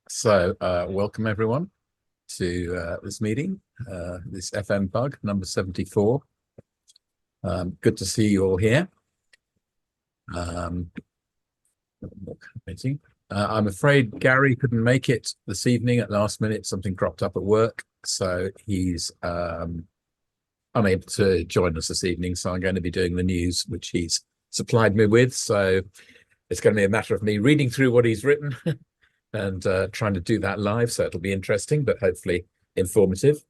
Welcome everyone to this meeting, this FMBug number 74. Good to see you all here. I'm afraid Gary couldn't make it this evening at last minute. Something cropped up at work, so he's unable to join us this evening. So I'm going to be doing the news, which he's supplied me with. So it's going to be a matter of me reading through what he's written and trying to do that live. So it'll be interesting, but hopefully informative.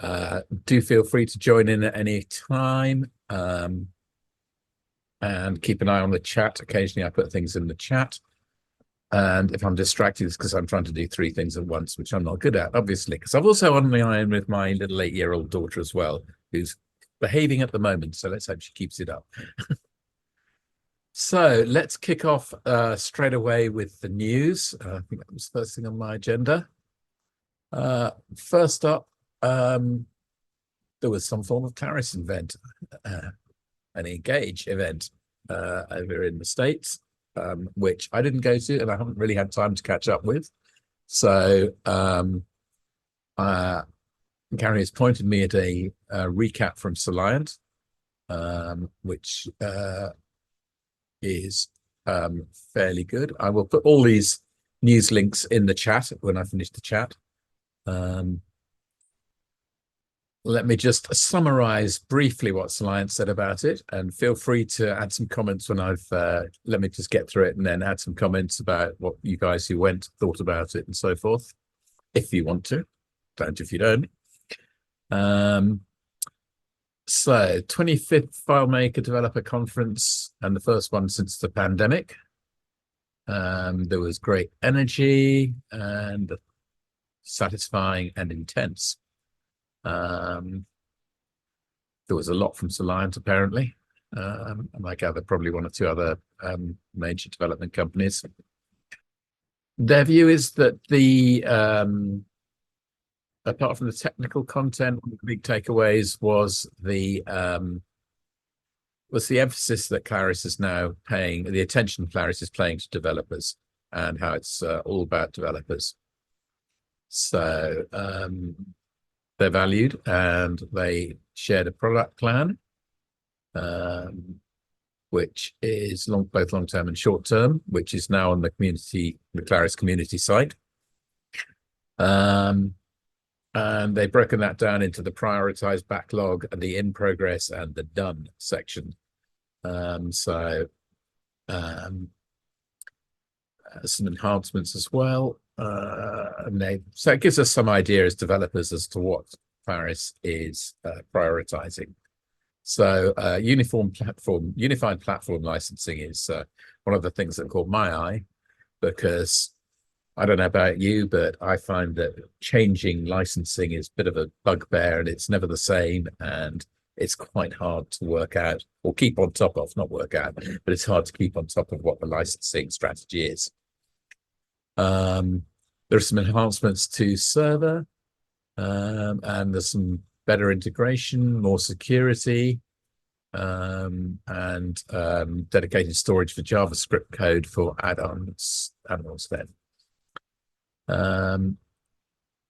Do feel free to join in at any time, and keep an eye on the chat. Occasionally I put things in the chat. And if I'm distracted, it's because I'm trying to do 3 things at once, which I'm not good at, obviously, because I've also on the iron with my little 8-year-old daughter as well, who's behaving at the moment. So let's hope she keeps it up. So let's kick off straight away with the news. I think that was the first thing on my agenda. First up, there was some form of Claris event, an Engage event over in the States, which I didn't go to and I haven't really had time to catch up with. So Gary has pointed me at a recap from Soliant, which is fairly good. I will put all these news links in the chat when I finish the chat. Let me just summarize briefly what Soliant said about it, and feel free to add some comments when I've let me just get through it and then add some comments about what you guys who went thought about it and so forth, if you want to. Don't if you don't. So 25th FileMaker Developer Conference, and the first one since the pandemic. There was great energy and satisfying and intense. There was a lot from Soliant apparently, and I gather probably 1 or 2 other major development companies. Their view is that the apart from the technical content, one of the big takeaways was the emphasis that Claris is now paying, the attention Claris is paying to developers, and how it's all about developers. So they're valued, and they shared a product plan, which is both long-term and short-term, which is now on the Claris community site. And they've broken that down into the prioritized backlog and the in progress and the done section. Some enhancements as well. So it gives us some idea as developers as to what Claris is prioritizing. So unified platform licensing is one of the things that caught my eye, because I don't know about you, but I find that changing licensing is a bit of a bugbear, and it's never the same, and it's quite hard to work out or keep on top of, not work out, but it's hard to keep on top of what the licensing strategy is. There are some enhancements to server, and there's some better integration, more security, and dedicated storage for JavaScript code for add-ons then.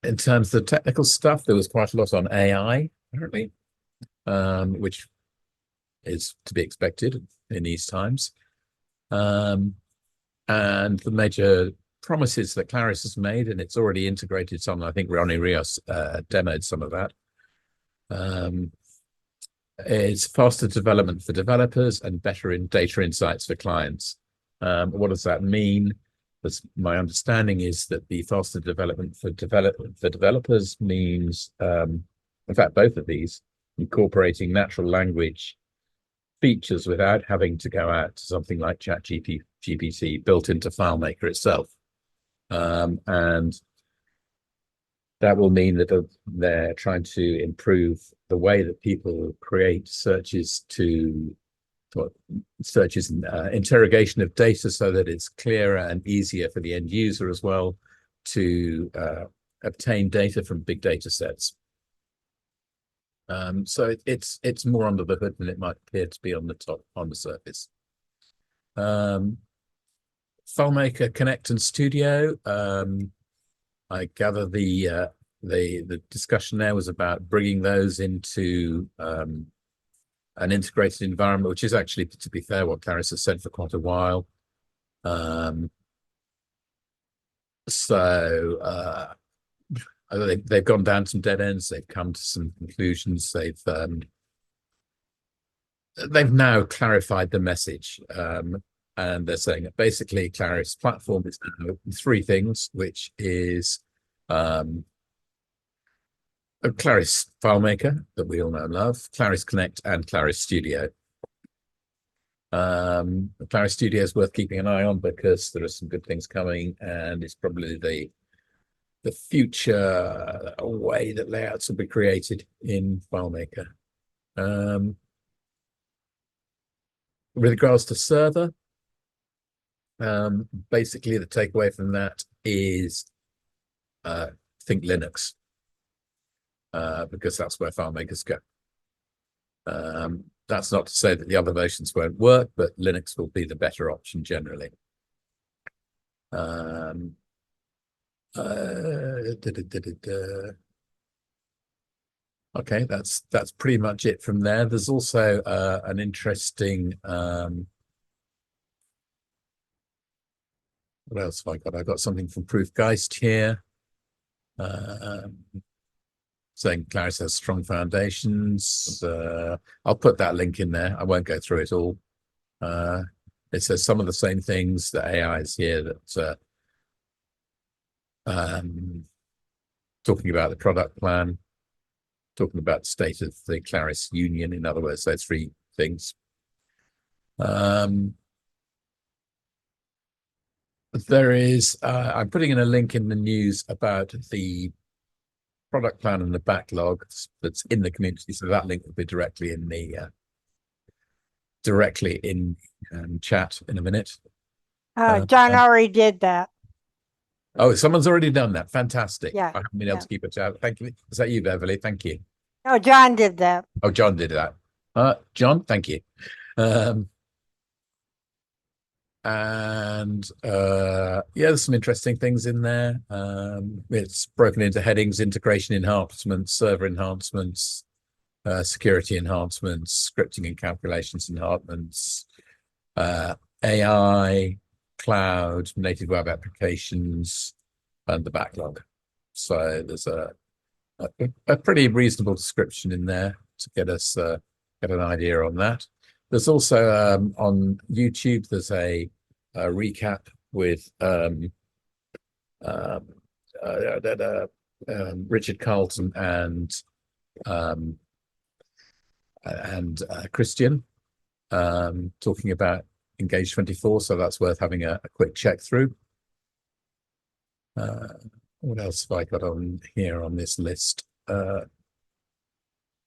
In terms of the technical stuff, there was quite a lot on AI, apparently, which is to be expected in these times. And the major promises that Claris has made, and it's already integrated some, I think Ronnie Rios demoed some of that, is faster development for developers and better data insights for clients. What does that mean? As my understanding is that the faster development for developers means, in fact, both of these, incorporating natural language features without having to go out to something like ChatGPT built into FileMaker itself. And that will mean that they're trying to improve the way that people create searches and interrogation of data, so that it's clearer and easier for the end user as well to obtain data from big data sets. So it's more under the hood than it might appear to be on the surface. FileMaker Connect and Studio I gather the discussion there was about bringing those into an integrated environment, which is actually, to be fair, what Claris has said for quite a while. They've gone down some dead ends. They've come to some conclusions. They've now clarified the message, and they're saying that basically Claris platform is now three things, which is Claris FileMaker that we all know and love, Claris Connect, and Claris Studio. Claris Studio is worth keeping an eye on because there are some good things coming, and it's probably the future way that layouts will be created in FileMaker. With regards to server, basically the takeaway from that is think Linux, because that's where FileMakers go. That's not to say that the other versions won't work, but Linux will be the better option generally. Okay, that's pretty much it from there. There's also an interesting what else have I got? I've got something from Proofgeist here, saying Claris has strong foundations. I'll put that link in there. I won't go through it all. It says some of the same things that AI is here, that talking about the product plan, talking about the state of the Claris union, in other words, those three things. There is, I'm putting in a link in the news about the product plan and the backlog that's in the community, so that link will be directly in the chat in a minute. John already did that. Oh, someone's already done that. Fantastic. Yeah, I haven't been able to keep it out. Thank you. Is that you, Beverly? Thank you. No, John did that. Oh, John did that. John, thank you. Yeah, there's some interesting things in there. It's broken into headings: integration enhancements, server enhancements, security enhancements, scripting and calculations enhancements, AI, cloud, native web applications, and the backlog. So there's a pretty reasonable description in there to get us get an idea on that. There's also on YouTube, there's a recap with Richard Carlton and Christian talking about Engage 24, so that's worth having a quick check through. What else have I got on here on this list? 10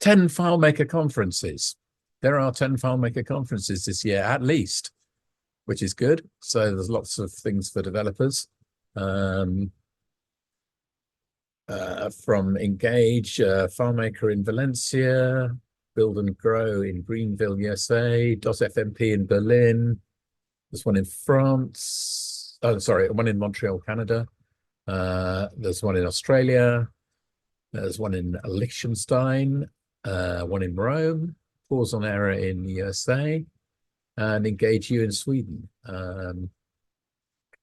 FileMaker conferences. There are 10 FileMaker conferences this year, at least, which is good. So there's lots of things for developers. From Engage, FileMaker in Valencia, Build and Grow in Greenville, USA, .fmp in Berlin. There's one in France. Oh, sorry, one in Montreal, Canada. There's one in Australia. There's one in Liechtenstein, one in Rome, Pause on Error in the USA, and Engage You in Sweden.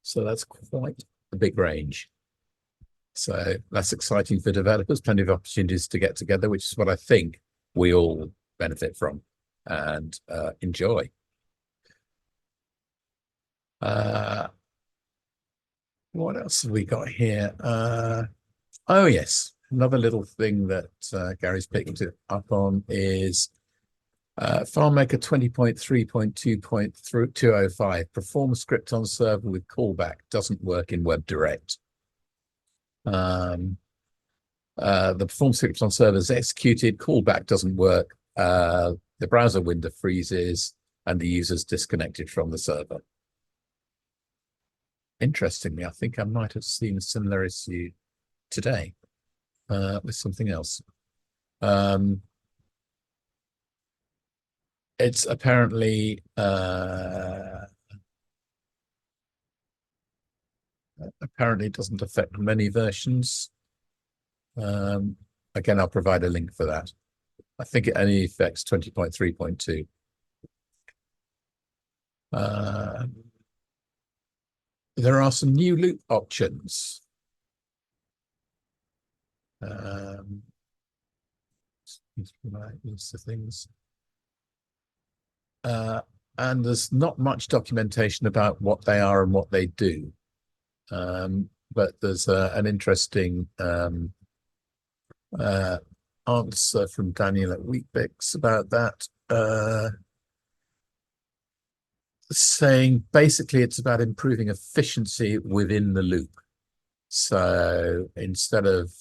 So that's quite a big range. So that's exciting for developers, plenty of opportunities to get together, which is what I think we all benefit from and enjoy. What else have we got here? Oh, yes. Another little thing that Gary's picked up on is FileMaker 20.3.2.205. Perform script on server with callback doesn't work in WebDirect. The perform script on server is executed, callback doesn't work, the browser window freezes, and the user's disconnected from the server. Interestingly, I think I might have seen a similar issue today with something else. It's apparently Apparently it doesn't affect many versions. Again, I'll provide a link for that. I think it only affects 20.3.2. There are some new loop options. List of things. And there's not much documentation about what they are and what they do. But there's an interesting answer from Daniel at Wheatbix about that, saying basically it's about improving efficiency within the loop. So instead of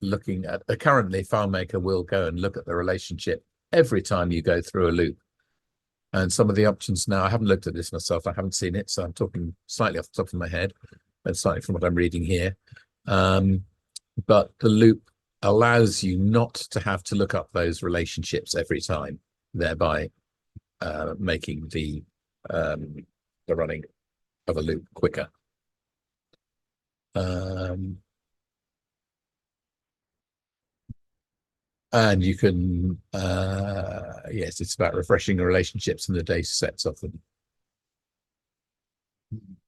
looking at currently, FileMaker will go and look at the relationship every time you go through a loop. And some of the options now, I haven't looked at this myself, I haven't seen it, so I'm talking slightly off the top of my head, and slightly from what I'm reading here. But the loop allows you not to have to look up those relationships every time, thereby making the running of a loop quicker. And you can, yes, it's about refreshing the relationships and the data sets of them.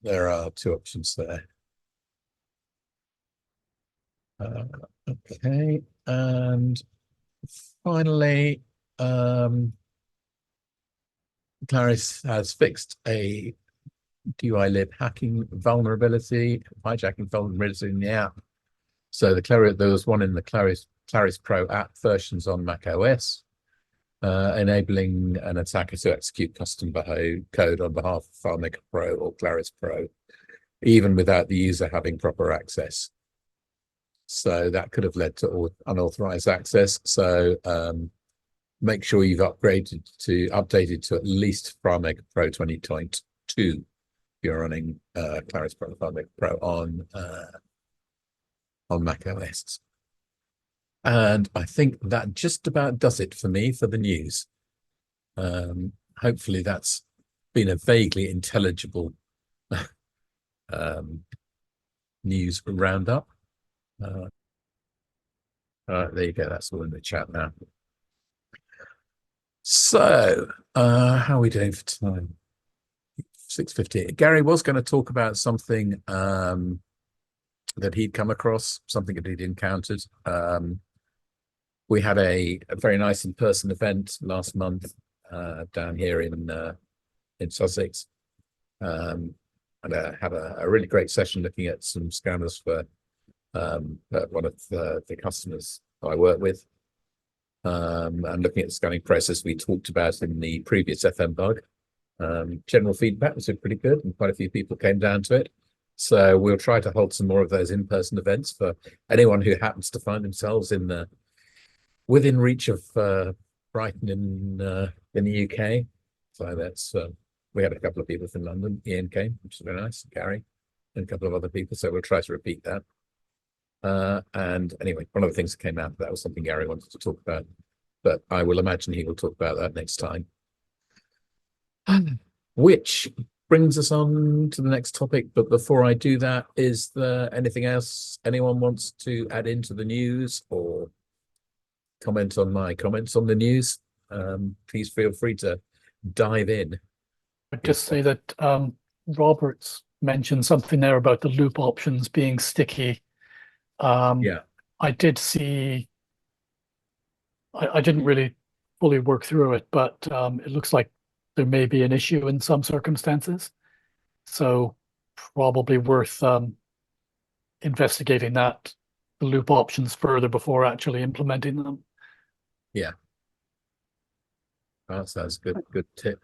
There are two options there. Okay, and finally, Claris has fixed a DUI-lib hijacking vulnerability in the app. So there was one in the Claris Pro app versions on Mac OS, enabling an attacker to execute custom code on behalf of FileMaker Pro or Claris Pro, even without the user having proper access. So that could have led to unauthorized access. So make sure you've updated to at least FileMaker Pro 20.2 if you're running Claris Pro FileMaker Pro on Mac OS. And I think that just about does it for me for the news. Hopefully that's been a vaguely intelligible news roundup. There you go, that's all in the chat now. So, how are we doing for time? 6:50. Gary was going to talk about something that he'd come across, something that he'd encountered. We had a very nice in-person event last month down here in Sussex, and had a really great session looking at some scanners for one of the customers I work with, and looking at the scanning process we talked about in the previous FMBug. General feedback was pretty good, and quite a few people came down to it. So we'll try to hold some more of those in-person events for anyone who happens to find themselves within reach of Brighton in the UK. So that's we had a couple of people from London. Ian came, which is very nice. Gary and a couple of other people. So we'll try to repeat that. And anyway, one of the things that came out of that was something Gary wanted to talk about, but I will imagine he will talk about that next time. Which brings us on to the next topic. But before I do that, is there anything else anyone wants to add into the news or comment on my comments on the news? Please feel free to dive in. I'd just say that Roberts mentioned something there about the loop options being sticky. Yeah, I did see, I didn't really fully work through it, but it looks like there may be an issue in some circumstances. So probably worth investigating the loop options further before actually implementing them. yeah. That sounds good. Good tip.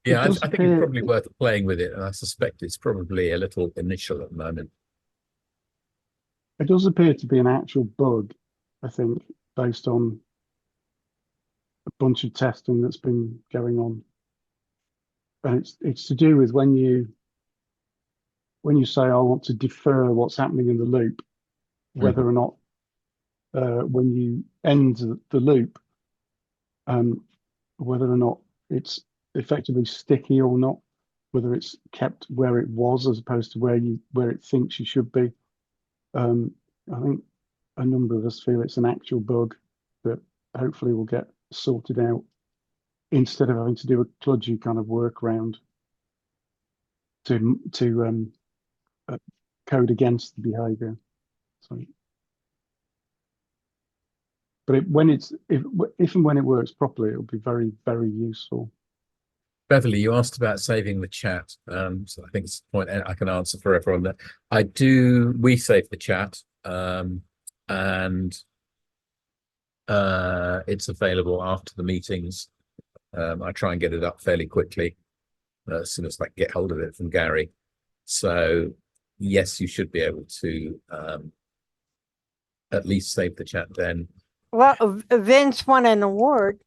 Yeah, I think it's probably worth playing with it, and I suspect it's probably a little initial at the moment. It does appear to be an actual bug, I think, based on a bunch of testing that's been going on. And it's to do with when you say, I want to defer what's happening in the loop, whether or not when you end the loop, whether or not it's effectively sticky or not, whether it's kept where it was as opposed to where it thinks you should be. I think a number of us feel it's an actual bug that hopefully will get sorted out instead of having to do a kludgy kind of workaround to code against the behavior. So, but if and when it works properly, it'll be very, very useful. Beverly, you asked about saving the chat. So I think it's a point I can answer for everyone there. We save the chat, and it's available after the meetings. I try and get it up fairly quickly as soon as I get hold of it from Gary. So yes, you should be able to at least save the chat then. Well, Vince won an award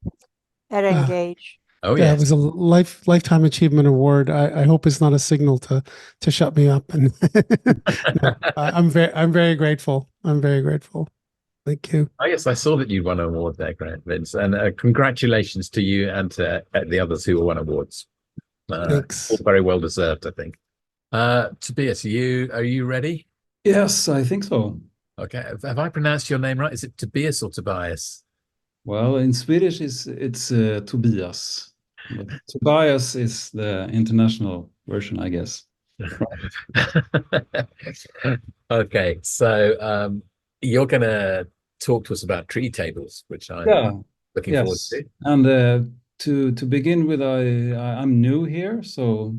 at Engage. Oh Yeah, yeah, it was a lifetime achievement award. I hope it's not a signal to shut me up. And no, I'm very grateful. I'm very grateful. Thank you. Oh yes, I saw that you won an award there, Grant, Vince, and congratulations to you and to the others who won awards. Thanks. All very well deserved, I think. Tobias, are you ready? Yes, I think so. Okay, have I pronounced your name right? Is it Tobias or Tobias? Well, in Swedish it's Tobias, but Tobias is the international version, I guess. Okay, so you're gonna talk to us about tree tables, which I'm Yeah, looking forward yes. to. And to begin with, I'm new here, so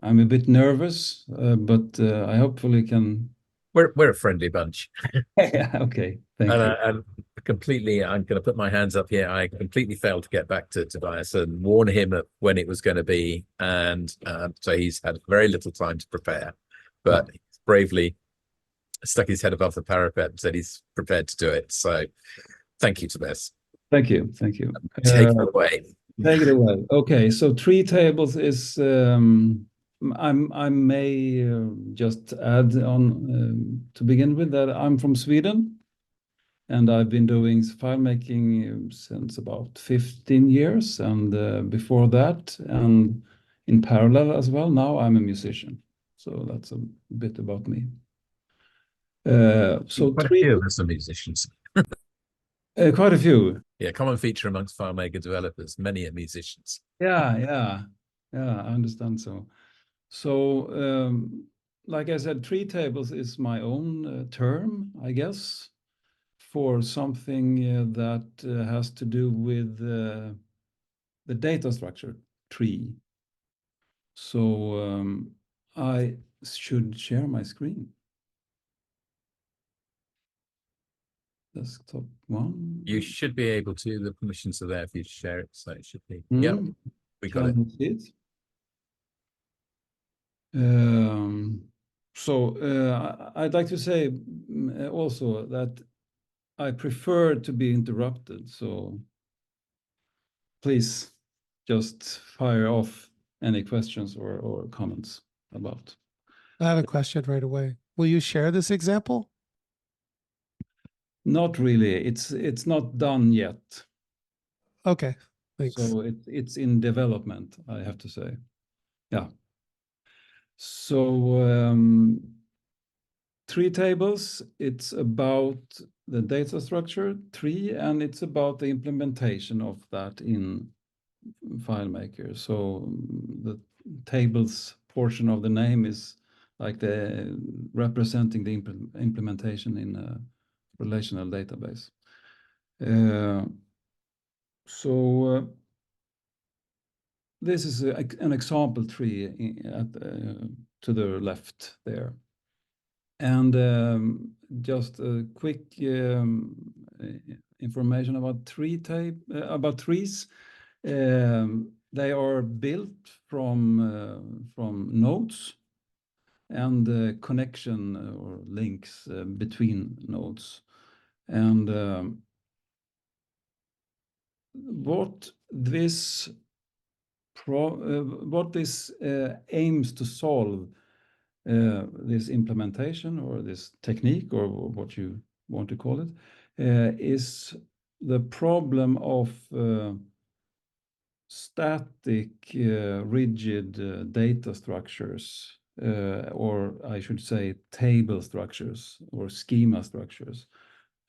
I'm a bit nervous, but I hopefully can. We're a friendly bunch. Yeah, okay, thank you. And completely, I'm going to put my hands up here. I completely failed to get back to Tobias and warn him of when it was going to be, and so he's had very little time to prepare, but he's bravely stuck his head above the parapet and said he's prepared to do it. So, thank you, Tobias. Thank you, thank you. Take it away. Take it away. Okay, so tree tables is I may just add on to begin with that I'm from Sweden, and I've been doing file making since about 15 years, and before that, and in parallel as well, now I'm a musician. So that's a bit about me. So Quite a few of us are musicians. quite a few. Yeah, common feature amongst FileMaker developers. Many are musicians. Yeah, I understand so. So, like I said, tree tables is my own term, I guess, for something that has to do with the data structure tree. So I should share my screen. Desktop one. You should be able to. The permissions are there if you share it, so it should be. Mm. Yeah, we got it. Can you see it? So I'd like to say also that I prefer to be interrupted. So please just fire off any questions or comments about. I have a question right away. Will you share this example? Not really. It's not done yet. Okay, thanks. So it's in development, I have to say. Yeah. So tree tables, it's about the data structure tree, and it's about the implementation of that in FileMaker. So the tables portion of the name is like the representing the implementation in a relational database. So this is an example tree to the left there. And just a quick information about trees. They are built from nodes and connection or links between nodes. And what this aims to solve, this implementation or this technique or what you want to call it, is the problem of static, rigid data structures, or I should say table structures or schema structures,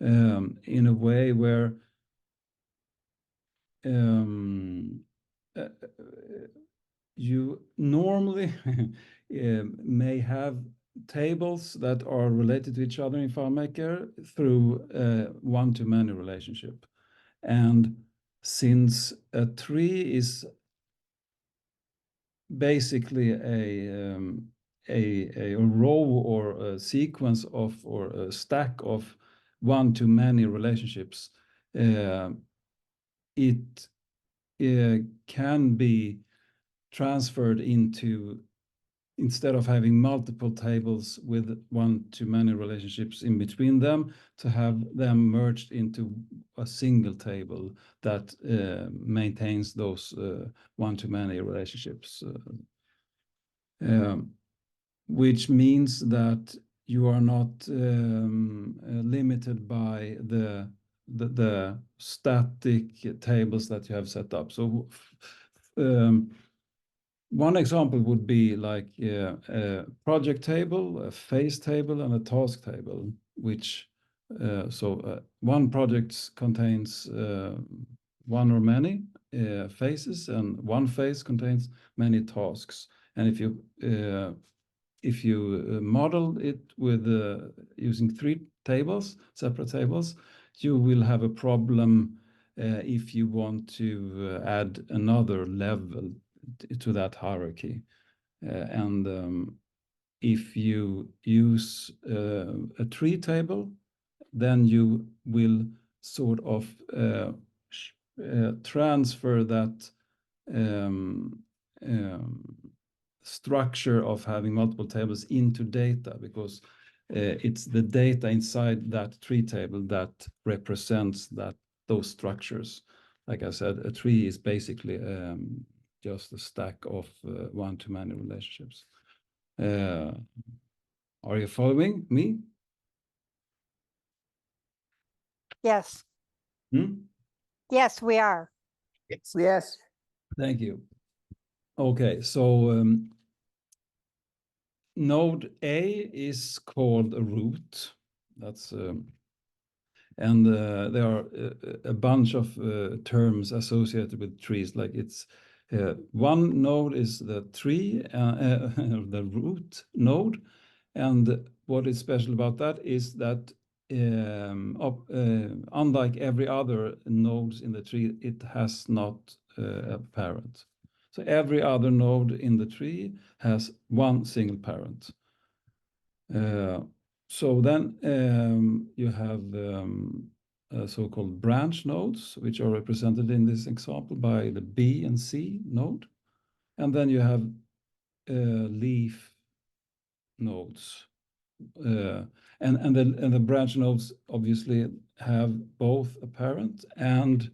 in a way where you normally may have tables that are related to each other in FileMaker through one-to-many relationship. And since a tree is basically a row or a sequence of, or a stack of one-to-many relationships, it can be transferred into, instead of having multiple tables with one-to-many relationships in between them, to have them merged into a single table that maintains those one-to-many relationships, which means that you are not limited by the static tables that you have set up. So one example would be like a project table, a phase table, and a task table, which one project contains one or many phases, and one phase contains many tasks. And if you model it with using three tables, separate tables, you will have a problem if you want to add another level to that hierarchy. If you use a tree table, then you will sort of transfer that structure of having multiple tables into data, because it's the data inside that tree table that represents those structures. Like I said, a tree is basically just a stack of one-to-many relationships. Are you following me? Yes. Yes, we are. Yes. Thank you. Okay, so node A is called a root. That's and there are a bunch of terms associated with trees. Like it's one node is the tree, the root node, and what is special about that is that unlike every other nodes in the tree, it has not a parent. So every other node in the tree has one single parent. So then you have so-called branch nodes, which are represented in this example by the B and C node. And then you have leaf nodes. And the branch nodes obviously have both a parent and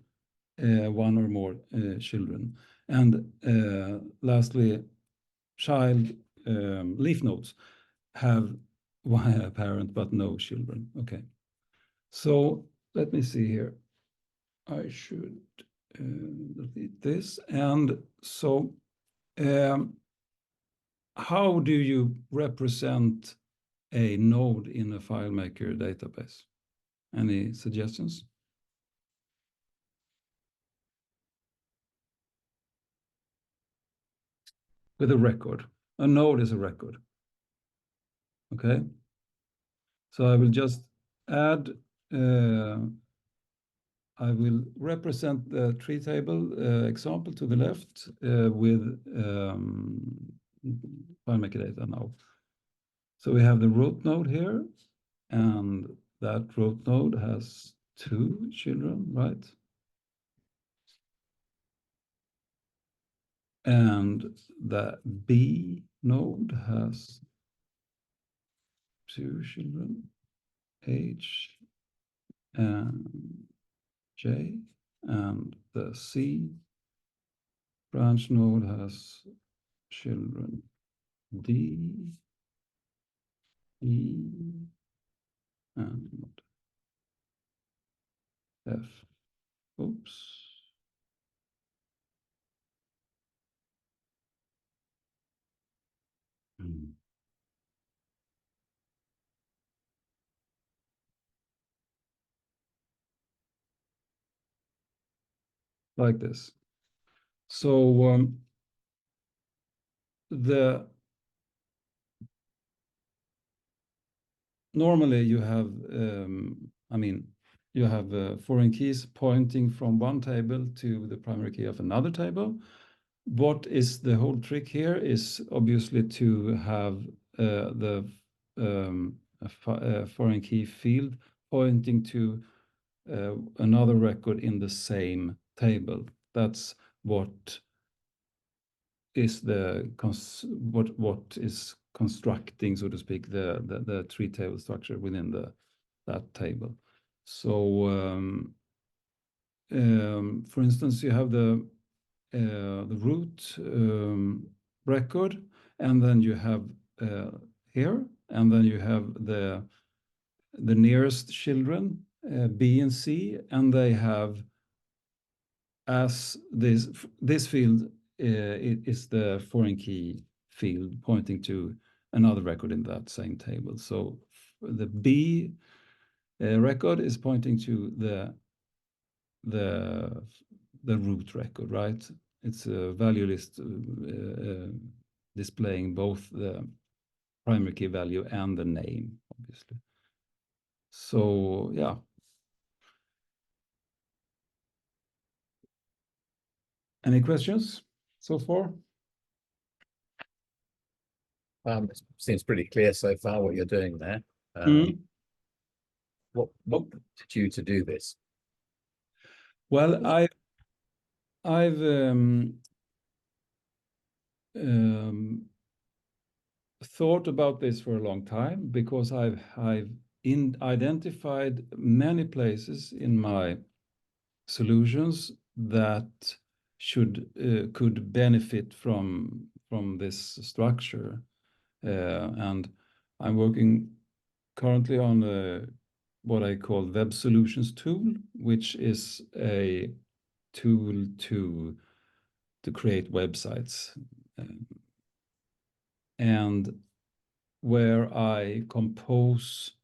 one or more children. And lastly, leaf nodes have one parent but no children. Okay, so let me see here. I should delete this. And so how do you represent a node in a FileMaker database? Any suggestions? With a record. A node is a record. Okay. So I will just add, I will represent the tree table example to the left with FileMaker data now. So we have the root node here, and that root node has 2 children, right? And the B node has 2 children, H and J, and the C branch node has children D, E, and F. Oops. like this. So normally you have, I mean, you have foreign keys pointing from one table to the primary key of another table. What is the whole trick here is obviously to have the foreign key field pointing to another record in the same table. That's what is what is constructing, so to speak, the tree table structure within that table. So for instance, you have the root record, and then you have here, and then you have the nearest children, B and C, and they have, as this field it is the foreign key field pointing to another record in that same table. So the B record is pointing to the root record, right? It's a value list displaying both the primary key value and the name, obviously. So yeah. Any questions so far? It seems pretty clear so far what you're doing there. What did you to do this? Well, I've thought about this for a long time, because I've identified many places in my solutions that could benefit from this structure, and I'm working currently on what I call Web Solutions tool, which is a tool to create websites, and where I compose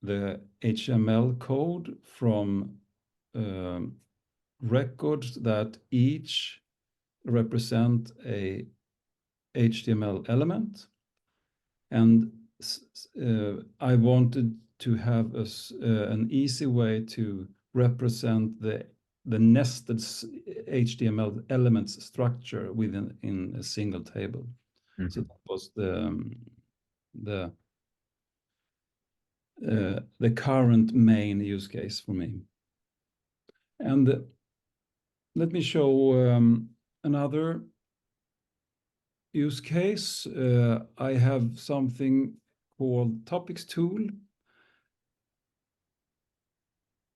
the HTML code from records that each represent a HTML element, and I wanted to have an easy way to represent the nested HTML elements structure in a single table. Mm-hmm. So that was the current main use case for me. And let me show another use case. I have something called Topics tool,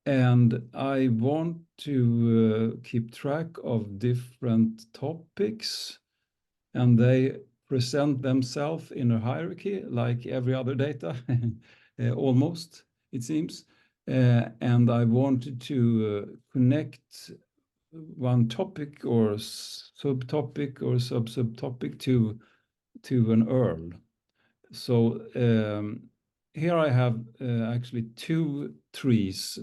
and I want to keep track of different topics, and they present themselves in a hierarchy like every other data, almost, it seems. And I wanted to connect one topic or subtopic or subtopic to an URL. So here I have actually two trees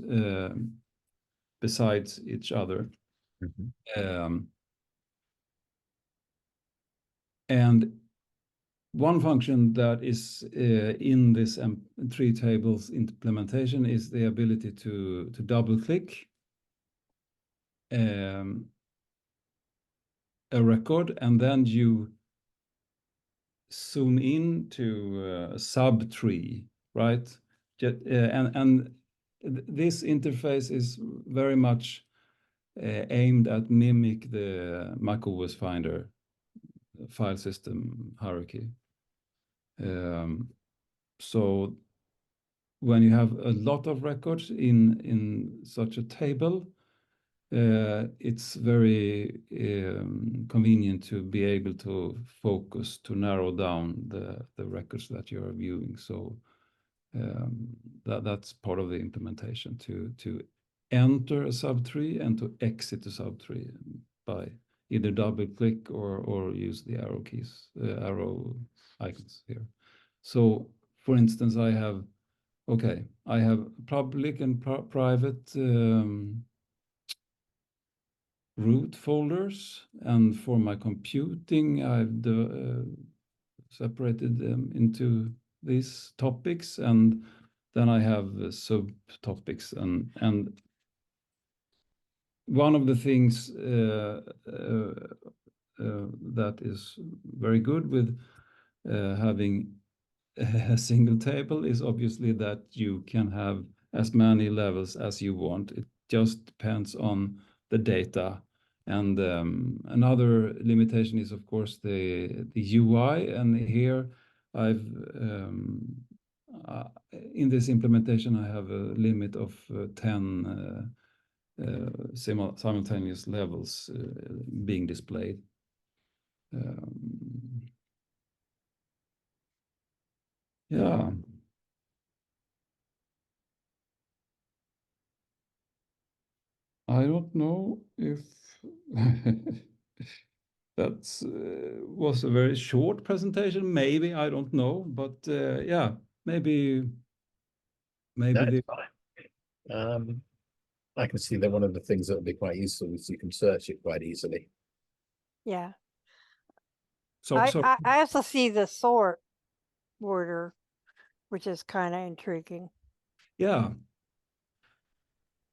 besides each other. Mm-hmm. And one function that is in this tree tables implementation is the ability to double click a record, and then you zoom in to a subtree, right? And this interface is very much aimed at mimic the macOS Finder file system hierarchy. So when you have a lot of records in such a table, it's very convenient to be able to focus, to narrow down the records that you're viewing. So that's part of the implementation, to enter a subtree and to exit a subtree by either double click or use the arrow keys, arrow icons here. So for instance, I have public and private root folders, and for my computing, I've separated them into these topics, and then I have subtopics, and one of the things that is very good with having a single table is obviously that you can have as many levels as you want. It just depends on the data. And another limitation is, of course, the UI. And here I've in this implementation, I have a limit of 10 simultaneous levels being displayed. Yeah. I don't know if that was a very short presentation. Maybe, I don't know, but yeah, maybe No, the it's fine. I can see that one of the things that would be quite useful is you can search it quite easily. Yeah. so I also see the sort border, which is kind of intriguing. yeah.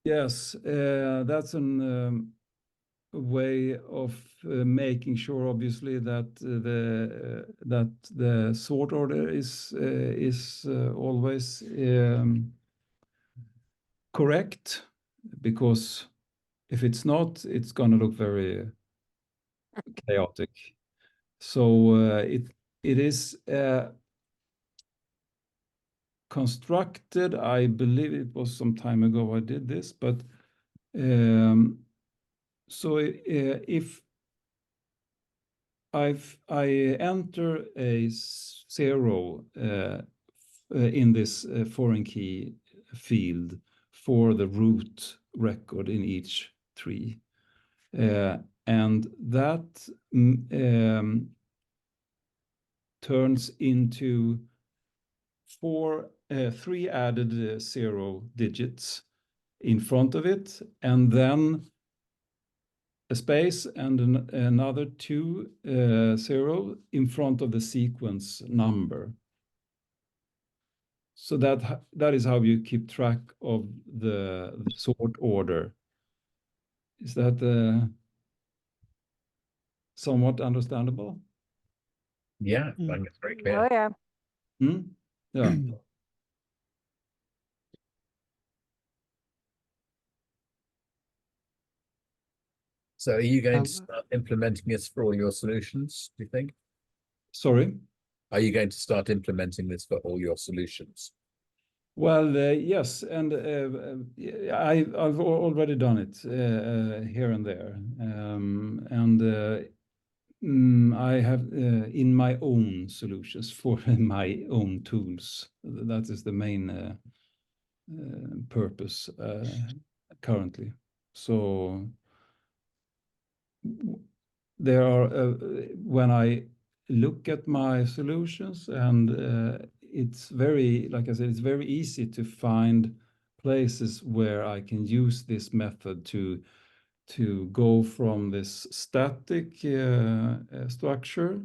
Yes, that's an way of making sure, obviously, that the sort order is always correct, because if it's not, it's going to look very chaotic. So it is constructed. I believe it was some time ago I did this, but so if I enter a 0 in this foreign key field for the root record in each tree, and that turns into 3 added 0 digits in front of it, and then a space and another 2 0 in front of the sequence number. So that is how you keep track of the sort order. Is that somewhat understandable? Yeah, I think it's very clear. Oh, yeah. Yeah. So are you going to start implementing this for all your solutions, do you think? Sorry? Are you going to start implementing this for all your solutions? Well, yes, and I've already done it here and there, and I have in my own solutions for my own tools. That is the main purpose currently. So there are when I look at my solutions, and it's very, like I said, it's very easy to find places where I can use this method to go from this static structure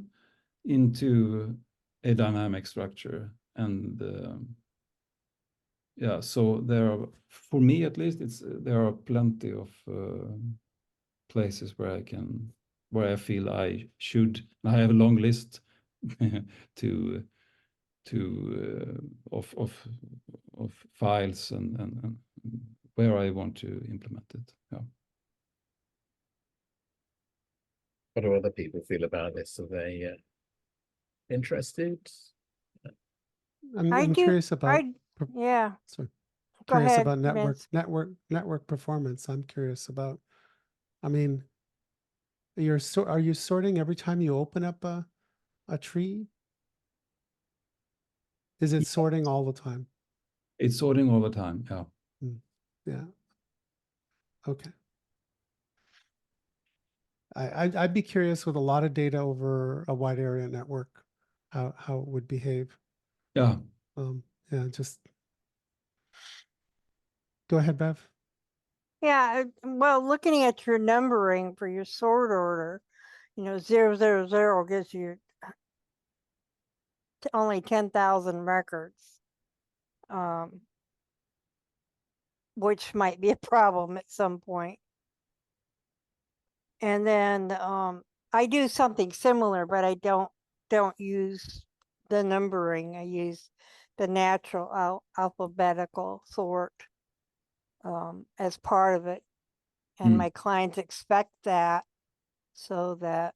into a dynamic structure. And yeah, so there are, for me at least, there are plenty of places where I feel I should. I have a long list of files and where I want to implement it. Yeah. What do other people feel about this? Are they interested? I'm curious about. Yeah. Sorry. Go Curious ahead, about Vince. network performance. I'm curious about. I mean, are you sorting every time you open up a tree? Is it sorting all the time? It's sorting all the time. Yeah. Yeah. Okay. I'd be curious with a lot of data over a wide area network, how it would behave. Yeah. Yeah, just go ahead, Bev. Yeah, well, looking at your numbering for your sort order, 000 gives you only 10,000 records, which might be a problem at some point. And then I do something similar, but I don't use the numbering. I use the natural alphabetical sort as part of it. And my clients expect that, so that,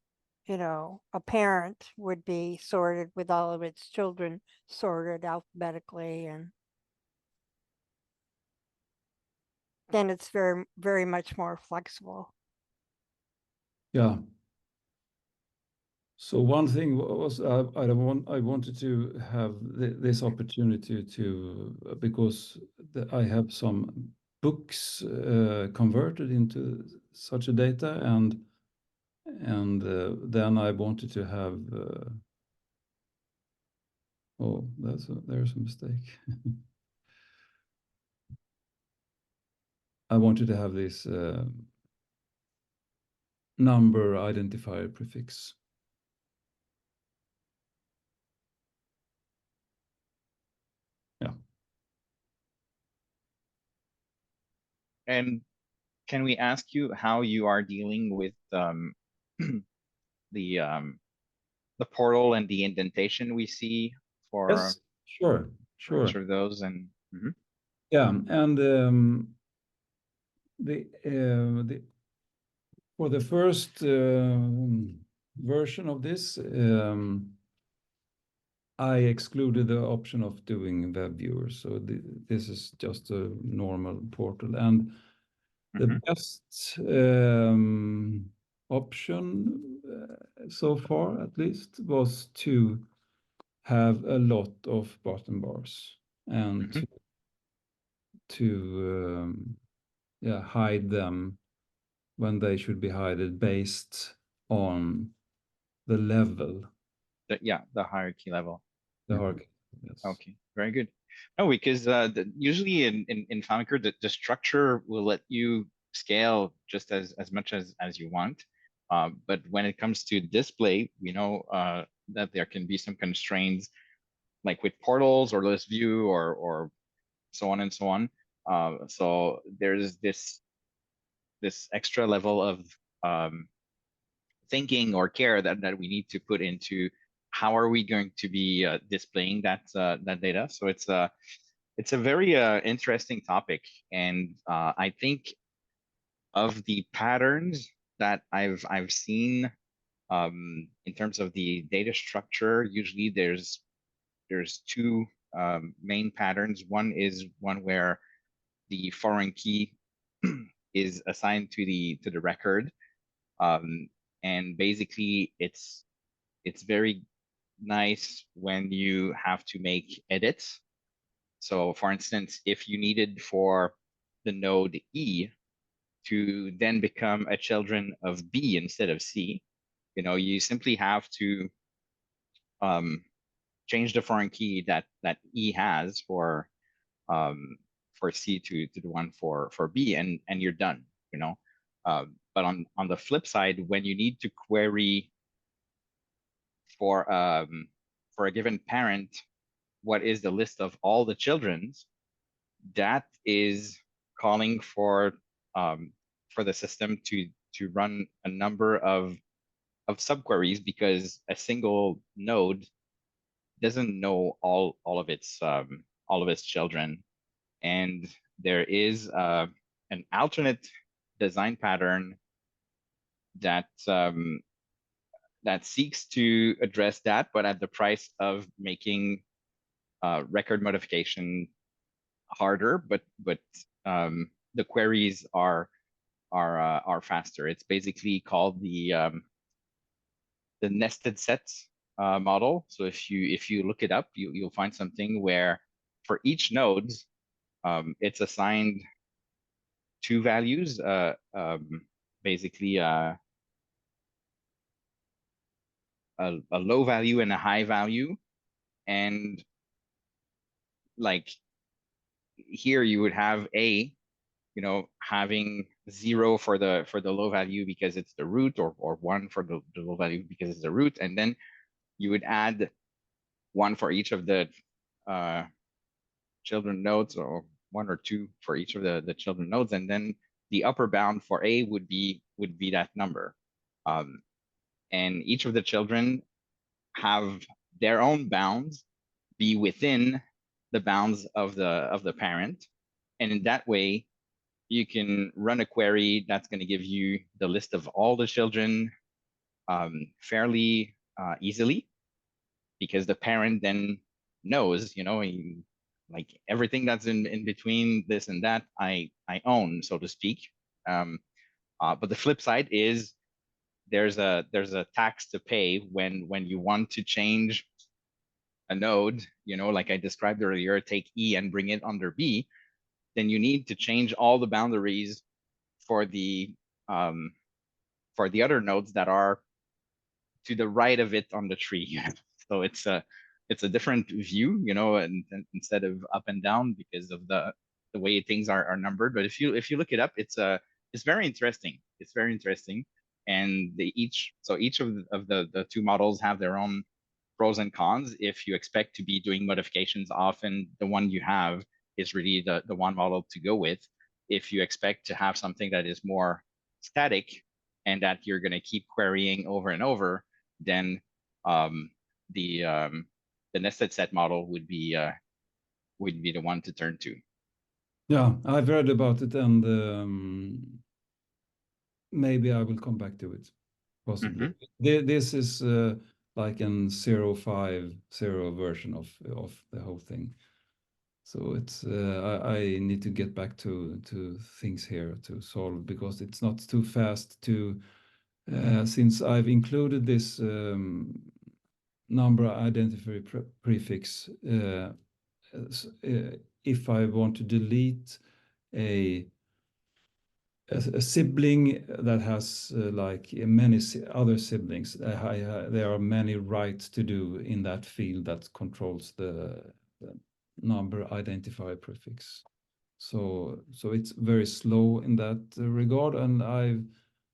a parent would be sorted with all of its children sorted alphabetically, and then it's very, very much more flexible. Yeah. So one thing was I wanted to have this opportunity to because I have some books converted into such a data, and then I wanted to have oh, there's a mistake. I wanted to have this number identifier prefix. Yeah. And can we ask you how you are dealing with the portal and the indentation we see for Yes, sure. each of those? And yeah, and the for the first version of this, I excluded the option of doing web viewers. So this is just a normal portal, and the best option so far, at least, was to have a lot of bottom bars and to hide them when they should be hidden based on the level. The hierarchy level. The hierarchy. Yes. Okay, very good. No, because usually in FileMaker, the structure will let you scale just as much as you want. But when it comes to display, we know that there can be some constraints, like with portals or list view or so on and so on. So there's this extra level of thinking or care that we need to put into how are we going to be displaying that data. So it's a very interesting topic, and I think of the patterns that I've seen in terms of the data structure. Usually there's two main patterns. One is one where the foreign key is assigned to the record, and basically it's very nice when you have to make edits. So for instance, if you needed for the node E to then become a children of B instead of C, you simply have to change the foreign key that E has for C to the one for B, and you're done. But on the flip side, when you need to query for a given parent what is the list of all the children's, that is calling for the system to run a number of subqueries, because a single node doesn't know all of its children. And there is an alternate design pattern that that seeks to address that, but at the price of making record modification harder. But the queries are faster. It's basically called the nested sets model. So if you look it up, you'll find something where for each node, it's assigned two values, basically a low value and a high value. And like here you would have A, having 0 for the low value because it's the root, or 1 for the low value because it's the root, and then you would add 1 for each of the children nodes, or 1 or 2 for each of the children nodes, and then the upper bound for A would be that number. And each of the children have their own bounds be within the bounds of the parent, and in that way you can run a query that's going to give you the list of all the children fairly easily, because the parent then knows, like everything that's in between this and that, I own, so to speak. But the flip side is there's a tax to pay when you want to change a node, like I described earlier, take E and bring it under B, then you need to change all the boundaries for the other nodes that are to the right of it on the tree. So it's a different view, and instead of up and down because of the way things are numbered. But if you look it up, it's very interesting. It's very interesting. And each of the 2 models have their own pros and cons. If you expect to be doing modifications often, the one you have is really the one model to go with. If you expect to have something that is more static and that you're going to keep querying over and over, then the nested set model would be the one to turn to. Yeah, I've read about it, and maybe I will come back to it, possibly. This is like an 0.50 version of the whole thing. So it's I need to get back to things here to solve, because it's not too fast to since I've included this number identifier prefix. If I want to delete a sibling that has like many other siblings, there are many rights to do in that field that controls the number identifier prefix. So it's very slow in that regard, and I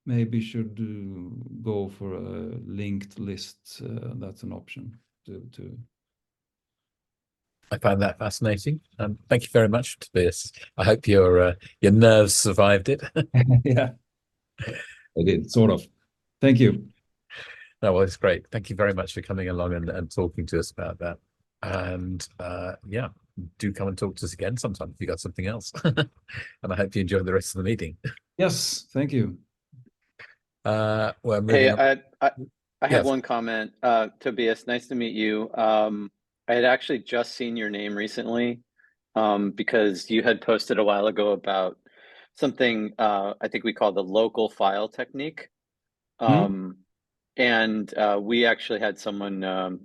maybe should go for a linked list. That's an option to. I found that fascinating. Thank you very much, Tobias. I hope your nerves survived it. Yeah, I did, sort of. Thank you. No, well, it's great. Thank you very much for coming along and talking to us about that. And yeah, do come and talk to us again sometime if you got something else. And I hope you enjoy the rest of the meeting. Yes, thank you. Well, Hey, on. I Yes. have one comment. Tobias, nice to meet you. I had actually just seen your name recently because you had posted a while ago about something I think we call the local file technique. And we actually had someone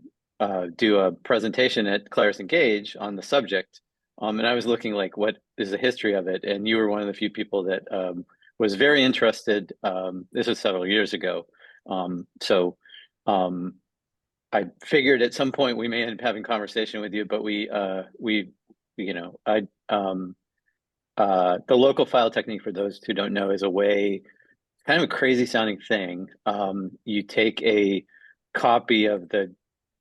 do a presentation at Claris Engage on the subject. And I was looking like, what is the history of it? And you were one of the few people that was very interested. This was several years ago. So I figured at some point we may end up having conversation with you, but the local file technique, for those who don't know, is a way, kind of a crazy sounding thing. You take a copy of the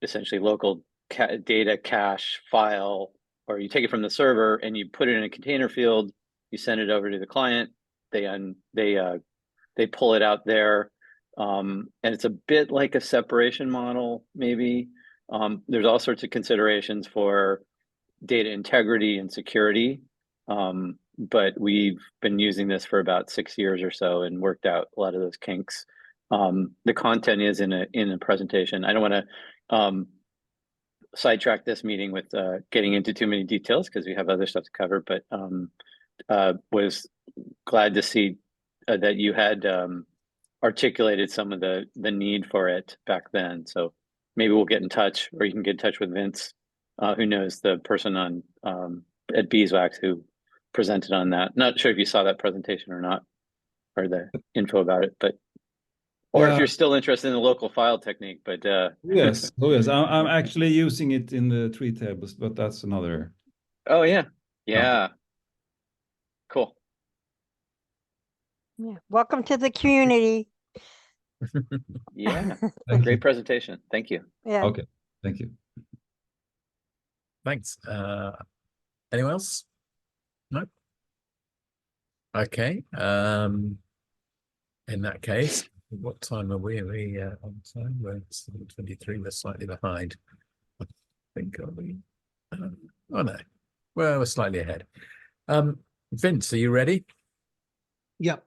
essentially local data cache file, or you take it from the server and you put it in a container field, you send it over to the client, they pull it out there. And it's a bit like a separation model, maybe. There's all sorts of considerations for data integrity and security. But we've been using this for about 6 years or so and worked out a lot of those kinks. The content is in a presentation. I don't want to sidetrack this meeting with getting into too many details because we have other stuff to cover, but was glad to see that you had articulated some of the need for it back then. So maybe we'll get in touch, or you can get in touch with Vince, who knows the person on at Beeswax who presented on that. Not sure if you saw that presentation or not, or the info about it, but or if you're still interested in the local file technique. But yes, I'm actually using it in the tree tables, but that's another. Oh yeah, cool. Yeah. Welcome to the community. Yeah, Thank great you. presentation. Thank you. Yeah. Okay, thank you. Thanks. Anyone else? No. Okay. In that case, what time are we? Are we on time? We're 7:23. We're slightly behind. I think are we? Oh no. Well, we're slightly ahead. Vince, are you ready? Yep.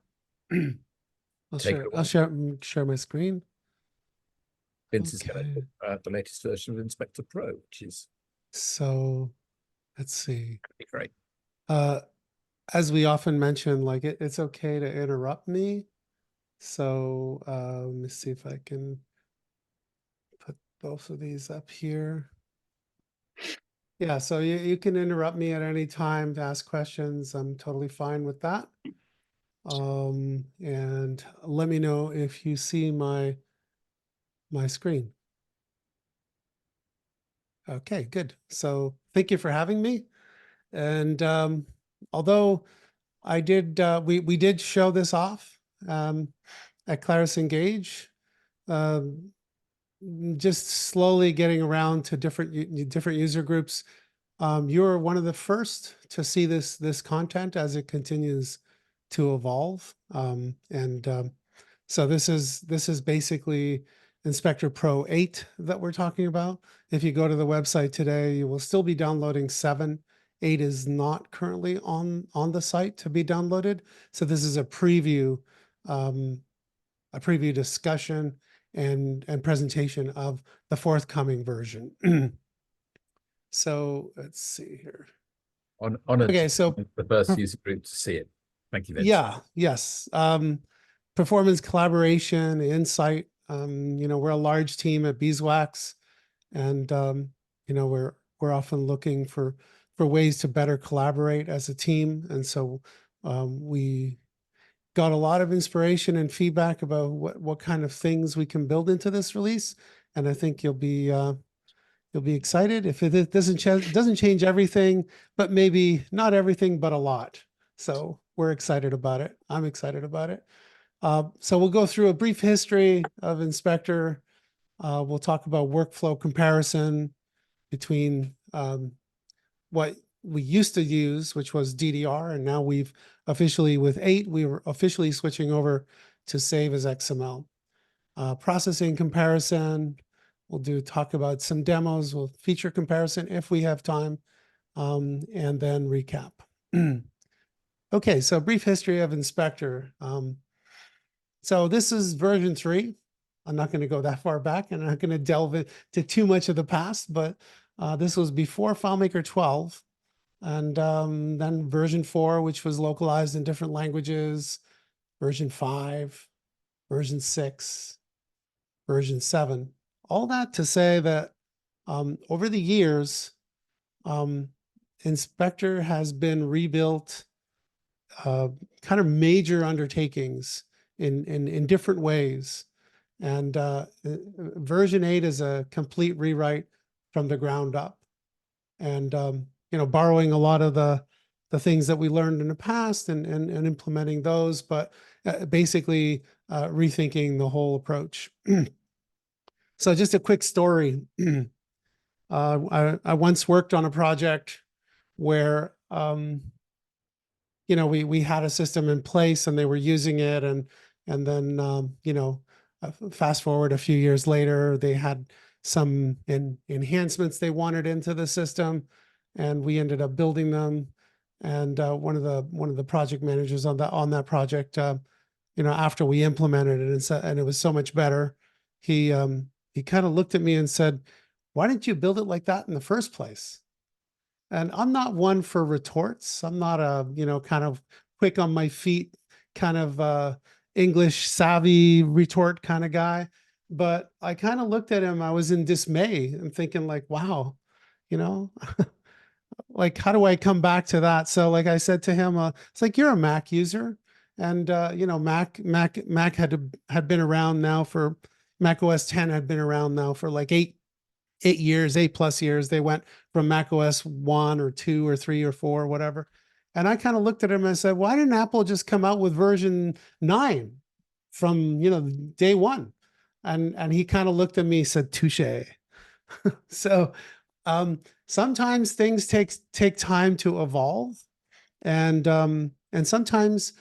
I'll Take share. it I'll share my screen. Vince is going to Okay. talk about the latest version of InspectorPro, which is So let's see. great. As we often mention, like it's okay to interrupt me. So let me see if I can put both of these up here. Yeah, so you can interrupt me at any time to ask questions. I'm totally fine with that. And let me know if you see my screen. Okay, good. So thank you for having me. And although I did, we did show this off at Claris Engage, just slowly getting around to different user groups. You're one of the first to see this content as it continues to evolve. So this is basically InspectorPro 8 that we're talking about. If you go to the website today, you will still be downloading 7. 8 is not currently on the site to be downloaded. So this is a preview discussion and presentation of the forthcoming version. So let's see here. Honored Okay, so the first user group to see it. Thank you, Vince. yeah, yes. Performance, collaboration, insight. We're a large team at Beeswax, and we're often looking for ways to better collaborate as a team. And so we got a lot of inspiration and feedback about what kind of things we can build into this release. And I think you'll be excited if it doesn't change everything, but maybe not everything, but a lot. So we're excited about it. I'm excited about it. So we'll go through a brief history of Inspector. We'll talk about workflow comparison between what we used to use, which was DDR, and now we've officially, with 8, we were officially switching over to save as XML. Processing comparison. We'll talk about some demos. We'll feature comparison if we have time, and then recap. Okay, so brief history of Inspector. So this is version 3. I'm not going to go that far back, and I'm not going to delve into too much of the past, but this was before FileMaker 12, and then version 4, which was localized in different languages, version 5, version 6, version 7. All that to say that over the years, Inspector has been rebuilt, kind of major undertakings in different ways. And version 8 is a complete rewrite from the ground up. And, borrowing a lot of the things that we learned in the past and implementing those, but basically rethinking the whole approach. So just a quick story. I once worked on a project where, we had a system in place and they were using it. And then, fast forward a few years later, they had some enhancements they wanted into the system, and we ended up building them. And one of the project managers on that project, after we implemented it and it was so much better, he kind of looked at me and said, "Why didn't you build it like that in the first place?" And I'm not one for retorts. I'm not a, kind of quick on my feet, kind of English savvy retort kind of guy. But I kind of looked at him, I was in dismay and thinking like, wow, like, how do I come back to that? So like I said to him, it's like, you're a Mac user. And, Mac had been around now for, Mac OS 10 had been around now for like 8+ years. They went from Mac OS 1 or 2 or 3 or 4, whatever. And I kind of looked at him and I said, why didn't Apple just come out with version 9 from, day one? And he kind of looked at me and said, touche. So sometimes things take time to evolve. And sometimes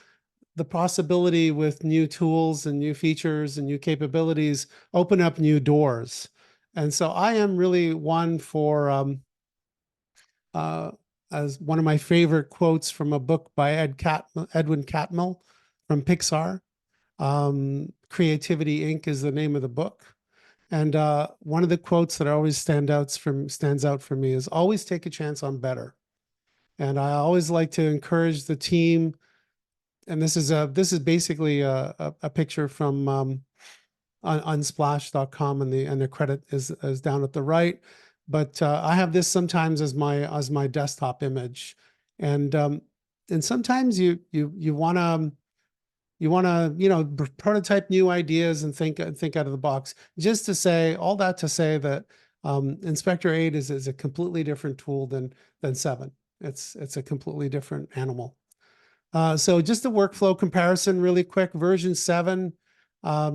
the possibility with new tools and new features and new capabilities open up new doors. And so I am really one for, as one of my favorite quotes from a book by Edwin Catmull from Pixar. Creativity Inc. is the name of the book. And one of the quotes that always stands out for me is always take a chance on better. And I always like to encourage the team. And this is basically a picture from unsplash.com, and the credit is down at the right. But I have this sometimes as my desktop image, and sometimes you want to prototype new ideas and think out of the box. Just to say all that to say that Inspector 8 is a completely different tool than 7. It's a completely different animal. So just a workflow comparison really quick. Version 7,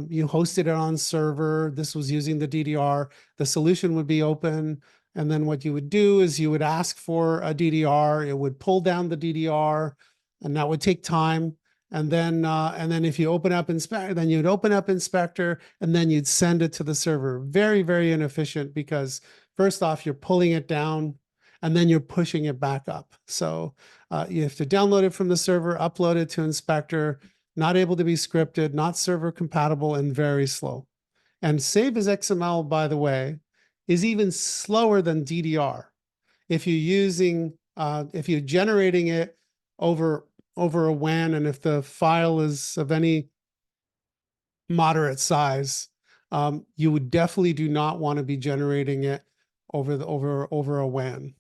you hosted it on server. This was using the DDR. The solution would be open. And then what you would do is you would ask for a DDR. It would pull down the DDR, and that would take time. And then if you open up Inspector, then you'd open up Inspector, and then you'd send it to the server. Very, very inefficient, because first off, you're pulling it down, and then you're pushing it back up. So you have to download it from the server, upload it to Inspector, not able to be scripted, not server compatible, and very slow. And save as XML, by the way, is even slower than DDR. If you're generating it over a WAN, and if the file is of any moderate size, you would definitely do not want to be generating it over a WAN.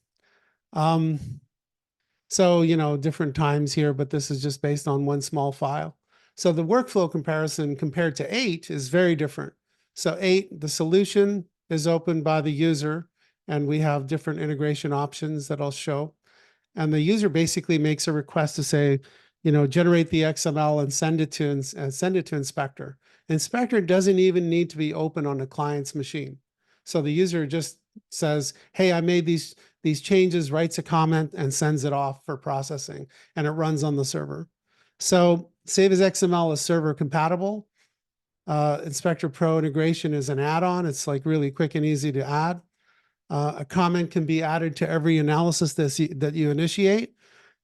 So, different times here, but this is just based on one small file. So the workflow comparison compared to 8 is very different. So 8, the solution is opened by the user, and we have different integration options that I'll show. And the user basically makes a request to say, generate the XML and send it to Inspector. Inspector doesn't even need to be open on a client's machine. So the user just says, hey, I made these changes, writes a comment, and sends it off for processing, and it runs on the server. So Save as XML is server compatible. InspectorPro integration is an add-on. It's like really quick and easy to add. A comment can be added to every analysis that you initiate.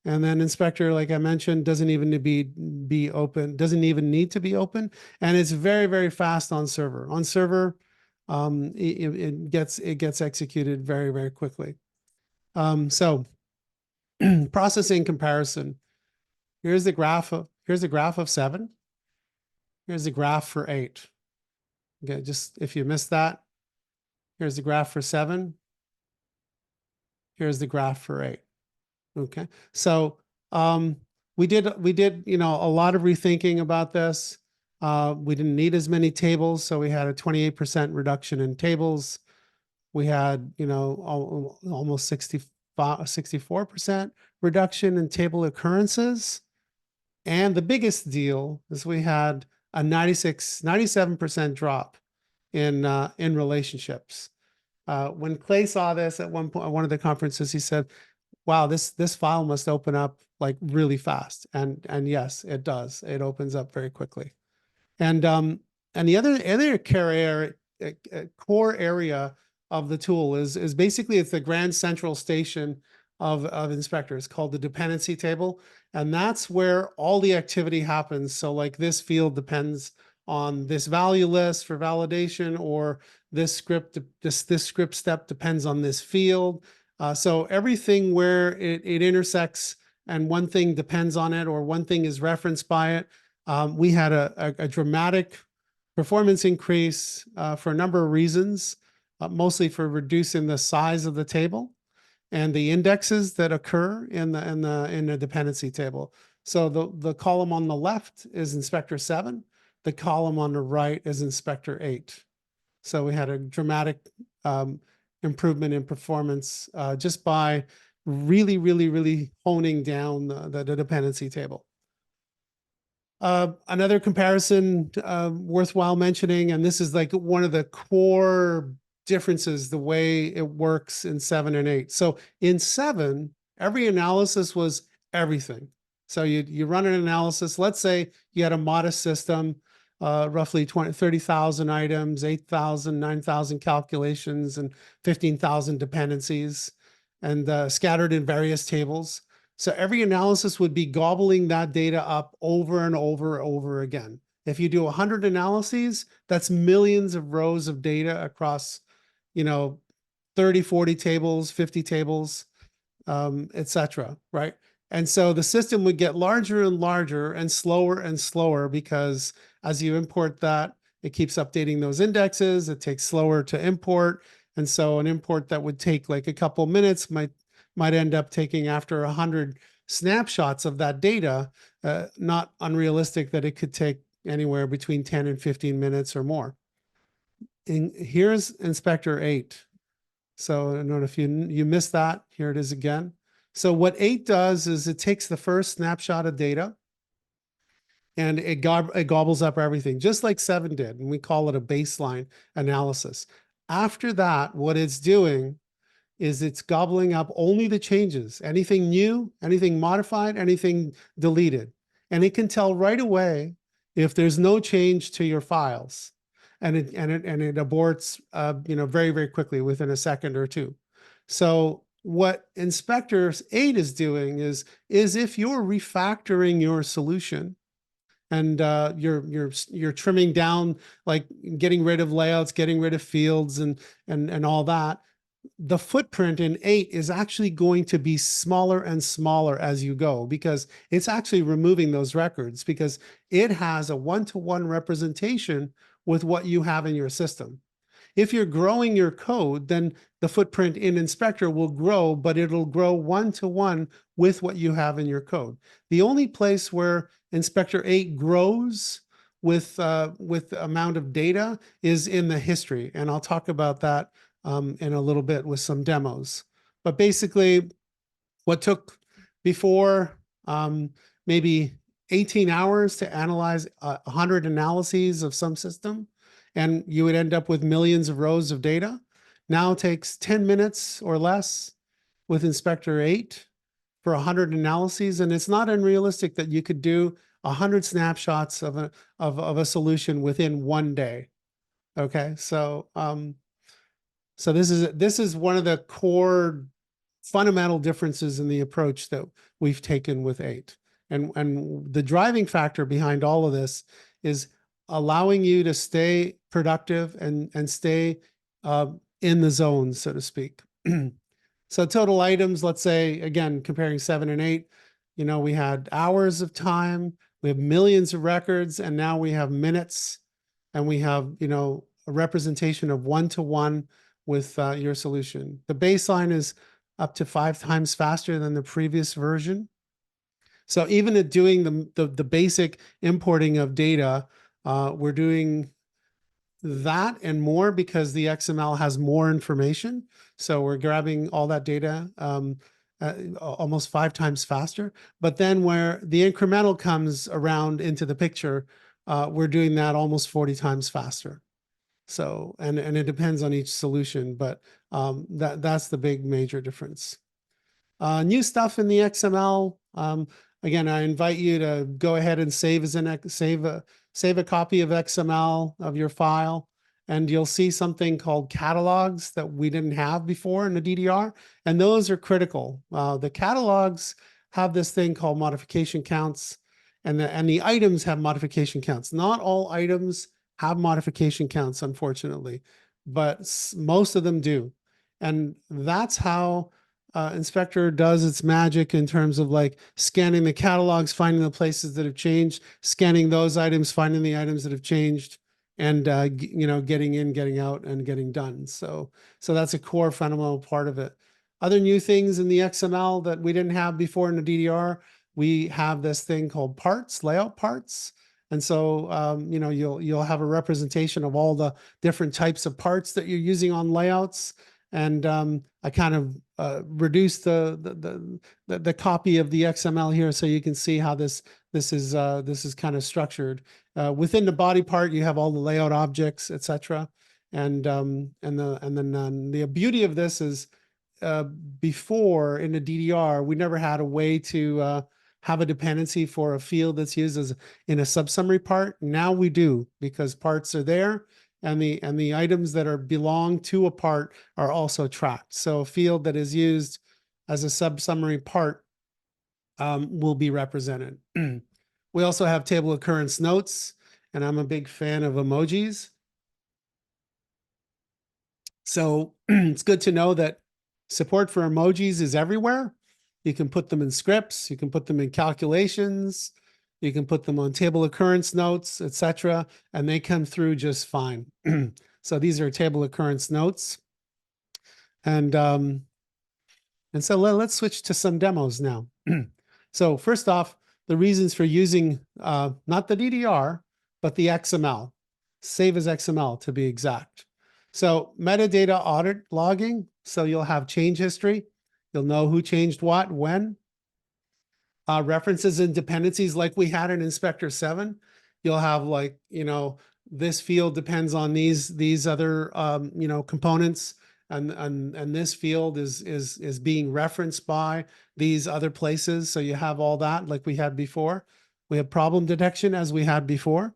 And then Inspector, like I mentioned, doesn't even need to be open, doesn't even need to be open. And it's very, very fast on server. On server, it gets executed very, very quickly. So processing comparison. Here's the graph of 7. Here's the graph for 8. Okay, just if you missed that, here's the graph for 7. Here's the graph for 8. Okay, so we did a lot of rethinking about this. We didn't need as many tables, so we had a 28% reduction in tables. We had almost 64% reduction in table occurrences, and the biggest deal is we had a 97% drop in relationships. When Clay saw this at one point at one of the conferences, he said, wow, this file must open up like really fast. And yes, it does. It opens up very quickly. And the other core area of the tool is basically it's the grand central station of Inspector. It's called the dependency table. And that's where all the activity happens. So like this field depends on this value list for validation, or this script step depends on this field. So everything where it intersects and one thing depends on it, or one thing is referenced by it, we had a dramatic performance increase for a number of reasons, mostly for reducing the size of the table and the indexes that occur in the dependency table. So the column on the left is Inspector 7. The column on the right is Inspector 8. So we had a dramatic improvement in performance just by really, really, really honing down the dependency table. Another comparison worthwhile mentioning, and this is like one of the core differences, the way it works in 7 and 8. So in 7, every analysis was everything. So you run an analysis. Let's say you had a modest system, roughly 30,000 items, 8,000, 9,000 calculations, and 15,000 dependencies, and scattered in various tables. So every analysis would be gobbling that data up over and over and over again. If you do 100 analyses, that's millions of rows of data across, 30, 40 tables, 50 tables, etc. Right? And so the system would get larger and larger and slower because as you import that, it keeps updating those indexes. It takes slower to import. And so an import that would take like a couple minutes might end up taking, after 100 snapshots of that data, not unrealistic that it could take anywhere between 10 and 15 minutes or more. And here's Inspector 8. So I don't know if you missed that. Here it is again. So what 8 does is it takes the first snapshot of data and it gobbles up everything, just like 7 did. And we call it a baseline analysis. After that, what it's doing is it's gobbling up only the changes, anything new, anything modified, anything deleted. And it can tell right away if there's no change to your files. And it aborts very, very quickly, within a second or two. So what Inspector 8 is doing is if you're refactoring your solution and you're trimming down, like getting rid of layouts, getting rid of fields and all that, the footprint in 8 is actually going to be smaller and smaller as you go, because it's actually removing those records, because it has a one-to-one representation with what you have in your system. If you're growing your code, then the footprint in Inspector will grow, but it'll grow one-to-one with what you have in your code. The only place where Inspector 8 grows with amount of data is in the history, and I'll talk about that in a little bit with some demos. But basically, what took before maybe 18 hours to analyze 100 analyses of some system, and you would end up with millions of rows of data, now takes 10 minutes or less with Inspector 8 for 100 analyses. And it's not unrealistic that you could do 100 snapshots of a solution within one day. Okay, so so this is one of the core fundamental differences in the approach that we've taken with 8. And the driving factor behind all of this is allowing you to stay productive and stay in the zone, so to speak. So total items, let's say, again, comparing 7 and 8, we had hours of time, we have millions of records, and now we have minutes, and we have, a representation of one-to-one with your solution. The baseline is up to 5 times faster than the previous version. So even at doing the basic importing of data, we're doing that and more because the XML has more information. So we're grabbing all that data almost 5 times faster. But then where the incremental comes around into the picture, we're doing that almost 40 times faster. So, and it depends on each solution, but that's the big major difference. New stuff in the XML. Again, I invite you to go ahead and save a copy of XML of your file, and you'll see something called catalogs that we didn't have before in the DDR, and those are critical. The catalogs have this thing called modification counts, and the items have modification counts. Not all items have modification counts, unfortunately, but most of them do. And that's how Inspector does its magic in terms of like scanning the catalogs, finding the places that have changed, scanning those items, finding the items that have changed, and getting in, getting out, and getting done. So that's a core fundamental part of it. Other new things in the XML that we didn't have before in the DDR, we have this thing called parts, layout parts. And so, you'll have a representation of all the different types of parts that you're using on layouts. And I kind of reduce the copy of the XML here so you can see how this is kind of structured. Within the body part, you have all the layout objects, etc. And then the beauty of this is before in the DDR, we never had a way to have a dependency for a field that's used as in a subsummary part. Now we do, because parts are there, and the items that are belong to a part are also tracked. So a field that is used as a subsummary part will be represented. We also have table occurrence notes, and I'm a big fan of emojis. So it's good to know that support for emojis is everywhere. You can put them in scripts, you can put them in calculations, you can put them on table occurrence notes, etc., and they come through just fine. So these are table occurrence notes. And so let's switch to some demos now. So first off, the reasons for using not the DDR, but the XML. Save as XML to be exact. So metadata audit logging. So you'll have change history. You'll know who changed what, when. References and dependencies like we had in Inspector 7. You'll have like, this field depends on these other, components. And this field is being referenced by these other places. So you have all that like we had before. We have problem detection as we had before.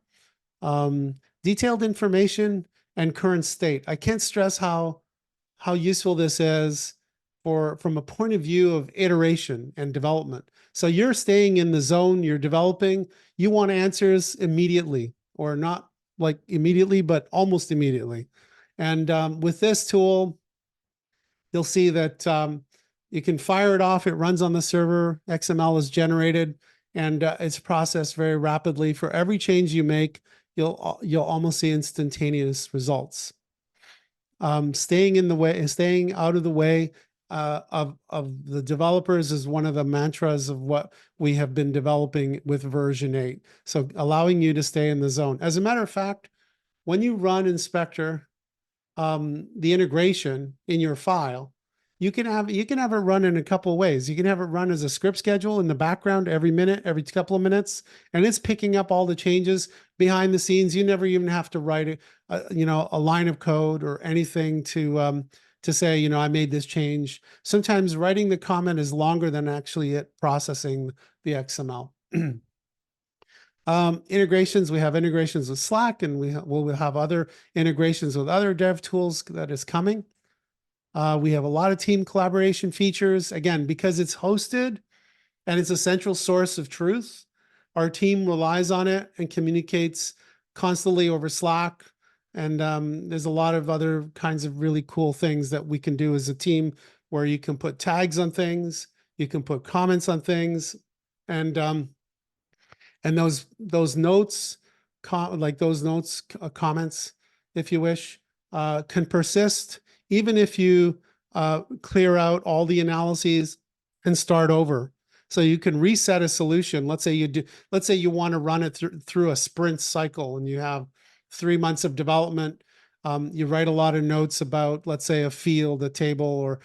Detailed information and current state. I can't stress how useful this is from a point of view of iteration and development. So you're staying in the zone, you're developing, you want answers immediately, or not like immediately, but almost immediately. And with this tool, you'll see that you can fire it off. It runs on the server. XML is generated, and it's processed very rapidly. For every change you make, you'll almost see instantaneous results. Staying out of the way of the developers is one of the mantras of what we have been developing with version 8. So allowing you to stay in the zone. As a matter of fact, when you run Inspector, the integration in your file, you can have it run in a couple of ways. You can have it run as a script schedule in the background every minute, every couple of minutes, and it's picking up all the changes behind the scenes. You never even have to write a line of code or anything to say, I made this change. Sometimes writing the comment is longer than actually it processing the XML. Integrations, we have integrations with Slack, and we'll have other integrations with other dev tools that is coming. We have a lot of team collaboration features. Again, because it's hosted and it's a central source of truth, our team relies on it and communicates constantly over Slack. And there's a lot of other kinds of really cool things that we can do as a team, where you can put tags on things, you can put comments on things, and those notes, comments, if you wish, can persist even if you clear out all the analyses and start over. So you can reset a solution. Let's say you want to run it through a sprint cycle, and you have 3 months of development. You write a lot of notes about, let's say, a field, a table, or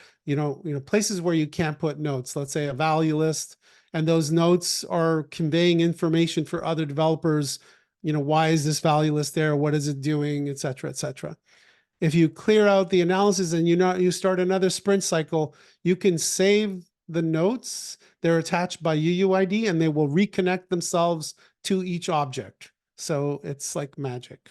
places where you can't put notes. Let's say a value list, and those notes are conveying information for other developers. Why is this value list there? What is it doing, et cetera, et cetera. If you clear out the analysis and you start another sprint cycle, you can save the notes. They're attached by UUID, and they will reconnect themselves to each object. So it's like magic.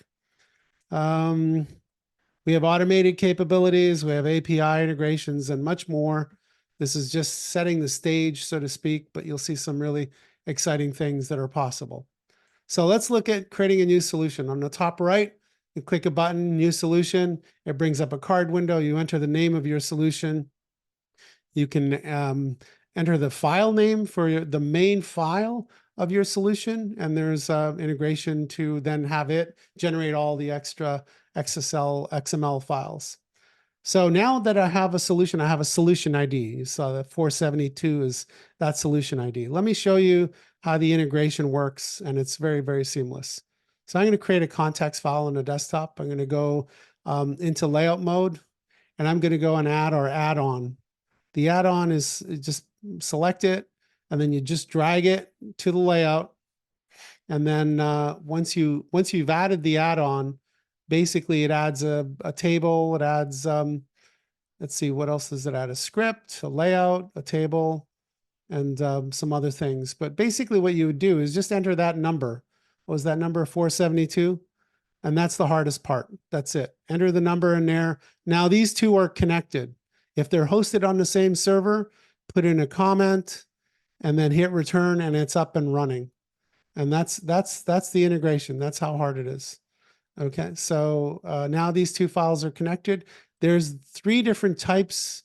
We have automated capabilities. We have API integrations and much more. This is just setting the stage, so to speak, but you'll see some really exciting things that are possible. So let's look at creating a new solution. On the top right, you click a button, new solution. It brings up a card window. You enter the name of your solution. You can enter the file name for the main file of your solution, and there's integration to then have it generate all the extra XML files. So now that I have a solution, I have a solution ID. You saw that 472 is that solution ID. Let me show you how the integration works, and it's very, very seamless. So I'm going to create a context file on the desktop. I'm going to go into layout mode, and I'm going to go and add our add-on The add-on is just select it, and then you just drag it to the layout. And then once you've added the add-on, basically it adds a table, it adds, let's see, what else does it add? A script, a layout, a table, and some other things. But basically what you would do is just enter that number. What was that number, 472? And that's the hardest part. That's it. Enter the number in there. Now these two are connected. If they're hosted on the same server, put in a comment and then hit return and it's up and running. And that's the integration. That's how hard it is. Okay, so now these two files are connected. There's 3 different types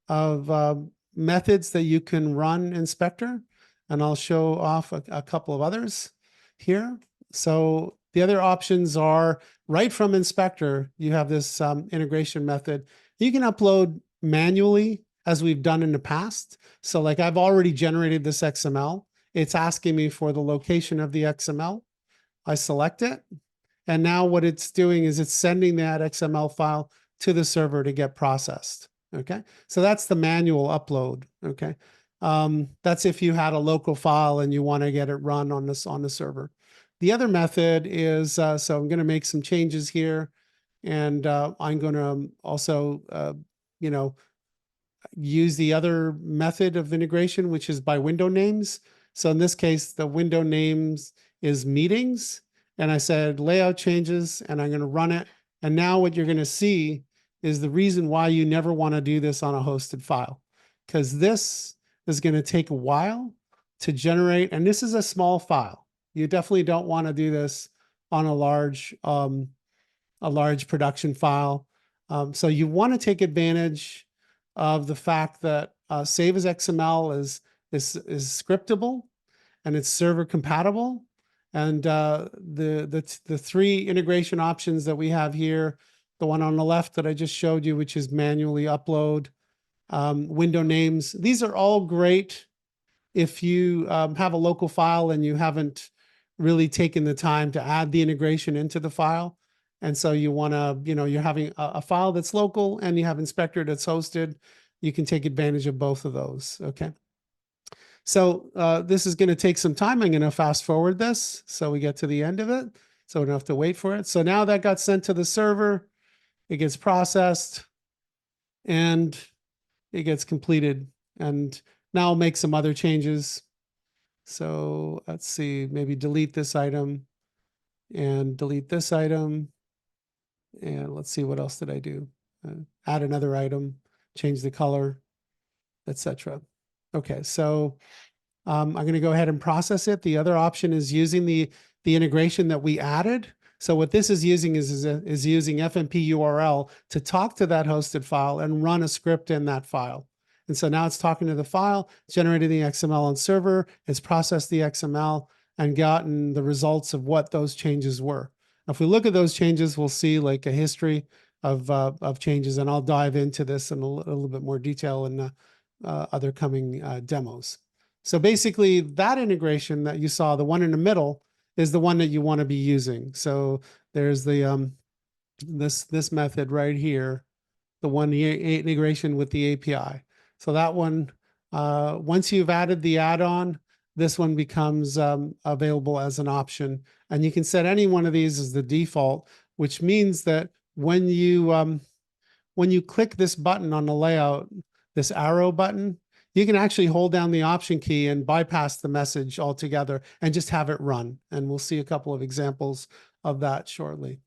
of methods that you can run Inspector, and I'll show off a couple of others here. So the other options are right from Inspector, you have this integration method. You can upload manually as we've done in the past. So like I've already generated this XML. It's asking me for the location of the XML. I select it. And now what it's doing is it's sending that XML file to the server to get processed. Okay. So that's the manual upload. Okay. That's if you had a local file and you want to get it run on the server. The other method is, so I'm going to make some changes here, and I'm going to also, use the other method of integration, which is by window names. So in this case, the window names is meetings, and I said layout changes, and I'm going to run it. And now what you're going to see is the reason why you never want to do this on a hosted file, because this is going to take a while to generate, and this is a small file. You definitely don't want to do this on a large production file. So you want to take advantage of the fact that Save as XML is scriptable and it's server compatible. And the 3 integration options that we have here, the one on the left that I just showed you, which is manually upload, window names. These are all great if you have a local file and you haven't really taken the time to add the integration into the file. And so you want to, you're having a file that's local and you have Inspector that's hosted. You can take advantage of both of those. Okay. So this is going to take some time. I'm going to fast forward this so we get to the end of it. So we don't have to wait for it. So now that got sent to the server, it gets processed and it gets completed. And now I'll make some other changes. So let's see, maybe delete this item and delete this item. And let's see, what else did I do? Add another item, change the color, etc. Okay, so I'm going to go ahead and process it. The other option is using the integration that we added. So what this is using is using FMP URL to talk to that hosted file and run a script in that file. And so now it's talking to the file, generated the XML on server, it's processed the XML and gotten the results of what those changes were. Now, if we look at those changes, we'll see like a history of changes, and I'll dive into this in a little bit more detail in other coming demos. So basically that integration that you saw, the one in the middle, is the one that you want to be using. So there's the this method right here, the one, the integration with the API. So that one, once you've added the add-on, this one becomes available as an option. And you can set any one of these as the default, which means that when you click this button on the layout, this arrow button, you can actually hold down the option key and bypass the message altogether and just have it run. And we'll see a couple of examples of that shortly.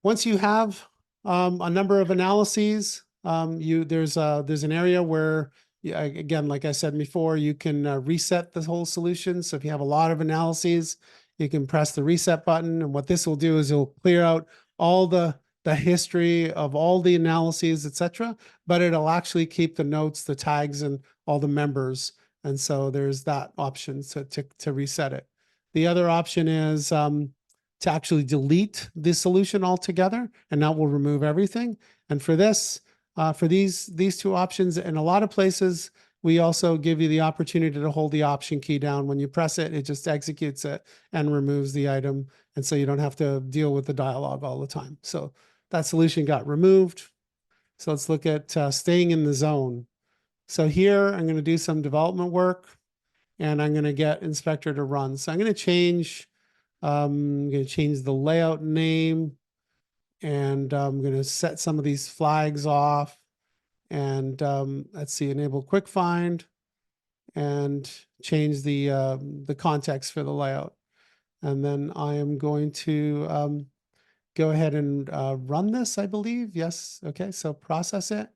Once you have a number of analyses, there's an area where, again, like I said before, you can reset the whole solution. So if you have a lot of analyses, you can press the reset button. And what this will do is it'll clear out all the history of all the analyses, etc. But it'll actually keep the notes, the tags, and all the members. And so there's that option to reset it. The other option is to actually delete the solution altogether, and that will remove everything. And for this, for these 2 options, in a lot of places, we also give you the opportunity to hold the option key down. When you press it, it just executes it and removes the item. And so you don't have to deal with the dialogue all the time. So that solution got removed. So let's look at staying in the zone. So here I'm going to do some development work, and I'm going to get inspector to run. So I'm going to change the layout name, and I'm going to set some of these flags off. And let's see, enable quick find, and change the context for the layout. And then I am going to go ahead and run this, I believe. Yes. Okay. So process it.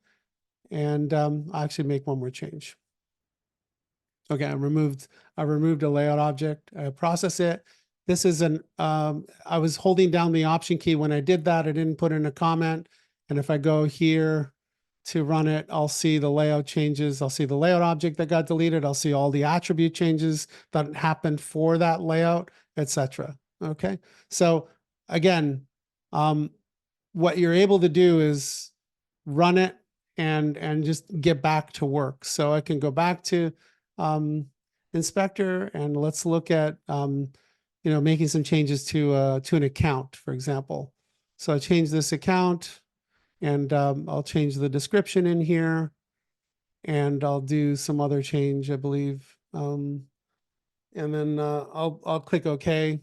And I'll actually make one more change. Okay. I removed a layout object. I process it. This is I was holding down the option key when I did that. I didn't put in a comment. And if I go here to run it, I'll see the layout changes. I'll see the layout object that got deleted. I'll see all the attribute changes that happened for that layout, etc. Okay. So again, what you're able to do is run it and just get back to work. So I can go back to Inspector, and let's look at making some changes to an account, for example. So I change this account, and I'll change the description in here, and I'll do some other change, I believe. And then I'll click OK,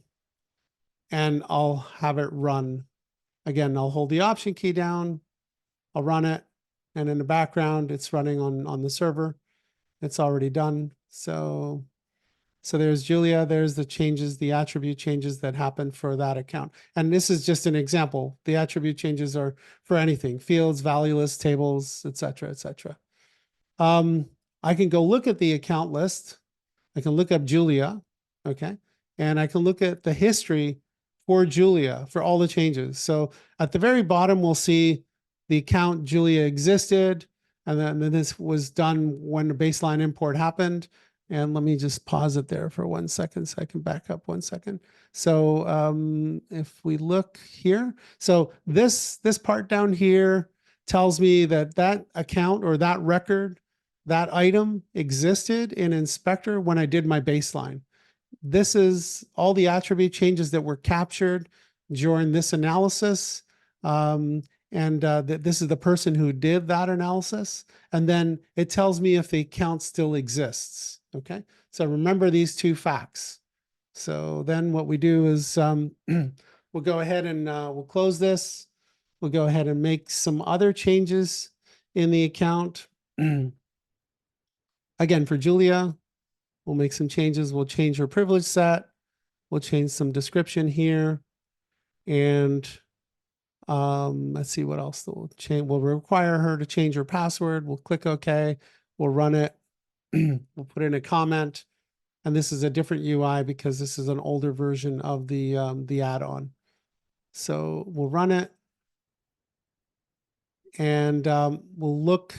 and I'll have it run. Again, I'll hold the option key down, I'll run it, and in the background, it's running on the server. It's already done. So there's Julia, there's the changes, the attribute changes that happened for that account. And this is just an example. The attribute changes are for anything, fields, value lists, tables, etc., etc. I can go look at the account list. I can look up Julia, okay? And I can look at the history for Julia for all the changes. So at the very bottom, we'll see the account Julia existed, and then this was done when the baseline import happened. And let me just pause it there for 1 second so I can back up 1 second. So if we look here, so this part down here tells me that that account or that record, that item existed in Inspector when I did my baseline. This is all the attribute changes that were captured during this analysis. This is the person who did that analysis. And then it tells me if the account still exists. Okay. So remember these two facts. So then what we do is we'll go ahead and we'll close this. We'll go ahead and make some other changes in the account. Again, for Julia, we'll make some changes. We'll change her privilege set. We'll change some description here. And let's see what else we'll change. We'll require her to change her password. We'll click OK. We'll run it. We'll put in a comment. And this is a different UI because this is an older version of the add-on. So we'll run it. And we'll look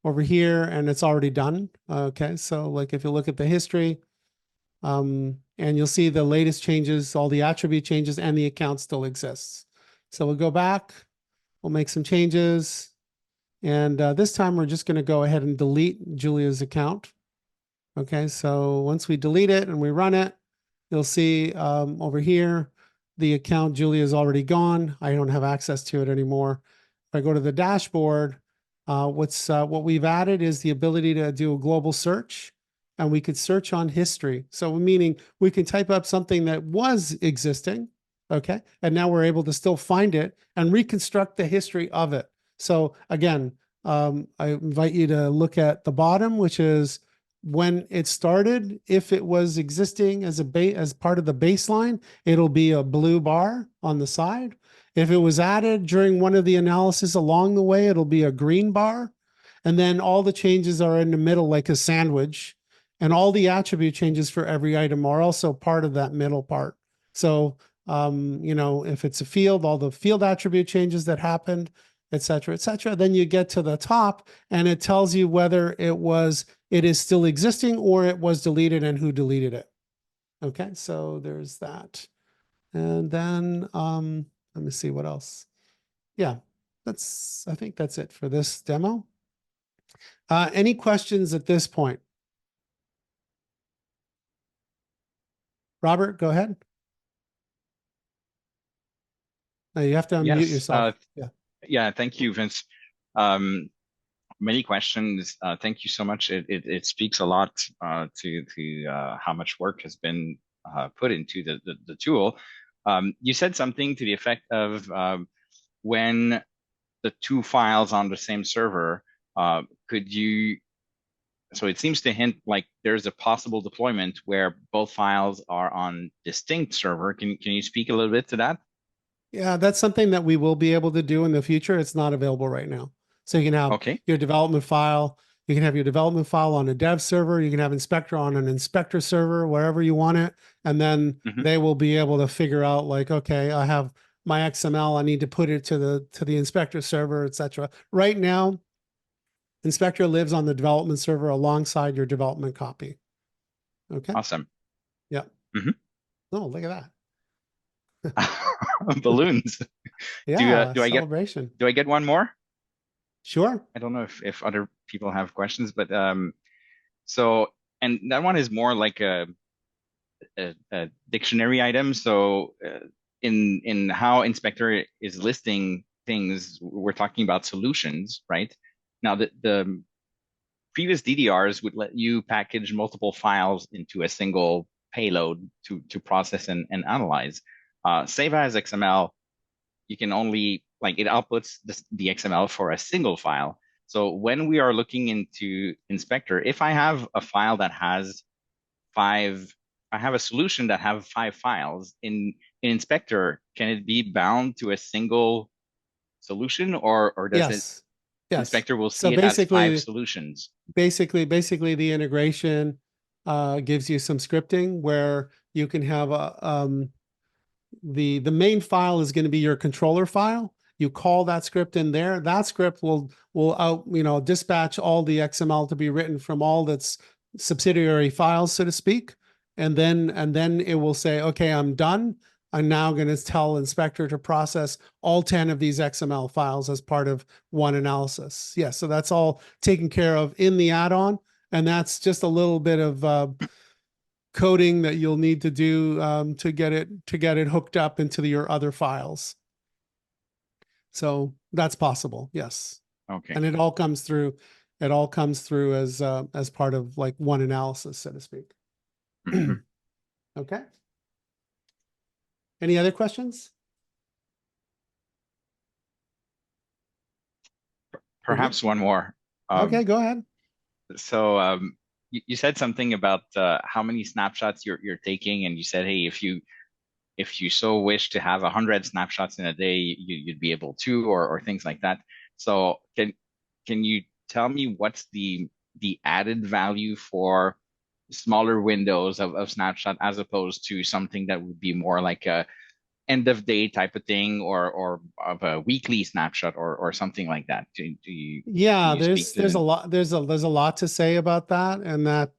over here, and it's already done. Okay, so like if you look at the history, and you'll see the latest changes, all the attribute changes, and the account still exists. So we'll go back, we'll make some changes, and this time we're just going to go ahead and delete Julia's account. Okay, so once we delete it and we run it, you'll see over here, the account Julia is already gone. I don't have access to it anymore. If I go to the dashboard, what we've added is the ability to do a global search, and we could search on history. So meaning we can type up something that was existing, okay? And now we're able to still find it and reconstruct the history of it. So again, I invite you to look at the bottom, which is when it started. If it was existing as part of the baseline, it'll be a blue bar on the side. If it was added during one of the analysis along the way, it'll be a green bar. And then all the changes are in the middle like a sandwich. And all the attribute changes for every item are also part of that middle part. So, if it's a field, all the field attribute changes that happened, et cetera, then you get to the top and it tells you whether it is still existing or it was deleted and who deleted it. Okay, so there's that. And then, let me see what else. Yeah, I think that's it for this demo. Any questions at this point? Robert, go ahead. You have to unmute yourself. Yeah, thank you, Vince. Many questions. Thank you so much. It speaks a lot to how much work has been put into the tool. You said something to the effect of when the two files on the same server, could you, so it seems to hint like there's a possible deployment where both files are on distinct server. Can you speak a little bit to that? Yeah, that's something that we will be able to do in the future. It's not available right now. So you can have Okay. your development file. You can have your development file on a dev server. You can have inspector on an inspector server, wherever you want it. And then they will be able to figure out like, okay, I have my XML. I need to put it to the inspector server, etc. Right now, inspector lives on the development server alongside your development copy. Okay. Awesome. Yeah. Oh, look at that. Balloons. Yeah. Do I celebration. do I get one more? Sure. I don't know if other people have questions, but so, and that one is more like a dictionary item. So in how Inspector is listing things, we're talking about solutions, right? Now the previous DDRs would let you package multiple files into a single payload to process and analyze. Save as XML, you can only, like, it outputs the XML for a single file. So when we are looking into Inspector, if I have a file that has I have a solution that have 5 files in Inspector, can it be bound to a single solution, or does it? Yes. Inspector will So see it as basically- 5 solutions. Basically the integration gives you some scripting where you can have the main file is going to be your controller file. You call that script in there. That script will out, dispatch all the XML to be written from all its subsidiary files, so to speak. And then it will say, okay, I'm done. I'm now going to tell Inspector to process all 10 of these XML files as part of one analysis. Yeah, so that's all taken care of in the add-on. And that's just a little bit of coding that you'll need to do to get it hooked up into your other files. So that's possible, yes. Okay. And it all comes through as part of like one analysis, so to speak. Okay. Any other questions? Perhaps one more. Okay, go ahead. So you said something about how many snapshots you're taking, and you said, hey, if you so wish to have 100 snapshots in a day, you'd be able to, or things like that. So can you tell me what's the added value for smaller windows of snapshot as opposed to something that would be more like a end of day type of thing, or of a weekly snapshot or something like that? Yeah, there's a lot to say about that, and that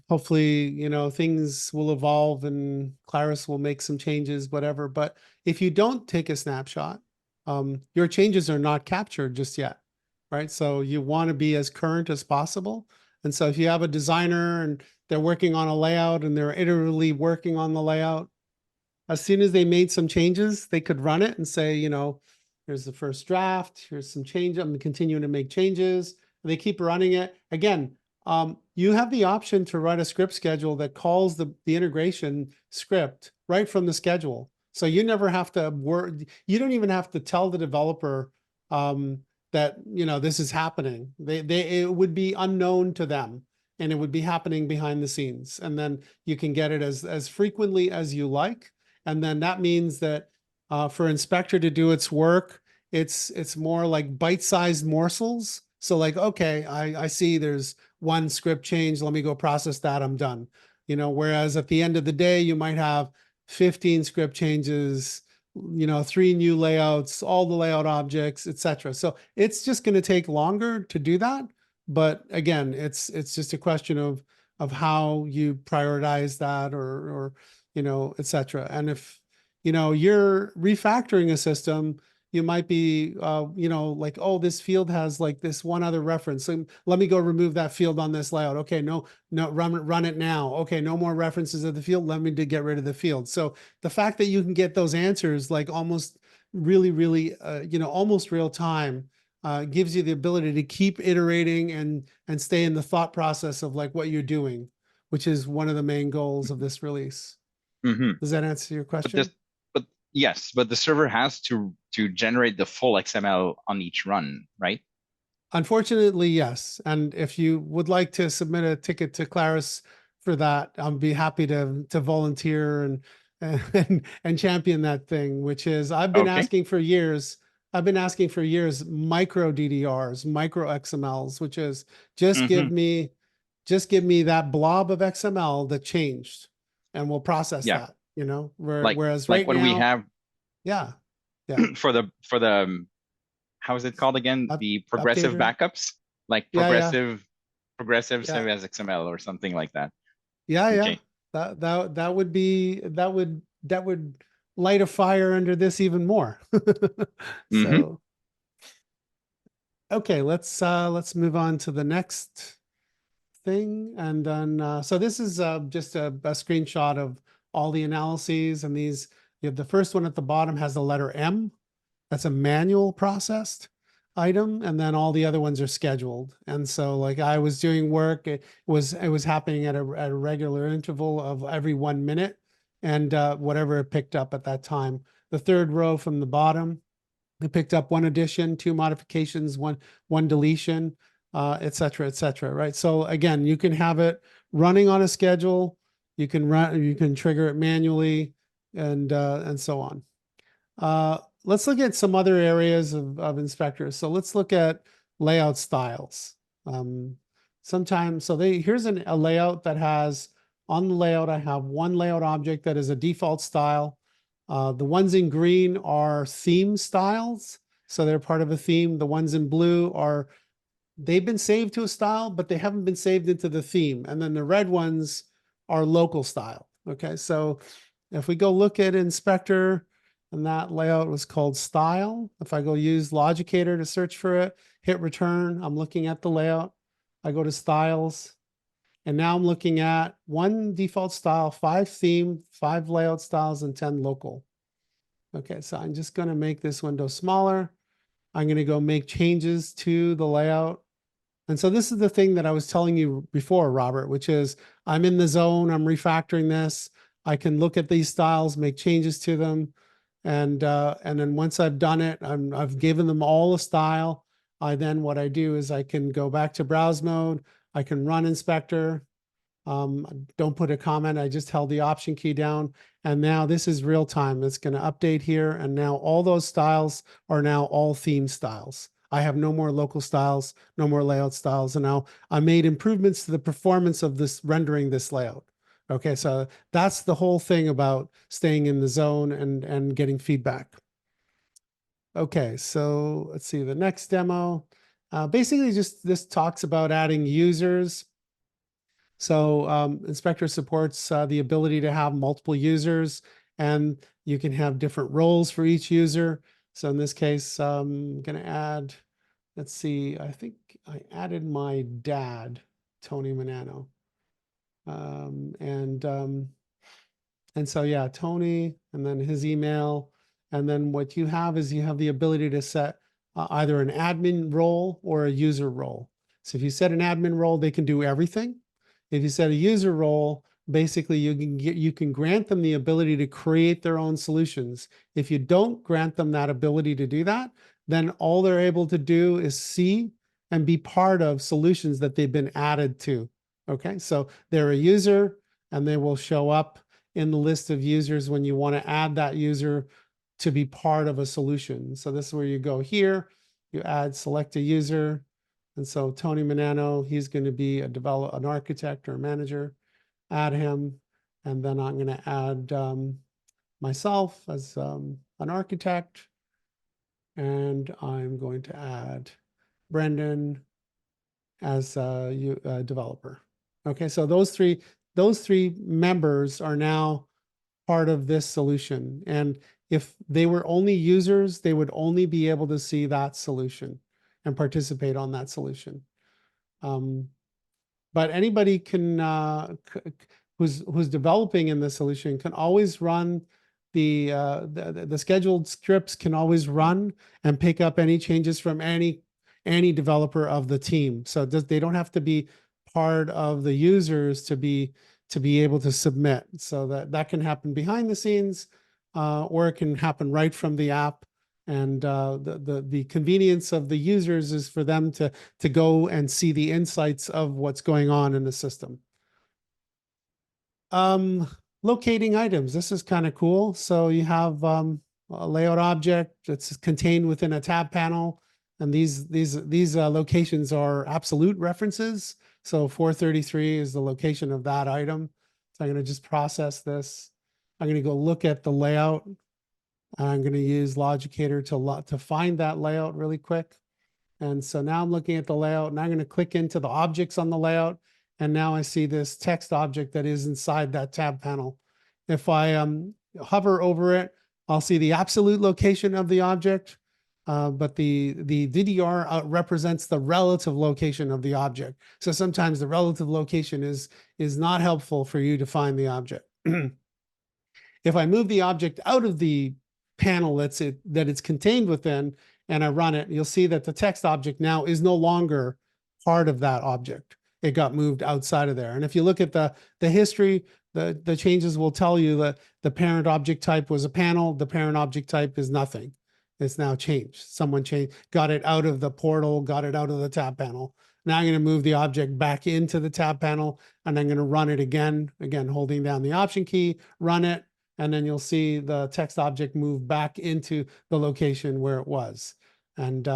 hopefully things will evolve and Claris will make some changes, whatever. But if you don't take a snapshot, your changes are not captured just yet, right? So you want to be as current as possible. And so if you have a designer and they're working on a layout and they're iteratively working on the layout, as soon as they made some changes, they could run it and say, here's the first draft, here's some change. I'm continuing to make changes. And they keep running it. Again, you have the option to write a script schedule that calls the integration script right from the schedule. So you never have to work. You don't even have to tell the developer that, this is happening. It would be unknown to them, and it would be happening behind the scenes. And then you can get it as frequently as you like. And then that means that for Inspector to do its work, it's more like bite-sized morsels. So like, okay, I see there's one script change. Let me go process that. I'm done. Whereas at the end of the day, you might have 15 script changes, 3 new layouts, all the layout objects, etc. So it's just going to take longer to do that. But again, it's just a question of how you prioritize that or etc. And if, you're refactoring a system, you might be, like, oh, this field has like this one other reference. So let me go remove that field on this layout. Okay, no, run it now. Okay, no more references of the field. Let me get rid of the field. So the fact that you can get those answers like almost really, almost real time gives you the ability to keep iterating and stay in the thought process of like what you're doing, which is one of the main goals of this release. Mhm. Does that answer your But question? this, but yes, but the server has to generate the full XML on each run, right? Unfortunately, yes. And if you would like to submit a ticket to Claris for that, I'll be happy to volunteer and champion that thing, which is I've been Okay. asking for years. I've been asking for years micro DDRs, micro XMLs, which is just give me that blob of XML that changed, and we'll process Yeah. that. You know, Like whereas like right what now, we have yeah, for the how is it called again? The progressive updater. backups, like Yeah, yeah. progressive Yeah. save as XML or something like that. Yeah, yeah. Okay. That would light a fire under this even more. So okay, let's move on to the next thing. And then so this is just a screenshot of all the analyses, and these, you have the first one at the bottom has the letter M. That's a manual processed item, and then all the other ones are scheduled. And so like I was doing work, it was happening at a regular interval of every 1 minute, and whatever it picked up at that time. The third row from the bottom, it picked up 1 addition, 2 modifications, one deletion, et cetera, right? So again, you can have it running on a schedule, you can trigger it manually, and so on. Let's look at some other areas of inspectors. So let's look at layout styles. Sometimes, so here's a layout that has, on the layout, I have one layout object that is a default style. The ones in green are theme styles, so they're part of a theme. The ones in blue they've been saved to a style, but they haven't been saved into the theme. And then the red ones are local style. Okay, so if we go look at Inspector, and that layout was called style. If I go use Logicator to search for it, hit return, I'm looking at the layout. I go to styles, and now I'm looking at 1 default style, 5 theme, 5 layout styles, and 10 local. Okay, so I'm just going to make this window smaller. I'm going to go make changes to the layout. And so this is the thing that I was telling you before, Robert, which is I'm in the zone, I'm refactoring this. I can look at these styles, make changes to them. And then once I've done it, I've given them all a style. What I do is I can go back to browse mode. I can run inspector. Don't put a comment. I just held the option key down. And now this is real time. It's going to update here. And now all those styles are now all theme styles. I have no more local styles, no more layout styles. And now I made improvements to the performance of this rendering this layout. Okay, so that's the whole thing about staying in the zone and getting feedback. Okay, so let's see the next demo. Basically, just this talks about adding users. So Inspector supports the ability to have multiple users, and you can have different roles for each user. So in this case, I'm going to add, let's see, I think I added my dad, Tony Menanno. And so, yeah, Tony, and then his email. And then what you have is you have the ability to set either an admin role or a user role. So if you set an admin role, they can do everything. If you set a user role, basically you can grant them the ability to create their own solutions. If you don't grant them that ability to do that, then all they're able to do is see and be part of solutions that they've been added to. Okay, so they're a user, and they will show up in the list of users when you want to add that user to be part of a solution. So this is where you go here, you add, select a user. And so Tony Menanno, he's going to be an architect or a manager, add him. And then I'm going to add myself as an architect. And I'm going to add Brendan as a developer. Okay, so those three members are now part of this solution. And if they were only users, they would only be able to see that solution and participate on that solution. But anybody can who's developing in the solution can always run the scheduled scripts can always run and pick up any changes from any any developer of the team. So they don't have to be part of the users to be able to submit. So that can happen behind the scenes, or it can happen right from the app. And the convenience of the users is for them to go and see the insights of what's going on in the system. Locating items. This is kind of cool. So you have a layout object that's contained within a tab panel, and these locations are absolute references. So 433 is the location of that item. So I'm going to just process this. I'm going to go look at the layout. I'm going to use Logicator to find that layout really quick. And so now I'm looking at the layout, and I'm going to click into the objects on the layout. And now I see this text object that is inside that tab panel. If I hover over it, I'll see the absolute location of the object, but the DDR represents the relative location of the object. So sometimes the relative location is not helpful for you to find the object. If I move the object out of the panel that it's contained within, and I run it, you'll see that the text object now is no longer part of that object. It got moved outside of there. And if you look at the history, the changes will tell you that the parent object type was a panel. The parent object type is nothing. It's now changed. Someone got it out of the portal, got it out of the tab panel. Now I'm going to move the object back into the tab panel, and I'm going to run it again, holding down the Option key, run it, and then you'll see the text object move back into the location where it was. And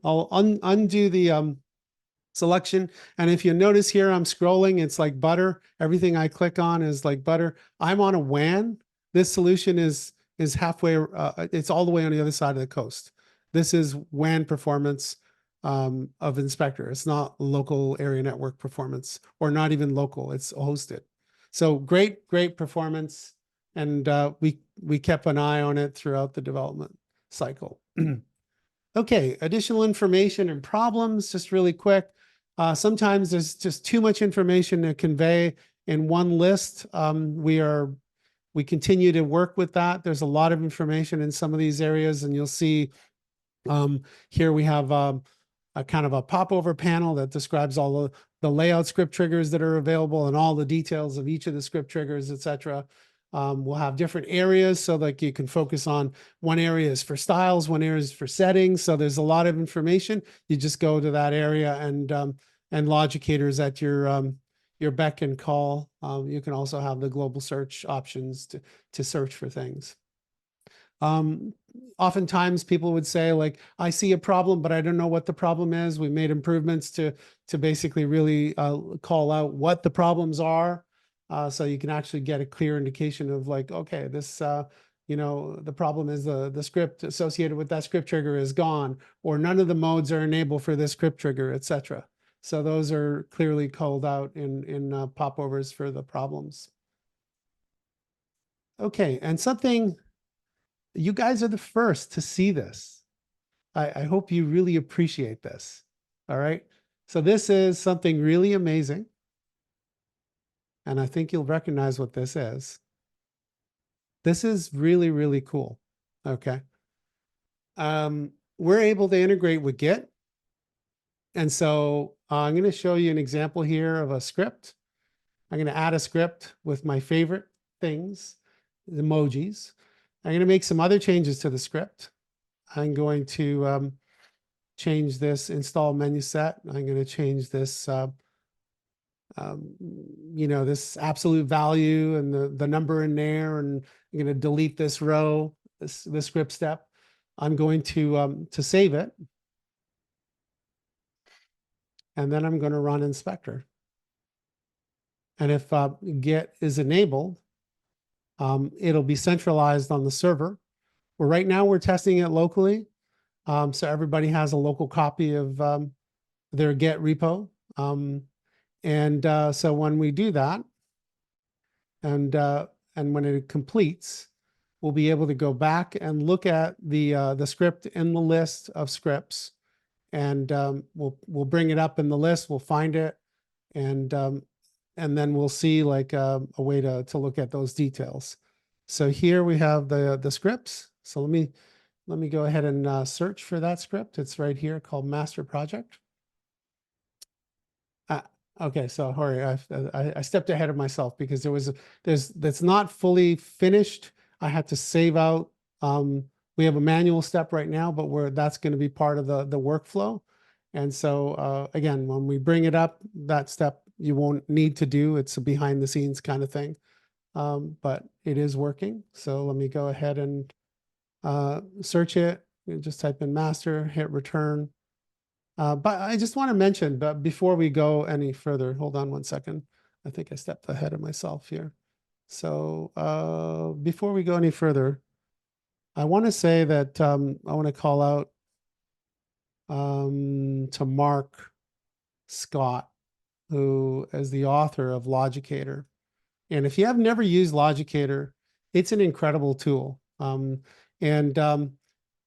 I'll undo the selection. And if you notice here, I'm scrolling, it's like butter. Everything I click on is like butter. I'm on a WAN. This solution is halfway, it's all the way on the other side of the coast. This is WAN performance of Inspector. It's not local area network performance, or not even local, it's hosted. So great performance. And we kept an eye on it throughout the development cycle. Okay, additional information and problems, just really quick. Sometimes there's just too much information to convey in one list. We continue to work with that. There's a lot of information in some of these areas, and you'll see here we have a kind of a popover panel that describes all the layout script triggers that are available and all the details of each of the script triggers, etc. We'll have different areas, so like you can focus on one area is for styles, one area is for settings. So there's a lot of information. You just go to that area, and Logicator is at your beck and call. You can also have the global search options to search for things. Oftentimes people would say, like, I see a problem, but I don't know what the problem is. We made improvements to basically really call out what the problems are. So you can actually get a clear indication of, like, okay, this, the problem is the script associated with that script trigger is gone, or none of the modes are enabled for this script trigger, etc. So those are clearly called out in popovers for the problems. Okay, and something, you guys are the first to see this. I hope you really appreciate this. All right. So this is something really amazing. And I think you'll recognize what this is. This is really, really cool. Okay. We're able to integrate with Git. And so I'm going to show you an example here of a script. I'm going to add a script with my favorite things, the emojis. I'm going to make some other changes to the script. I'm going to change this install menu set. I'm going to change this, this absolute value and the number in there, and I'm going to delete this row, this script step. I'm going to save it. And then I'm going to run Inspector. And if Git is enabled, it'll be centralized on the server. Well, right now we're testing it locally. So everybody has a local copy of their Git repo. So when we do that, and when it completes, we'll be able to go back and look at the script in the list of scripts, and we'll bring it up in the list. We'll find it, and then we'll see, like, a way to look at those details. So here we have the scripts. So let me let me go ahead and search for that script. It's right here called master project. Okay, so Jorge, I stepped ahead of myself because that's not fully finished. I had to save out. We have a manual step right now, but that's going to be part of the workflow. And so again, when we bring it up, that step you won't need to do. It's a behind the scenes kind of thing, but it is working. So let me go ahead and search it. You just type in master, hit return. But I just want to mention, but before we go any further, hold on one second. I think I stepped ahead of myself here. So before we go any further, I want to say that I want to call out to Mark Scott, who is the author of Logicator. And if you have never used Logicator, it's an incredible tool. And it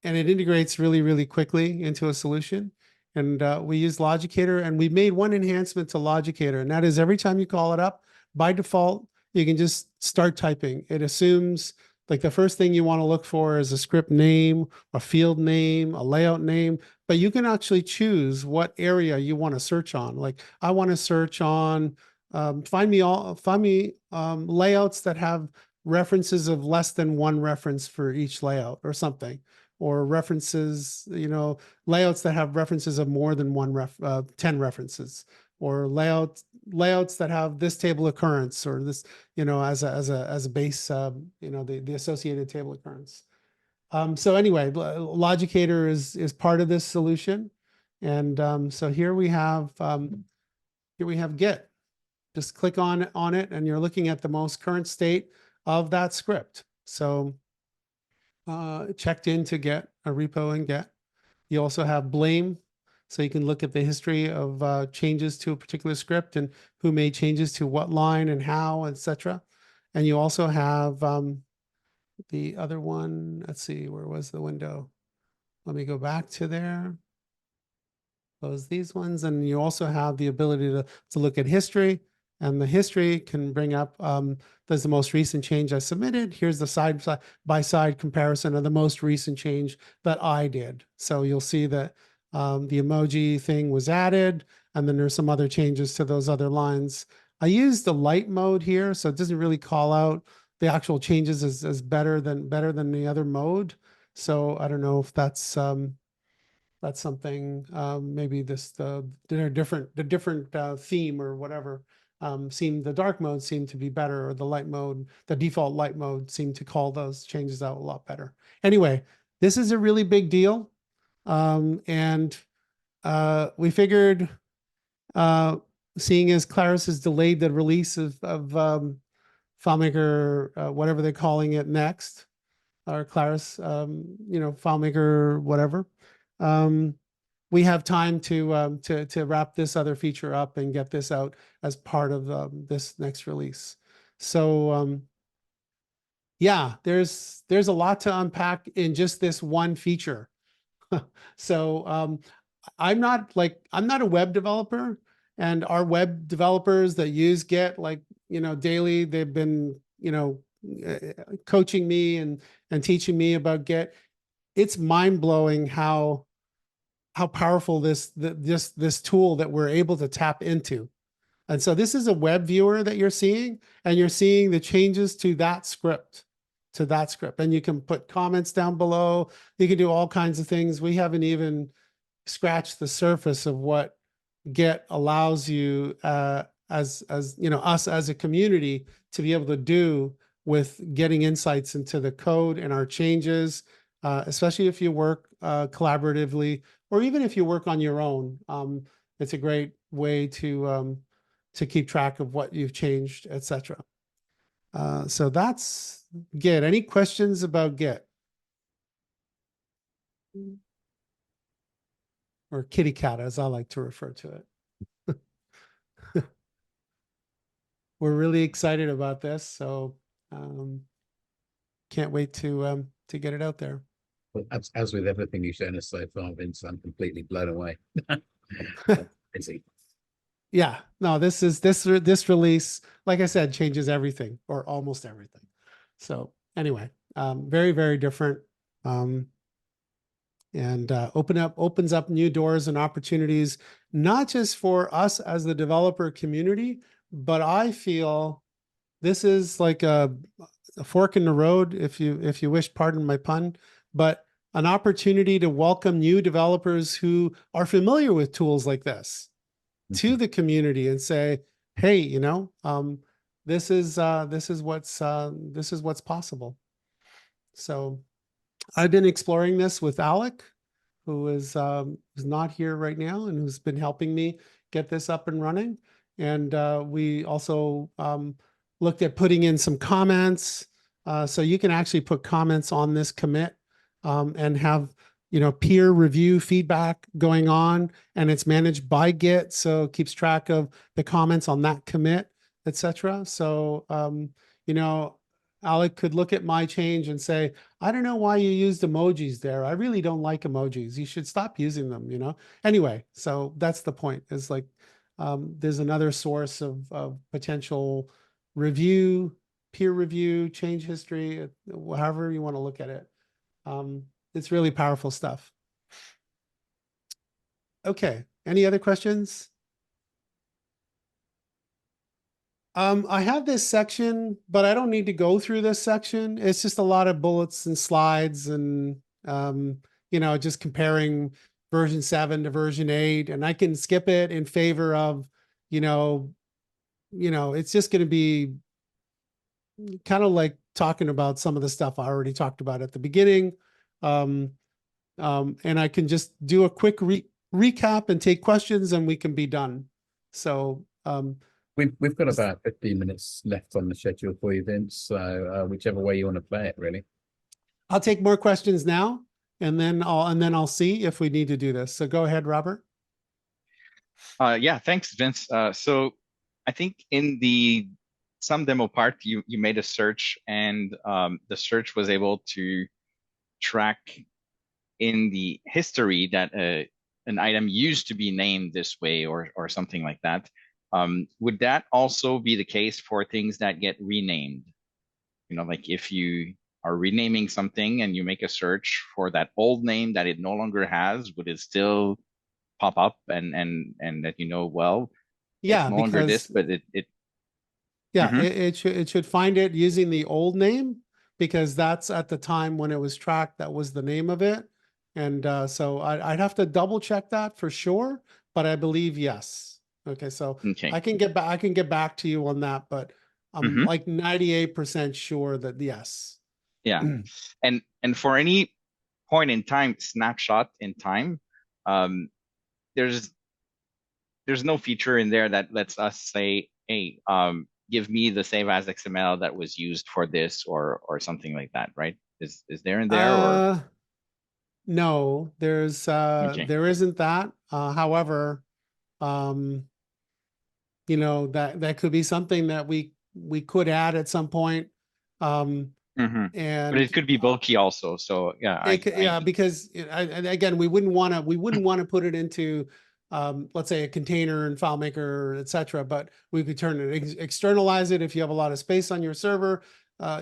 integrates really, really quickly into a solution. And we use Logicator, and we made one enhancement to Logicator, and that is every time you call it up, by default, you can just start typing. It assumes like the first thing you want to look for is a script name, a field name, a layout name, but you can actually choose what area you want to search on. Like I want to search on, find me layouts that have references of less than one reference for each layout or something. Or references, layouts that have references of more than 10 references, or layouts that have this table occurrence, or this, as a base, the associated table occurrence. So anyway, Logicator is part of this solution, and so here we have Git. Just click on it, and you're looking at the most current state of that script. So checked in to get a repo in Git. You also have blame, so you can look at the history of changes to a particular script and who made changes to what line and how, etc. And you also have the other one. Let's see, where was the window? Let me go back to there. Close these ones, and you also have the ability to look at history. And the history can bring up, there's the most recent change I submitted. Here's the side-by-side comparison of the most recent change that I did. So you'll see that the emoji thing was added, and then there's some other changes to those other lines. I used the light mode here, so it doesn't really call out the actual changes as better than the other mode. So I don't know if that's something, maybe the different theme or whatever. The dark mode seemed to be better, or the light mode, the default light mode seemed to call those changes out a lot better. Anyway, this is a really big deal. And we figured, seeing as Claris has delayed the release of FileMaker, whatever they're calling it next, or Claris, FileMaker, whatever, we have time to wrap this other feature up and get this out as part of this next release. So yeah, there's a lot to unpack in just this one feature. So I'm not a web developer, and our web developers that use Git daily, they've been coaching me and teaching me about Git. It's mind-blowing how powerful this tool that we're able to tap into. And so this is a web viewer that you're seeing, and you're seeing the changes to that script, and you can put comments down below. You can do all kinds of things. We haven't even scratched the surface of what Git allows you as us as a community to be able to do with getting insights into the code and our changes, especially if you work collaboratively, or even if you work on your own. It's a great way to keep track of what you've changed, etc. So that's Git. Any questions about Git? Or kitty cat, as I like to refer to it. We're really excited about this, so can't wait to get it out there. Well, as with everything you've shown us so far, Vince, I'm completely blown away. Yeah, no, this release, like I said, changes everything, or almost everything. So anyway, very, very different. and opens up new doors and opportunities, not just for us as the developer community, but I feel this is like a fork in the road, if you wish, pardon my pun, but an opportunity to welcome new developers who are familiar with tools like this to the community and say, hey, you know, this is what's possible. So I've been exploring this with Alec, who is not here right now and who's been helping me get this up and running. And we also looked at putting in some comments. So you can actually put comments on this commit and have, you know, peer review feedback going on, and it's managed by Git. So it keeps track of the comments on that commit, etc. So, you know, Alec could look at my change and say, I don't know why you used emojis there. I really don't like emojis. You should stop using them, you know? Anyway, so that's the point, is like, there's another source of potential review, peer review, change history, however you want to look at it. It's really powerful stuff. Okay, any other questions? I have this section, but I don't need to go through this section. It's just a lot of bullets and slides and, you know, just comparing version 7 to version 8, and I can skip it in favor of, you know, it's just going to be kind of like talking about some of the stuff I already talked about at the beginning. And I can just do a quick recap and take questions, and we can be done. So, we've got about 15 minutes left on the schedule for you, Vince. So whichever way you want to play it, really. I'll take more questions now, and then I'll see if we need to do this. So go ahead, Robert. Yeah, thanks, Vince. So I think in some demo part, you made a search, and the search was able to track in the history that an item used to be named this way or something like that. Would that also be the case for things that get renamed? You know, like if you are renaming something and you make a search for that old name that it no longer has, would it still pop up and that, you know, well, Yeah, it's no longer this, but yeah, it should find it using the old name, because that's at the time when it was tracked, that was the name of it. And so I'd have to double check that for sure, but I believe yes. Okay, so okay. I can get back to you on that, but I'm like 98% sure that yes. Yeah. And for any point in time, snapshot in time, there's no feature in there that lets us say, hey, give me the save as XML that was used for this or something like that, right? Is there in there or? No, there's there isn't that. However, you know, that could be something that we could add at some point. And but it could be bulky also. So yeah, because again, we wouldn't want to put it into let's say a container and FileMaker, etc. But we could turn it, externalize it if you have a lot of space on your server.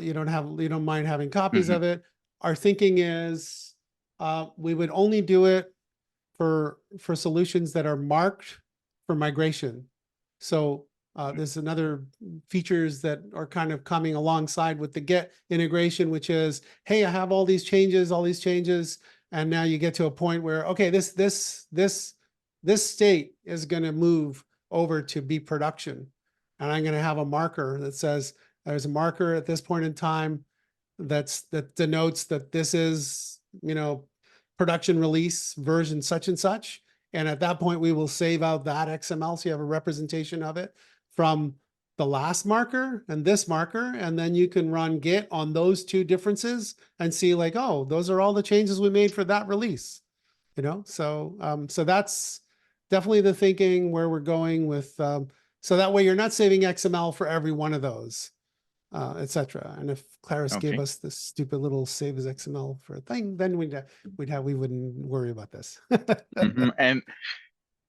You don't mind having copies of it. Our thinking is we would only do it for solutions that are marked for migration. So there's another features that are kind of coming alongside with the Git integration, which is, hey, I have all these changes, and now you get to a point where, okay, this state is going to move over to be production, and I'm going to have a marker that says there's a marker at this point in time that denotes that this is, you know, production release version such and such. And at that point, we will save out that XML, so you have a representation of it from the last marker and this marker, and then you can run Git on those two differences and see like, oh, those are all the changes we made for that release, you know? So, so that's definitely the thinking where we're going with, so that way you're not saving XML for every one of those, etc. And if Claris gave us this stupid little save as XML for a thing, then we wouldn't worry about this.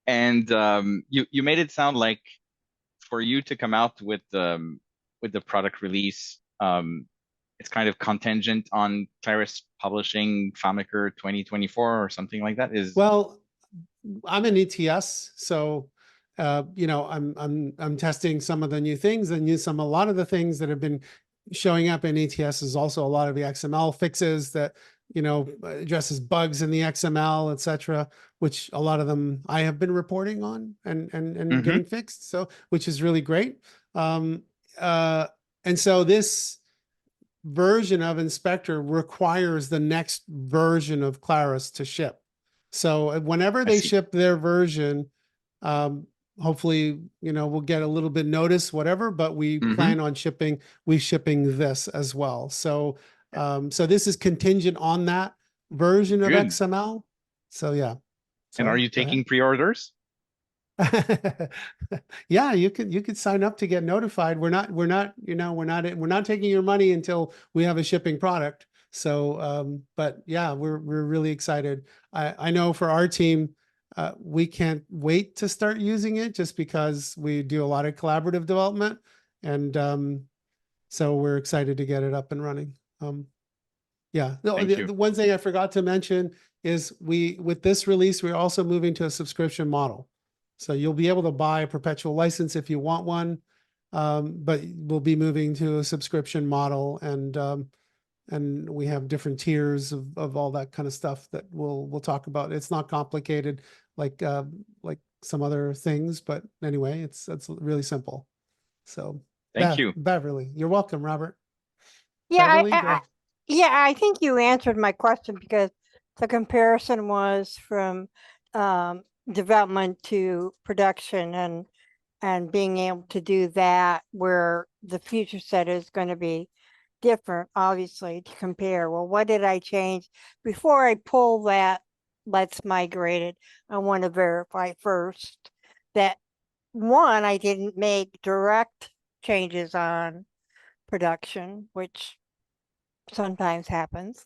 And you made it sound like for you to come out with the product release, it's kind of contingent on Claris publishing FileMaker 2024 or something like that? Well, I'm an ETS, so you know, I'm testing some of the new things and a lot of the things that have been showing up in ETS is also a lot of the XML fixes that, you know, addresses bugs in the XML, etc., which a lot of them I have been reporting on and getting fixed. So, which is really great. And so this version of Inspector requires the next version of Claris to ship. So whenever they ship their version, hopefully, you know, we'll get a little bit notice, whatever, but we plan on shipping this as well. So, so this is contingent on that version of XML. So yeah. And are you taking pre-orders? Yeah, you could sign up to get notified. We're not taking your money until we have a shipping product. So, but yeah, we're really excited. I know for our team, we can't wait to start using it just because we do a lot of collaborative development. And so we're excited to get it up and running. Yeah, the one thing I forgot to mention is with this release, we're also moving to a subscription model. So you'll be able to buy a perpetual license if you want one, but we'll be moving to a subscription model, and we have different tiers of all that kind of stuff that we'll talk about. It's not complicated like some other things, but anyway, it's really simple. So thank you, Beverly. You're welcome, Robert. Yeah, Beverly, yeah, I think you answered my question because the comparison was from development to production and being able to do that where the feature set is going to be different, obviously, to compare. Well, what did I change before I pull that? Let's migrate it. I want to verify first that one, I didn't make direct changes on production, which sometimes happens.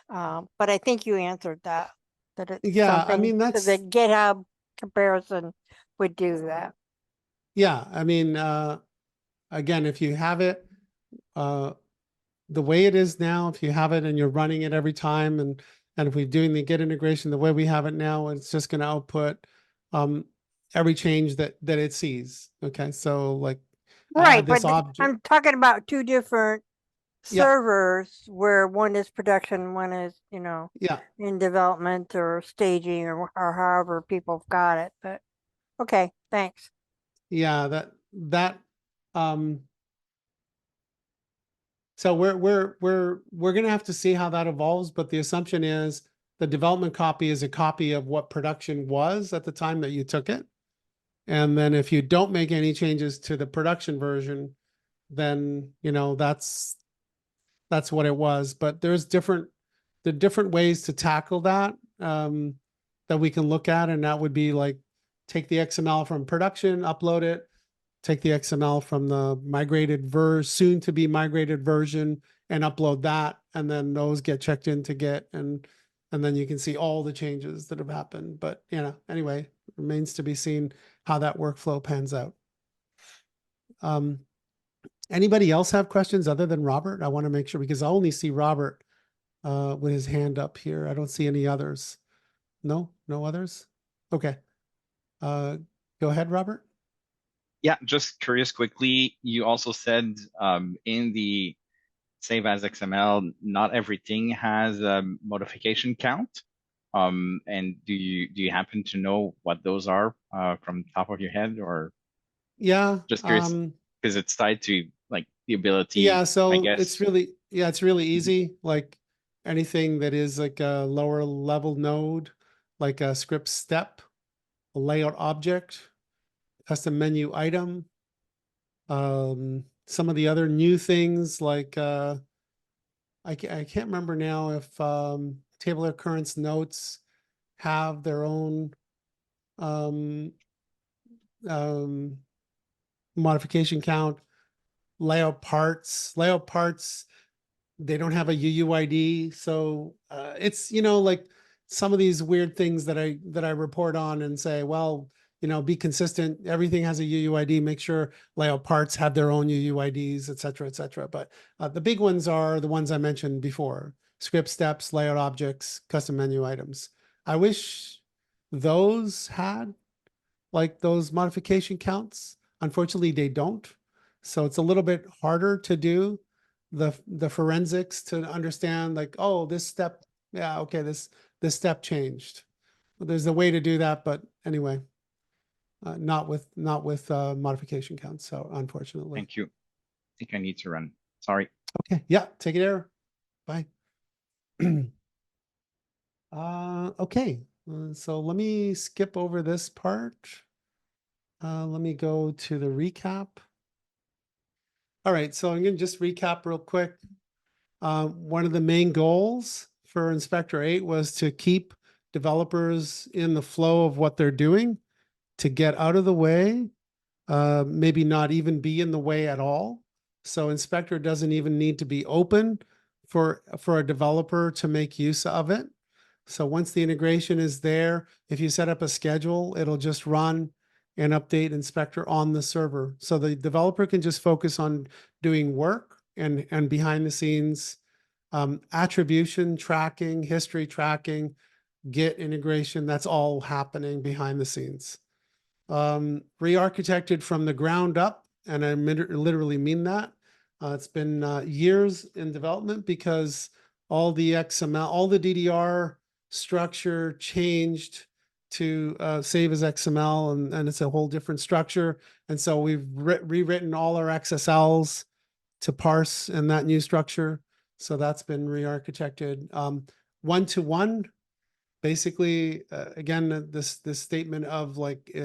But I think you answered that. That it's I mean, that's the GitHub comparison would do that. Yeah, I mean, again, if you have it the way it is now, if you have it and you're running it every time, and if we're doing the Git integration the way we have it now, it's just going to output every change that it sees. Okay, so like right, but I'm talking about two different servers where one is production, one is, you know, in development or staging or however people have got it. But okay, thanks. Yeah, so we're gonna have to see how that evolves, but the assumption is the development copy is a copy of what production was at the time that you took it. And then if you don't make any changes to the production version, then, you know, that's what it was. But there's different ways to tackle that that we can look at, and that would be like take the XML from production, upload it, take the XML from the migrated soon to be migrated version and upload that, and then those get checked into Git, and then you can see all the changes that have happened. But you know, anyway, remains to be seen how that workflow pans out. Anybody else have questions other than Robert? I want to make sure, because I only see Robert with his hand up here. I don't see any others. No others? Okay. Go ahead, Robert. Yeah, just curious quickly, you also said in the save as XML, not everything has a modification count. And do you happen to know what those are from the top of your head, or? Yeah. Just curious, because it's tied to like the ability. Yeah, so I guess. it's really easy. Like anything that is like a lower level node, like a script step, a layout object, custom menu item. Some of the other new things like I can't remember now if table occurrence notes have their own modification count. Layout parts, they don't have a UUID. So it's, you know, like some of these weird things that I report on and say, well, be consistent. Everything has a UUID. Make sure layout parts have their own UUIDs, et cetera, et cetera. But the big ones are the ones I mentioned before: script steps, layout objects, custom menu items. I wish those had like those modification counts. Unfortunately, they don't. So it's a little bit harder to do the forensics to understand like, oh, this step, yeah, okay, this step changed. There's a way to do that, but anyway, not with modification counts. So unfortunately. Thank you. I think I need to run. Sorry. Okay. Yeah. Take it, Error. Bye. Okay. So let me skip over this part. Let me go to the recap. All right. So I'm going to just recap real quick. One of the main goals for Inspector 8 was to keep developers in the flow of what they're doing, to get out of the way, maybe not even be in the way at all. So Inspector doesn't even need to be open for a developer to make use of it. So once the integration is there, if you set up a schedule, it'll just run and update Inspector on the server. So the developer can just focus on doing work and behind the scenes attribution tracking, history tracking, Git integration. That's all happening behind the scenes. Re-architected from the ground up, and I literally mean that. It's been years in development because all the XML, all the DDR structure changed to save as XML, and it's a whole different structure. And so we've rewritten all our XSLs to parse in that new structure. So that's been re-architected. One-to-one, basically, again, this statement of like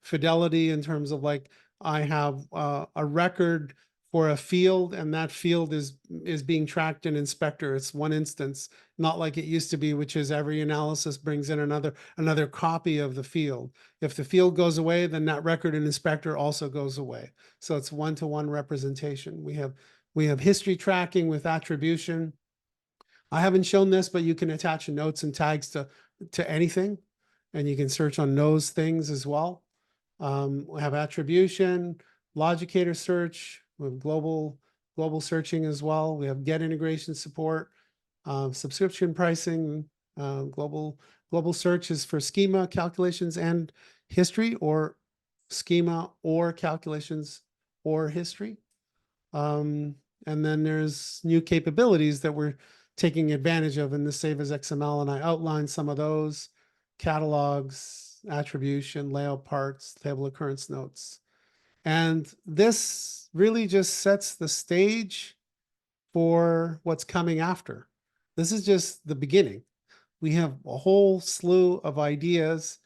fidelity in terms of like, I have a record for a field, and that field is being tracked in Inspector. It's one instance, not like it used to be, which is every analysis brings in another copy of the field. If the field goes away, then that record in Inspector also goes away. So it's one-to-one representation. We have history tracking with attribution. I haven't shown this, but you can attach notes and tags to anything, and you can search on those things as well. We have attribution, logicator search. We have global searching as well. We have get integration support, subscription pricing, global search is for schema calculations and history, or schema or calculations or history. And then there's new capabilities that we're taking advantage of in the Save as XML, and I outlined some of those: catalogs, attribution, layout parts, table occurrence notes. And this really just sets the stage for what's coming after. This is just the beginning. We have a whole slew of ideas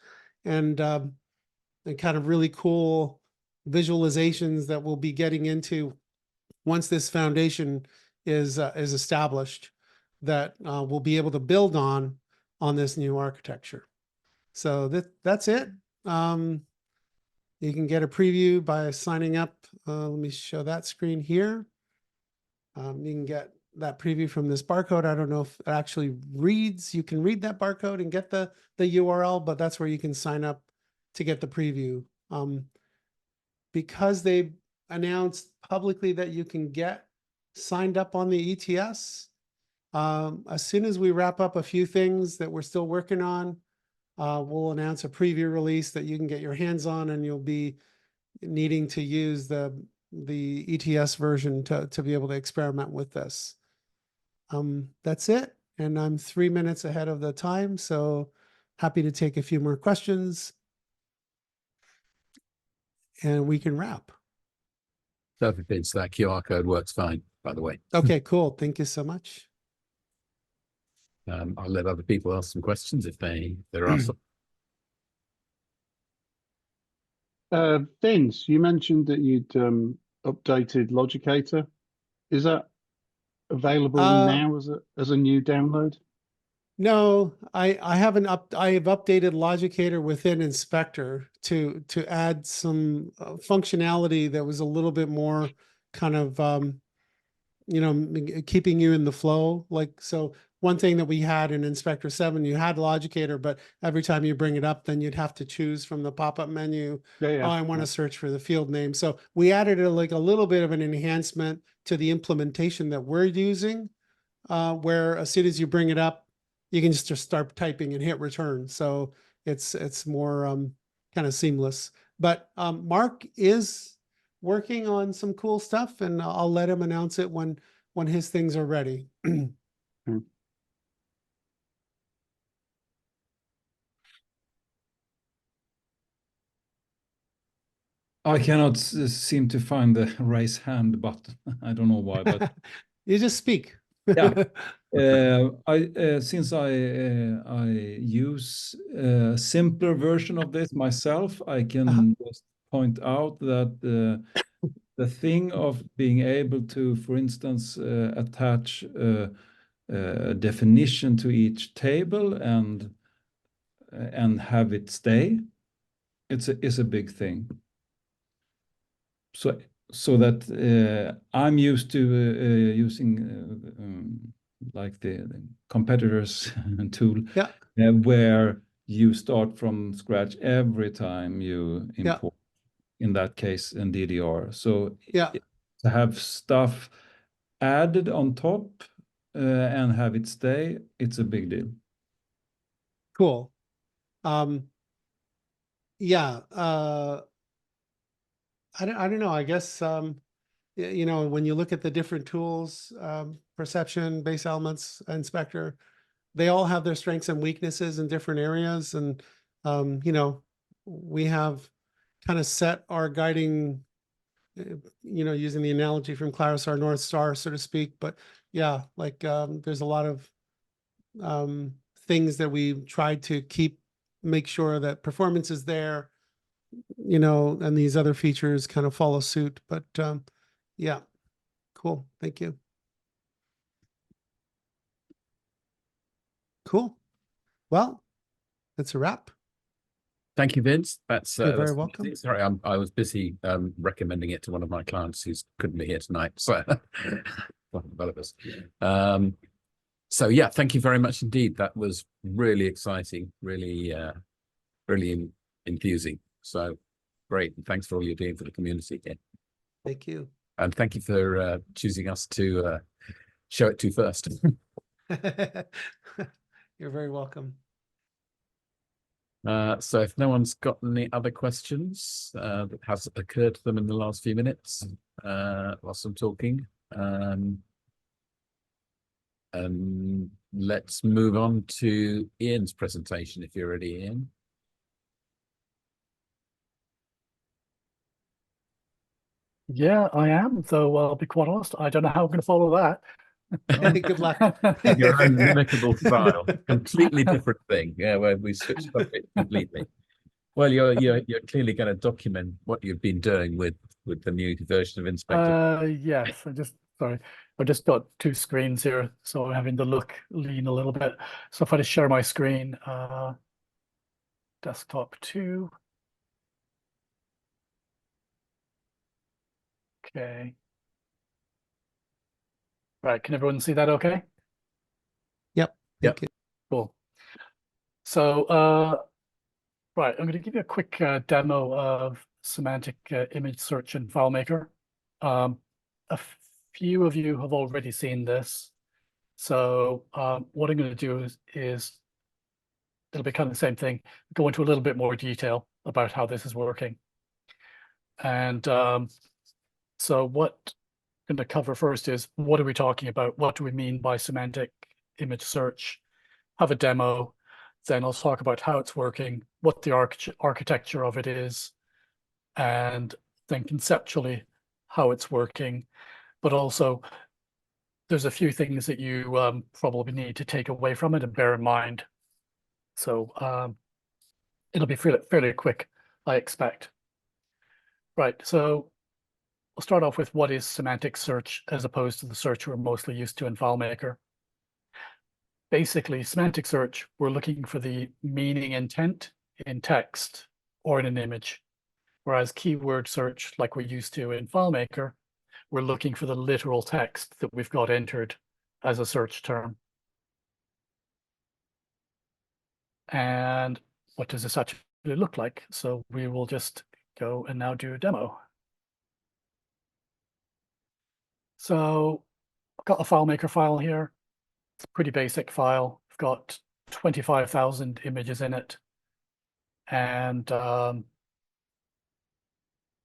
and kind of really cool visualizations that we'll be getting into once this foundation is established, that we'll be able to build on this new architecture. So that's it. You can get a preview by signing up. Let me show that screen here. You can get that preview from this barcode. I don't know if it actually reads. You can read that barcode and get the URL, but that's where you can sign up to get the preview. Because they announced publicly that you can get signed up on the ETS, as soon as we wrap up a few things that we're still working on, we'll announce a preview release that you can get your hands on, and you'll be needing to use the ETS version to be able to experiment with this. That's it. And I'm 3 minutes ahead of the time, so happy to take a few more questions, and we can wrap. Perfect. That QR code works fine, by the way. Okay, cool. Thank you so much. I'll let other people ask some questions if there are some. Vince, you mentioned that you'd updated Logicator. Is that available now as a new download? No, I haven't I have updated Logicator within Inspector to add some functionality that was a little bit more kind of keeping you in the flow. Like, so one thing that we had in Inspector 7, you had Logicator, but every time you bring it up, then you'd have to choose from the pop-up menu. Oh, I want to search for the field name. So we added a little bit of an enhancement to the implementation that we're using, where as soon as you bring it up, you can just start typing and hit return. So it's more kind of seamless. But Mark is working on some cool stuff, and I'll let him announce it when his things are ready. I cannot seem to find the raise hand button. I don't know why, but you just speak. yeah. Since I use a simpler version of this myself, I can just point out that the thing of being able to, for instance, attach a definition to each table and have it stay, is a big thing. So that I'm used to using like the competitors tool, where you start from scratch every time you import. In that case, in DDR. So to have stuff added on top and have it stay, it's a big deal. Cool. I don't know. I guess, you know, when you look at the different tools, perception, base elements, inspector, they all have their strengths and weaknesses in different areas. And, you know, we have kind of set our guiding, you know, using the analogy from Claris, our North Star, so to speak. But yeah, like there's a lot of things that we tried to make sure that performance is there, you know, and these other features kind of follow suit. But yeah, cool. Thank you. Cool. Well, that's a wrap. Thank you, Vince. You're very that's welcome. amazing. Sorry, I was busy recommending it to one of my clients who couldn't be here tonight. So, developers. So yeah, thank you very much indeed. That was really exciting, really enthusing. So great, and thanks for all you're doing for the community here. Thank you. And thank you for choosing us to show it to first. You're very welcome. So if no one's got any other questions that has occurred to them in the last few minutes whilst I'm talking, let's move on to Ian's presentation if you're ready, Ian. Yeah, I am. Though I'll be quite honest, I don't know how I'm going to follow that. Good luck. Your own mimicable style, completely different thing. Yeah, where we switched subject completely. Well, you're clearly going to document what you've been doing with the new version of Inspector. Yes, I just got two screens here, so I'm having to lean a little bit. So if I just share my screen, desktop 2. Okay. Right, can everyone see that okay? Yep. Yep. Cool. So, right, I'm going to give you a quick demo of Semantic Image Search in FileMaker. A few of you have already seen this. So what I'm going to do is it'll be kind of the same thing, go into a little bit more detail about how this is working. And so what I'm going to cover first is, what are we talking about? What do we mean by semantic image search? Have a demo. Then I'll talk about how it's working, what the architecture of it is, and then conceptually how it's working. But also, there's a few things that you probably need to take away from it and bear in mind. So it'll be fairly quick, I expect. Right, so we'll start off with what is semantic search as opposed to the search we're mostly used to in FileMaker. Basically, semantic search, we're looking for the meaning intent in text or in an image. Whereas keyword search, like we're used to in FileMaker, we're looking for the literal text that we've got entered as a search term. And what does this actually look like? So we will just go and now do a demo. So I've got a FileMaker file here. It's a pretty basic file. I've got 25,000 images in it. And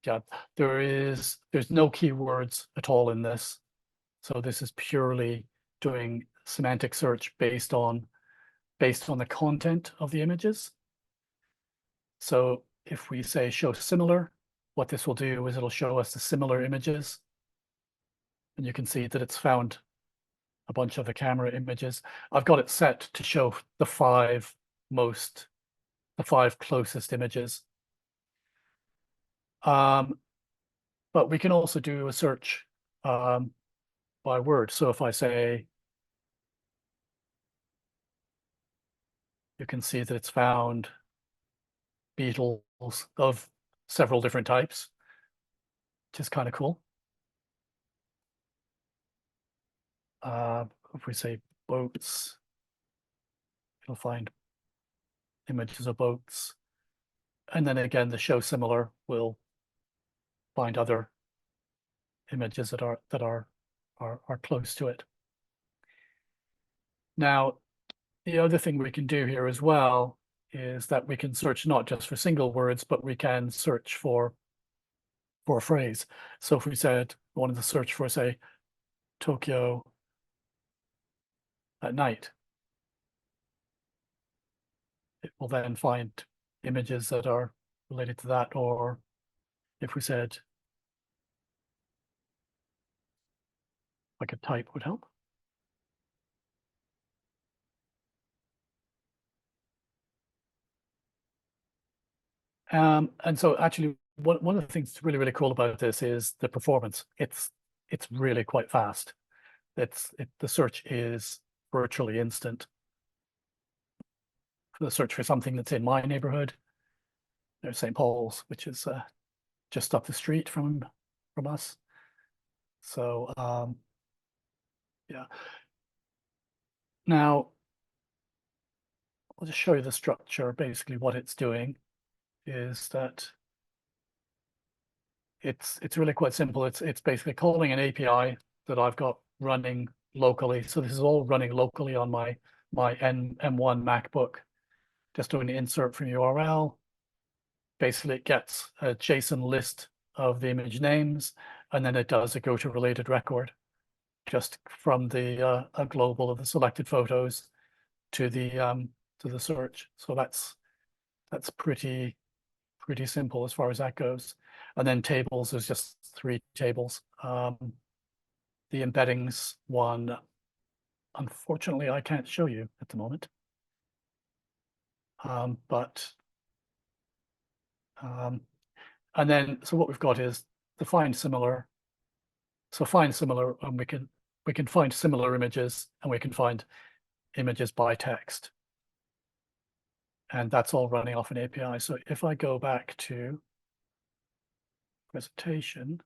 yeah, there's no keywords at all in this. So this is purely doing semantic search based on the content of the images. So if we say show similar, what this will do is it'll show us the similar images. And you can see that it's found a bunch of the camera images. I've got it set to show the five closest images. But we can also do a search by word. So if I say, you can see that it's found beetles of several different types, which is kind of cool. If we say boats, it'll find images of boats. And then again, the show similar will find other images that are close to it. Now, the other thing we can do here as well is that we can search not just for single words, but we can search for a phrase. So if we said we wanted to search for, say, Tokyo at night, it will then find images that are related to that. Or if we said, like a type would help. And so actually one of the things that's really, really cool about this is the performance. It's really quite fast. The search is virtually instant. For the search for something that's in my neighborhood, there's St. Paul's, which is just up the street from us. So yeah. Now I'll just show you the structure. Basically what it's doing is that it's really quite simple. It's basically calling an API that I've got running locally. So this is all running locally on my M1 MacBook. Just doing the insert from URL. Basically, it gets a JSON list of the image names, and then it does a go to related record, just from the a global of the selected photos to the search. So that's pretty simple as far as that goes. And then tables, there's just 3 tables. The embeddings one, unfortunately, I can't show you at the moment. And then, so what we've got is the find similar. So find similar, and we can find similar images, and we can find images by text. And that's all running off an API. So if I go back to presentation,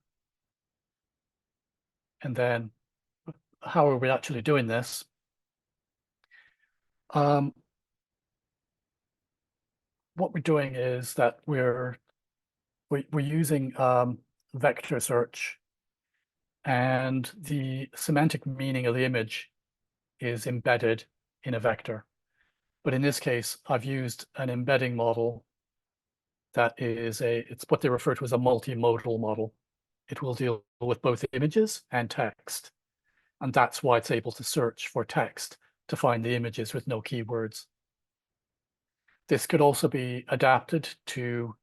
and then how are we actually doing this? What we're doing is that we're using vector search, and the semantic meaning of the image is embedded in a vector. But in this case, I've used an embedding model that is it's what they refer to as a multimodal model. It will deal with both images and text. And that's why it's able to search for text to find the images with no keywords. This could also be adapted to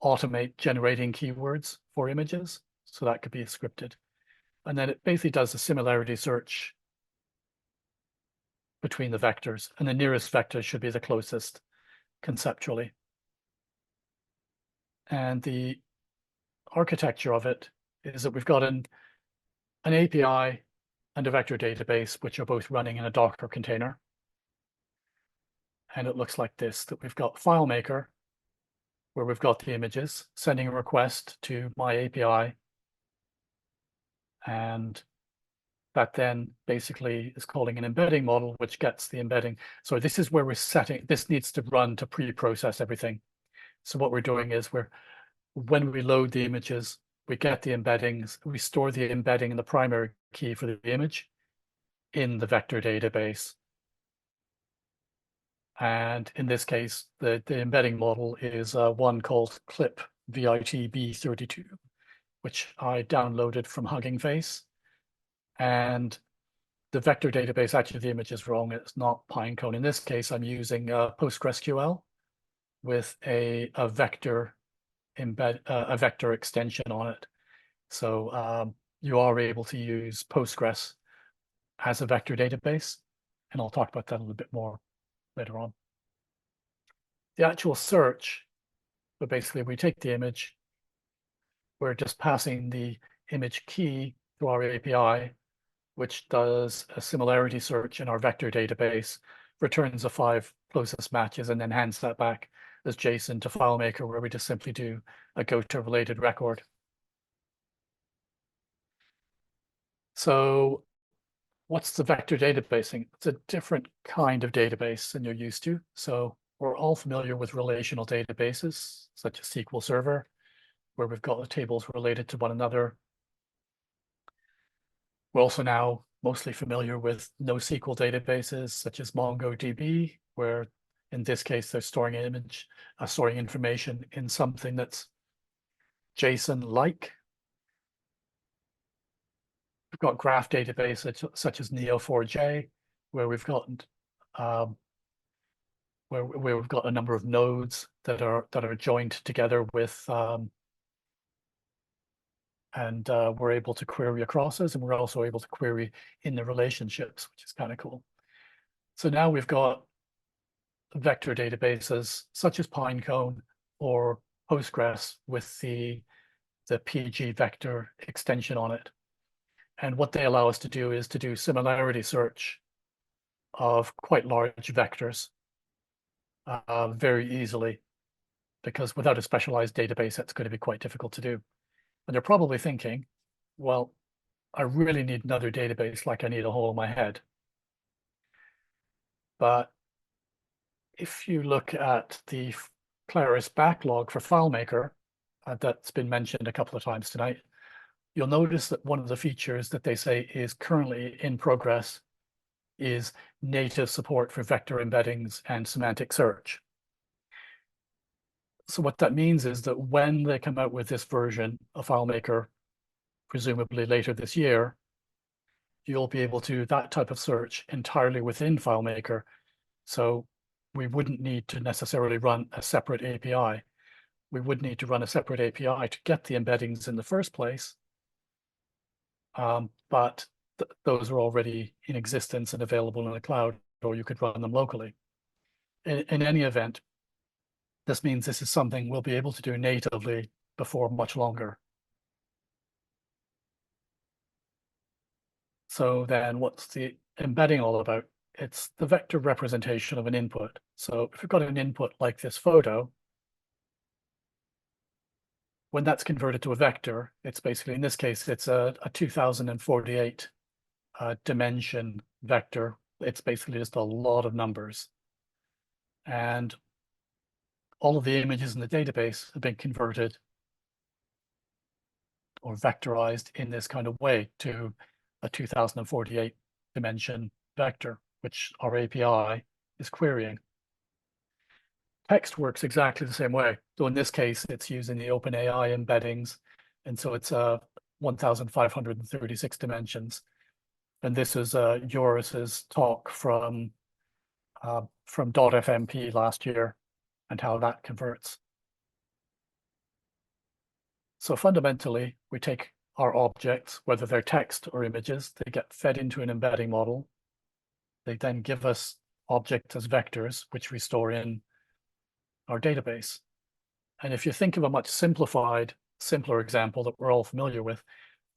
automate generating keywords for images. So that could be scripted. And then it basically does a similarity search between the vectors, and the nearest vector should be the closest conceptually. And the architecture of it is that we've got an API and a vector database, which are both running in a Docker container. And it looks like this, that we've got FileMaker, where we've got the images, sending a request to my API. And that then basically is calling an embedding model, which gets the embedding. So this is where we're setting, this needs to run to pre-process everything. So what we're doing is when we load the images, we get the embeddings, we store the embedding in the primary key for the image in the vector database. And in this case, the embedding model is one called clip VITB32, which I downloaded from Hugging Face. And the vector database, actually the image is wrong, it's not Pinecone. In this case, I'm using PostgreSQL with a vector a vector extension on it. So you are able to use Postgres as a vector database, and I'll talk about that a little bit more later on. The actual search, but basically we take the image, we're just passing the image key to our API, which does a similarity search in our vector database, returns the 5 closest matches, and then hands that back as JSON to FileMaker, where we just simply do a go to related record. So what's the vector databasing? It's a different kind of database than you're used to. So we're all familiar with relational databases, such as SQL Server, where we've got the tables related to one another. We're also now mostly familiar with NoSQL databases, such as MongoDB, where in this case, they're storing storing information in something that's JSON-like. We've got graph databases such as Neo4j, where we've got where we've got a number of nodes that are joined together with and we're able to query across those, and we're also able to query in the relationships, which is kind of cool. So now we've got vector databases such as Pinecone or Postgres with the PG vector extension on it. And what they allow us to do is to do similarity search of quite large vectors very easily, because without a specialized database, that's going to be quite difficult to do. And you're probably thinking, well, I really need another database like I need a hole in my head. But if you look at the Claris backlog for FileMaker, that's been mentioned a couple of times tonight, you'll notice that one of the features that they say is currently in progress is native support for vector embeddings and semantic search. So what that means is that when they come out with this version of FileMaker, presumably later this year, you'll be able to do that type of search entirely within FileMaker. So we wouldn't need to necessarily run a separate API. We would need to run a separate API to get the embeddings in the first place. But those are already in existence and available in the cloud, or you could run them locally. In any event, this means this is something we'll be able to do natively before much longer. So then what's the embedding all about? It's the vector representation of an input. So if you've got an input like this photo, when that's converted to a vector, it's basically, in this case, it's a 2048 dimension vector. It's basically just a lot of numbers. And all of the images in the database have been converted or vectorized in this kind of way to a 2048 dimension vector, which our API is querying. Text works exactly the same way. So in this case, it's using the OpenAI embeddings. And so it's 1,536 dimensions. And this is Joris's talk from .fmp last year and how that converts. So fundamentally, we take our objects, whether they're text or images, they get fed into an embedding model. They then give us objects as vectors, which we store in our database. And if you think of a much simpler example that we're all familiar with,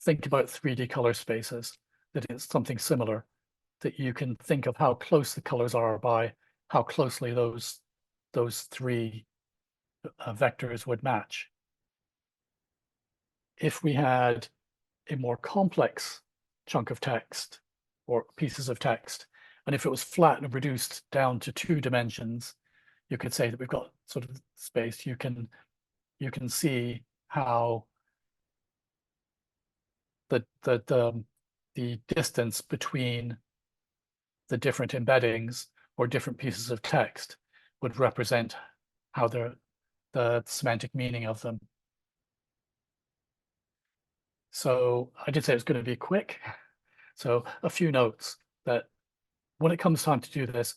think about 3D color spaces. That is something similar, that you can think of how close the colors are by how closely those three vectors would match. If we had a more complex chunk of text or pieces of text. And if it was flat and reduced down to 2 dimensions, you could say that we've got sort of space. You can see how the distance between the different embeddings or different pieces of text would represent how the semantic meaning of them. So I did say it's going to be quick. So a few notes that when it comes time to do this,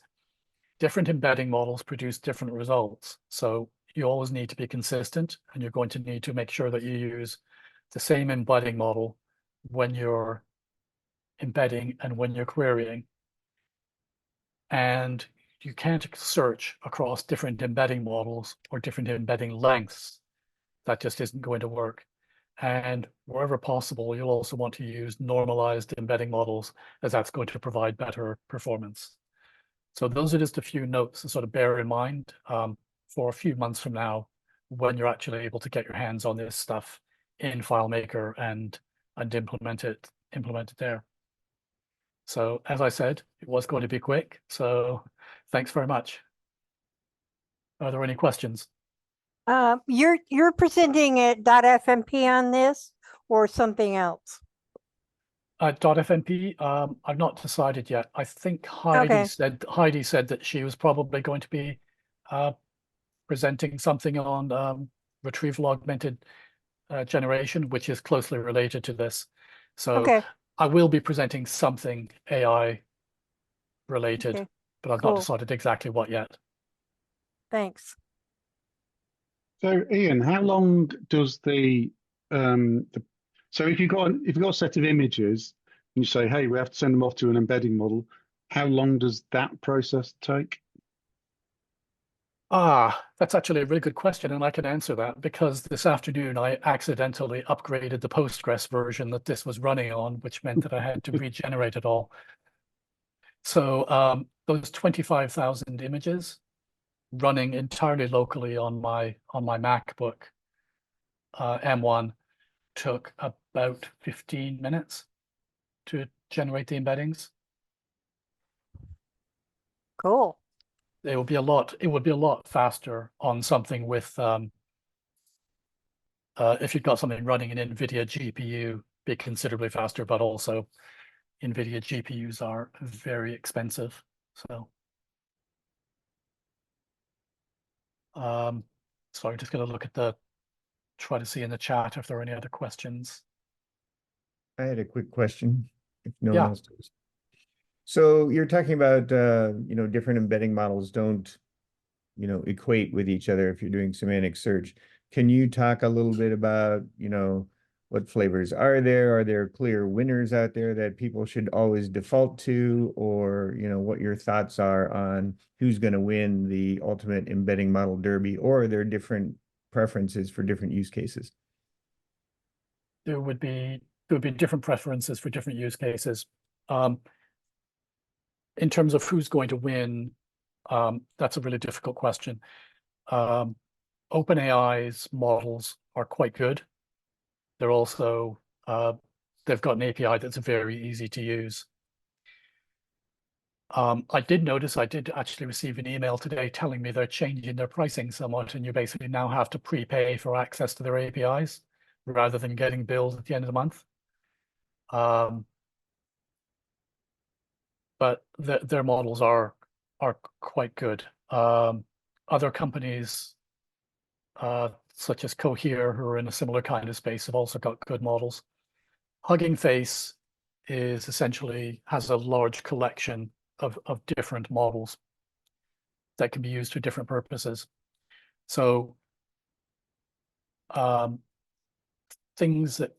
different embedding models produce different results. So you always need to be consistent, and you're going to need to make sure that you use the same embedding model when you're embedding and when you're querying. And you can't search across different embedding models or different embedding lengths. That just isn't going to work. And wherever possible, you'll also want to use normalized embedding models, as that's going to provide better performance. So those are just a few notes to sort of bear in mind for a few months from now, when you're actually able to get your hands on this stuff in FileMaker and implement it there. So as I said, it was going to be quick. So thanks very much. Are there any questions? You're presenting at .fmp on this or something else? .fmp, I've not decided yet. I think Heidi said that she was probably going to be presenting something on retrieval augmented generation, which is closely related to this. So I will be presenting something AI related, but I've not decided exactly what yet. Thanks. So Ian, how long does so if you've got a set of images and you say, hey, we have to send them off to an embedding model, how long does that process take? That's actually a really good question, and I can answer that because this afternoon I accidentally upgraded the Postgres version that this was running on, which meant that I had to regenerate it all. So those 25,000 images running entirely locally on my MacBook M1 took about 15 minutes to generate the embeddings. Cool. It would be a lot faster on something with if you've got something running an NVIDIA GPU, be considerably faster, but also NVIDIA GPUs are very expensive. So so I'm just going to look at try to see in the chat if there are any other questions. I had a quick question, if no one else does. So you're talking about, different embedding models don't, equate with each other if you're doing semantic search. Can you talk a little bit about, what flavors are there? Are there clear winners out there that people should always default to? Or, what your thoughts are on who's going to win the ultimate embedding model derby? Or are there different preferences for different use cases? There would be different preferences for different use cases. In terms of who's going to win, that's a really difficult question. OpenAI's models are quite good. They're also, they've got an API that's very easy to use. I did actually receive an email today telling me they're changing their pricing somewhat, and you basically now have to prepay for access to their APIs rather than getting billed at the end of the month. But their models are quite good. Other companies, such as Cohere, who are in a similar kind of space, have also got good models. Hugging Face is essentially has a large collection of different models that can be used for different purposes. So things that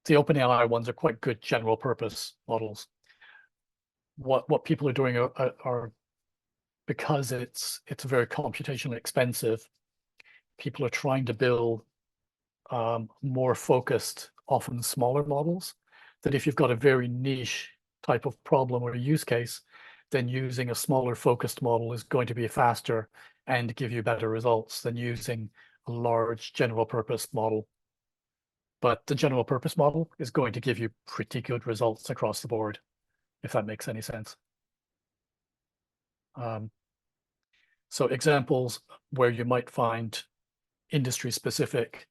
the OpenAI ones are quite good general purpose models. What people are doing are because it's very computationally expensive, people are trying to build more focused, often smaller models, that if you've got a very niche type of problem or use case, then using a smaller focused model is going to be faster and give you better results than using a large general purpose model. but the general purpose model is going to give you pretty good results across the board, if that makes any sense. So examples where you might find industry-specific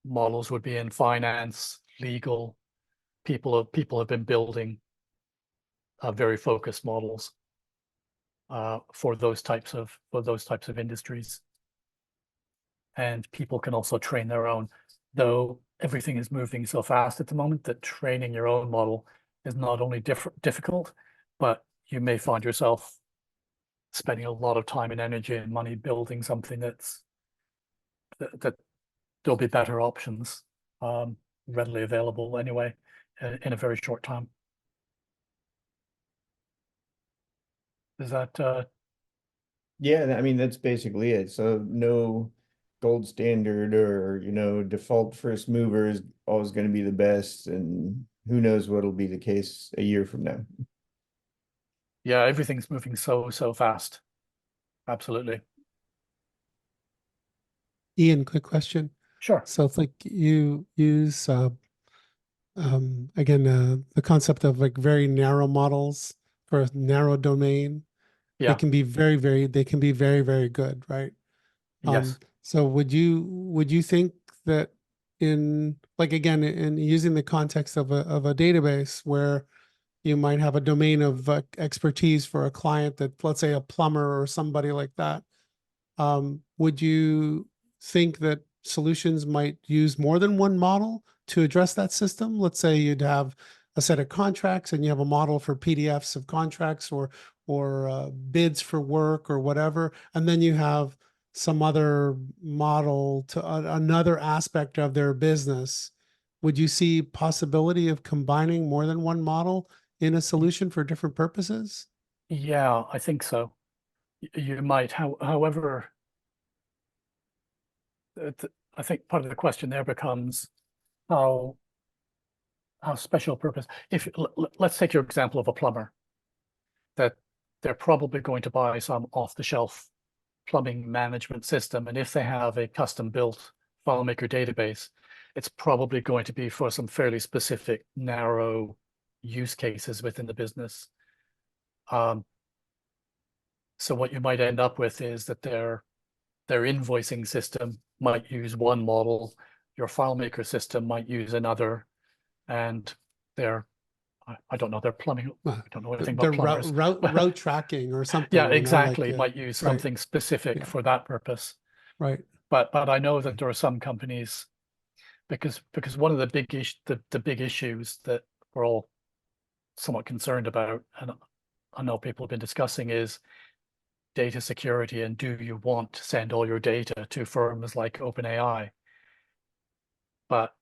models would be in finance, legal. People have been building very focused models for those types of industries, and people can also train their own. Though everything is moving so fast at the moment that training your own model is not only difficult, but you may find yourself spending a lot of time and energy and money building something that there'll be better options readily available anyway in a very short time. Is that Yeah, I mean, that's basically it. So no gold standard or, default first mover is always going to be the best, and who knows what'll be the case a year from now. Yeah, everything's moving so fast. Absolutely. Ian, quick question. Sure. So if like you use again the concept of like very narrow models for a narrow domain, Yeah. they can be very very good, right? Yes. So would you think that in like again in using the context of a database where you might have a domain of expertise for a client that, let's say, a plumber or somebody like that, would you think that solutions might use more than one model to address that system? Let's say you'd have a set of contracts and you have a model for PDFs of contracts or bids for work or whatever, and then you have some other model to another aspect of their business. Would you see possibility of combining more than one model in a solution for different purposes? Yeah, I think so. You might, however, I think part of the question there becomes how special purpose. If let's take your example of a plumber, that they're probably going to buy some off-the-shelf plumbing management system, and if they have a custom-built FileMaker database, it's probably going to be for some fairly specific, narrow use cases within the business. So what you might end up with is that their invoicing system might use one model, your FileMaker system might use another, and I don't know, their plumbing, I don't know anything about plumbers. route tracking or something. Yeah, exactly. Might use right. something specific Yeah. for that purpose. Right. But I know that there are some companies, because one of the big issues that we're all somewhat concerned about, and I know people have been discussing, is data security, and do you want to send all your data to firms like OpenAI? But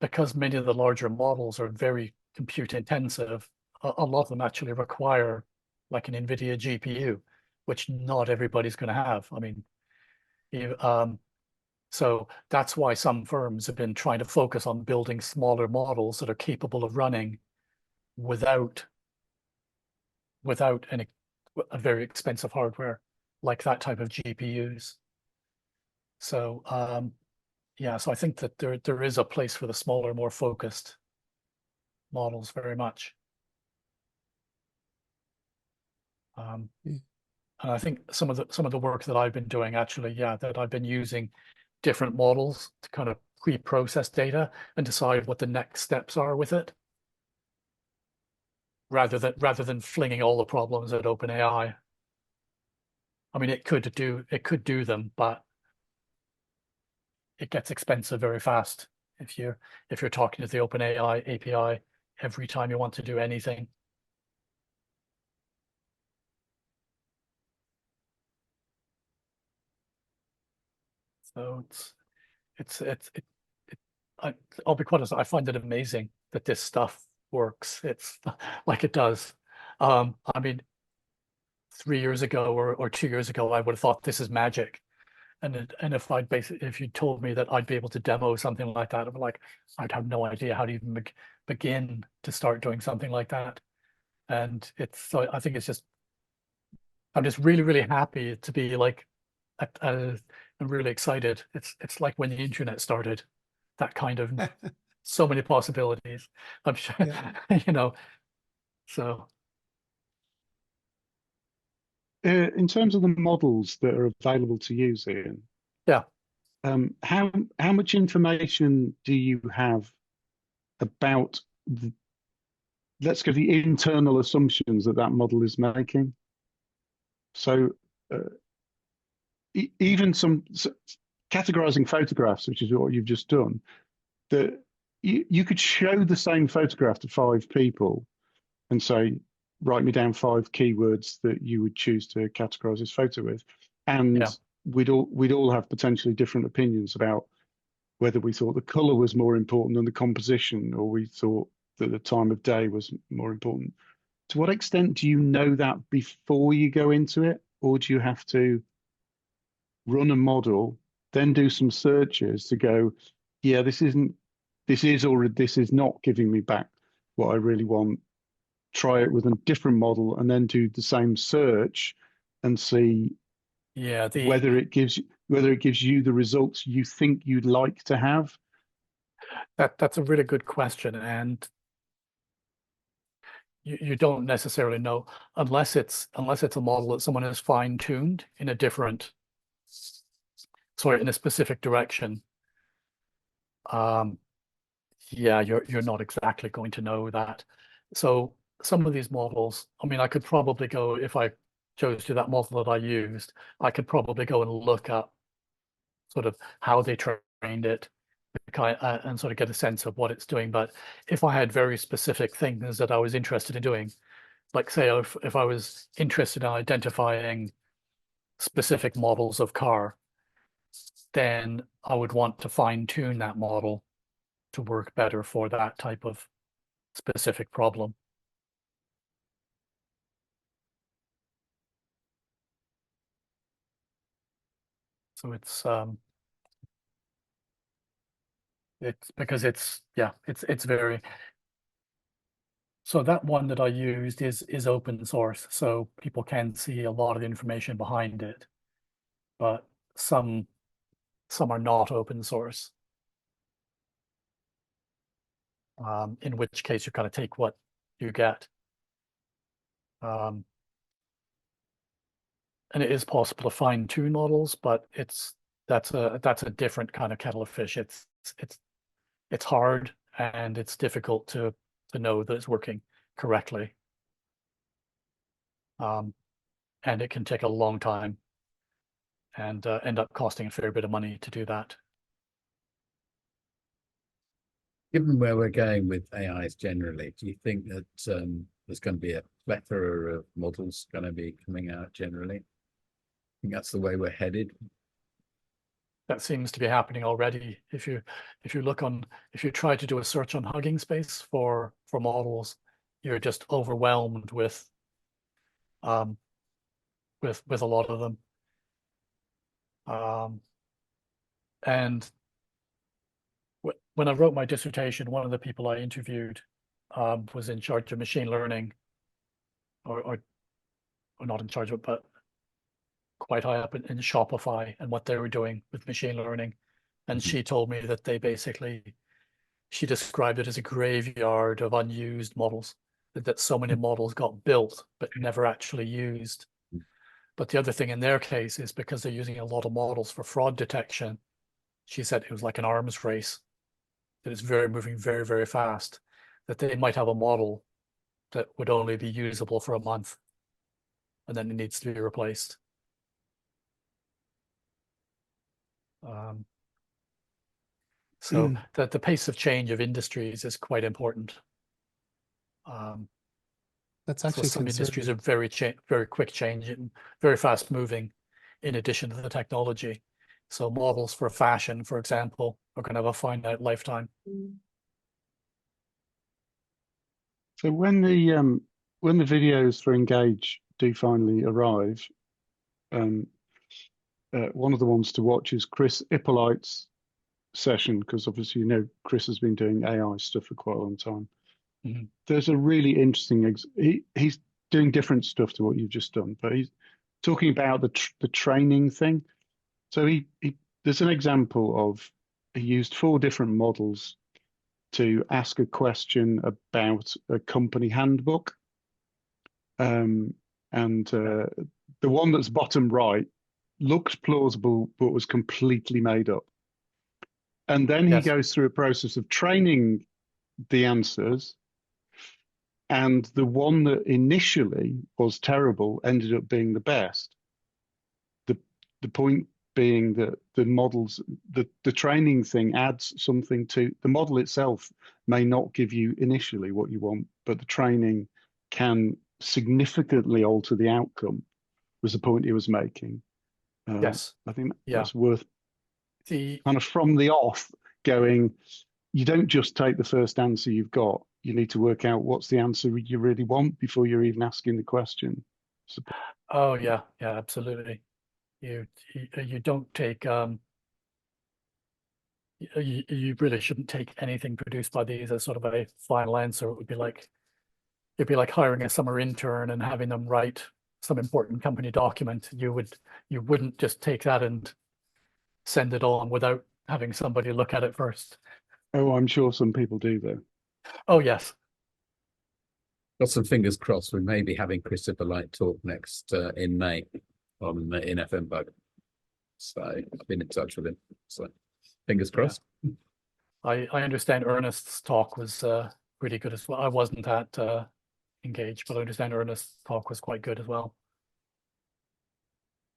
because many of the larger models are very compute intensive, a lot of them actually require like an NVIDIA GPU, which not everybody's going to have. I mean, so that's why some firms have been trying to focus on building smaller models that are capable of running without a very expensive hardware like that type of GPUs. So yeah, so I think that there is a place for the smaller, more focused models very much. And I think some of the work that I've been doing actually, yeah, that I've been using different models to kind of pre-process data and decide what the next steps are with it, rather than flinging all the problems at OpenAI. I mean, it could do them, but it gets expensive very fast if you're talking to the OpenAI API every time you want to do anything. So I'll be quite honest, I find it amazing that this stuff works. It's like it does. I mean, 3 years ago or 2 years ago, I would have thought this is magic. And if you told me that I'd be able to demo something like that, I'd have no idea how to even begin to start doing something like that. And I think I'm just really happy to be like, I'm really excited. It's like when the internet started. that kind of so many possibilities. I'm sure, Yeah. you know, so. In terms of the models that are available to use, Ian, Yeah. how much information do you have about let's go the internal assumptions that that model is making? So even categorizing photographs, which is what you've just done, that you could show the same photograph to 5 people and say, write me down 5 keywords that you would choose to categorize this photo with, and Yeah. we'd all have potentially different opinions about whether we thought the color was more important than the composition, or we thought that the time of day was more important. To what extent do you know that before you go into it, or do you have to run a model, then do some searches to go, yeah, this is not giving me back what I really want. Try it with a different model and then do the same search and see whether it gives you the results you think you'd like to have. That's a really good question, and you don't necessarily know unless it's a model that someone has fine-tuned in a different, sorry, in a specific direction. Yeah, you're not exactly going to know that. So some of these models, I mean, I could probably go, if I chose to that model that I used, I could probably go and look up sort of how they trained it and sort of get a sense of what it's doing. But if I had very specific things that I was interested in doing, like say if I was interested in identifying specific models of car, then I would want to fine tune that model to work better for that type of specific problem. So it's because it's very, so that one that I used is open source, so people can see a lot of the information behind it, but some are not open source. In which case you kind of take what you get. And it is possible to fine tune models, but that's a different kind of kettle of fish. It's hard and it's difficult to know that it's working correctly. And it can take a long time and end up costing a fair bit of money to do that. Given where we're going with AIs generally, do you think that there's going to be a plethora of models going to be coming out generally? I think that's the way we're headed. That seems to be happening already. If you try to do a search on Hugging Space for models, you're just overwhelmed with a lot of them. And when I wrote my dissertation, one of the people I interviewed was in charge of machine learning, or not in charge of, but quite high up in Shopify and what they were doing with machine learning. And she told me that she described it as a graveyard of unused models, that so many models got built but never actually used. But the other thing in their case is because they're using a lot of models for fraud detection, she said it was like an arms race, that it's moving very, very fast, that they might have a model that would only be usable for a month and then it needs to be replaced. So that the pace of change of industries is quite important. That's actually so some industries are very quick changing, very fast moving, in addition to the technology. So models for fashion, for example, are going to have a finite lifetime. So when the videos for Engage do finally arrive, one of the ones to watch is Chris Ippolite's session, because obviously Chris has been doing AI stuff for quite a long time. Mm-hmm. There's a really interesting he's doing different stuff to what you've just done, but he's talking about the training thing. So he there's an example of he used 4 different models to ask a question about a company handbook. And the one that's bottom right looked plausible, but was completely made up. And then he Yes. goes through a process of training the answers. And the one that initially was terrible ended up being the best. The point being that the models, the training thing adds something to the model itself, may not give you initially what you want, but the training can significantly alter the outcome, was the point he was making. Yes. I think Yeah. that's worth The kind of from the off going, you don't just take the first answer you've got. You need to work out what's the answer you really want before you're even asking the question. oh yeah, absolutely. You don't take you really shouldn't take anything produced by these as sort of a final answer. It'd be like hiring a summer intern and having them write some important company document. You wouldn't just take that and send it on without having somebody look at it first. Oh, I'm sure some people do though. Oh yes. Got some fingers crossed. We may be having Christopher Light talk next in May in FMBug. So I've been in touch with him. So fingers crossed. Yeah. I understand Ernest's talk was pretty good as well. I wasn't at Engage, but I understand Ernest's talk was quite good as well.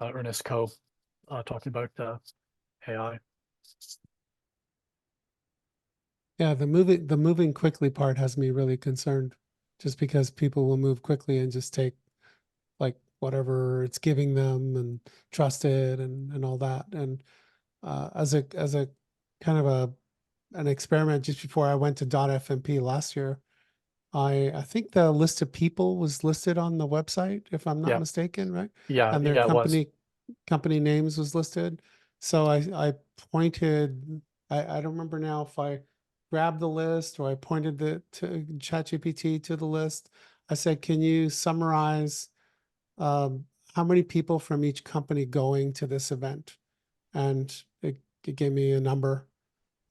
Ernest Coe talking about AI. Yeah, the moving quickly part has me really concerned, just because people will move quickly and just take like whatever it's giving them and trust it and all that. And as a kind of an experiment, just before I went to .fmp last year, I think the list of people was listed on the website, if I'm not mistaken, right? Yeah, and their yeah, it company names was listed. So I pointed, I don't remember now if I grabbed the list or I pointed to ChatGPT to the list. I said, can you summarize how many people from each company going to this event? And it gave me a number.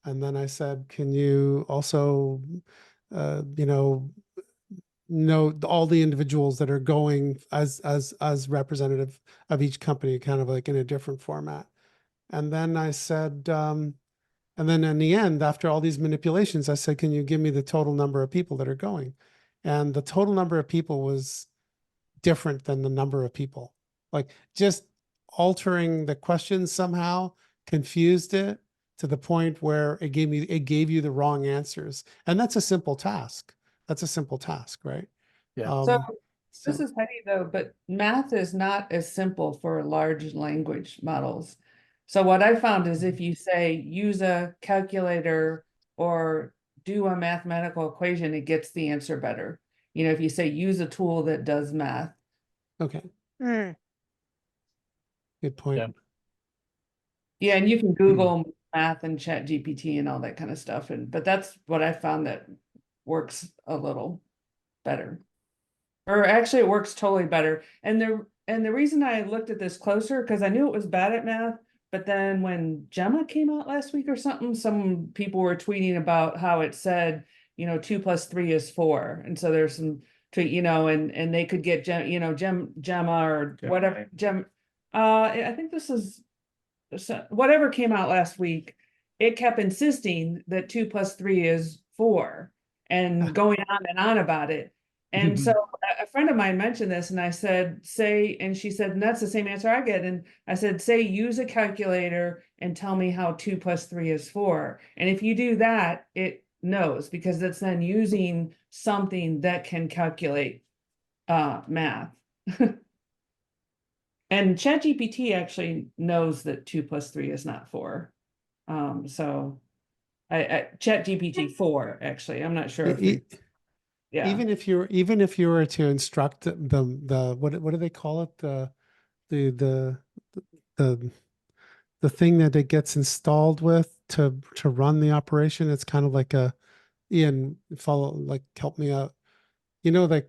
And then I said, can you also, know all the individuals that are going as representative of each company, kind of like in a different format. And then I said, and then in the end, after all these manipulations, I said, can you give me the total number of people that are going? And the total number of people was different than the number of people. Like just altering the question somehow confused it to the point where it gave you the wrong answers. And that's a simple task. That's a simple task, right? Yeah. So this is Heidi though, but math is not as simple for large language models. So what I found is if you say use a calculator or do a mathematical equation, it gets the answer better. You know, if you say use a tool that does math. Okay. Mm. Good point. Yeah. Yeah, and you can Google math and Chat GPT and all that kind of stuff. But that's what I found that works a little better. Or actually it works totally better. And the reason I looked at this closer, because I knew it was bad at math, but then when Gemma came out last week or something, some people were tweeting about how it said, 2 + 3 is 4. And so there's some tweet, and they could get Gemma or whatever. I think this is whatever came out last week. It kept insisting that 2 + 3 is 4 and going on and on about it. And so a friend of mine mentioned this and I said, and she said, and that's the same answer I get. And I said, use a calculator and tell me how 2 + 3 is 4. And if you do that, it knows because it's then using something that can calculate math. And ChatGPT actually knows that 2 + 3 is not 4. So ChatGPT 4, actually, I'm not sure if yeah. Even if you were to instruct the what do they call it, the thing that it gets installed with to run the operation, it's kind of like Ian, help me out, like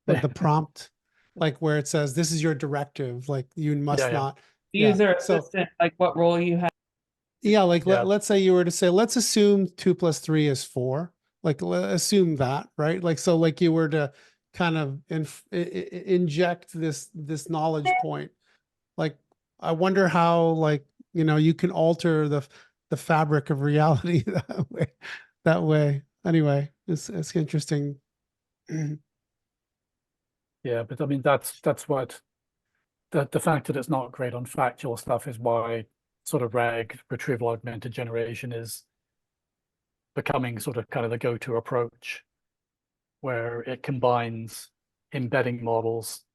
the prompt, like where it says this is your directive, like you must not user assistant, like what role you have. Yeah, like Yeah. let's say you were to say, let's assume 2 + 3 is 4. Like assume that, right? Like so, like you were to kind of inject this knowledge point. Like I wonder how, like, you know, you can alter the fabric of reality that way. That way. Anyway, it's interesting. Yeah, but I mean that's what the fact that it's not great on factual stuff is why sort of RAG, retrieval augmented generation, is becoming sort of kind of the go-to approach, where it combines embedding models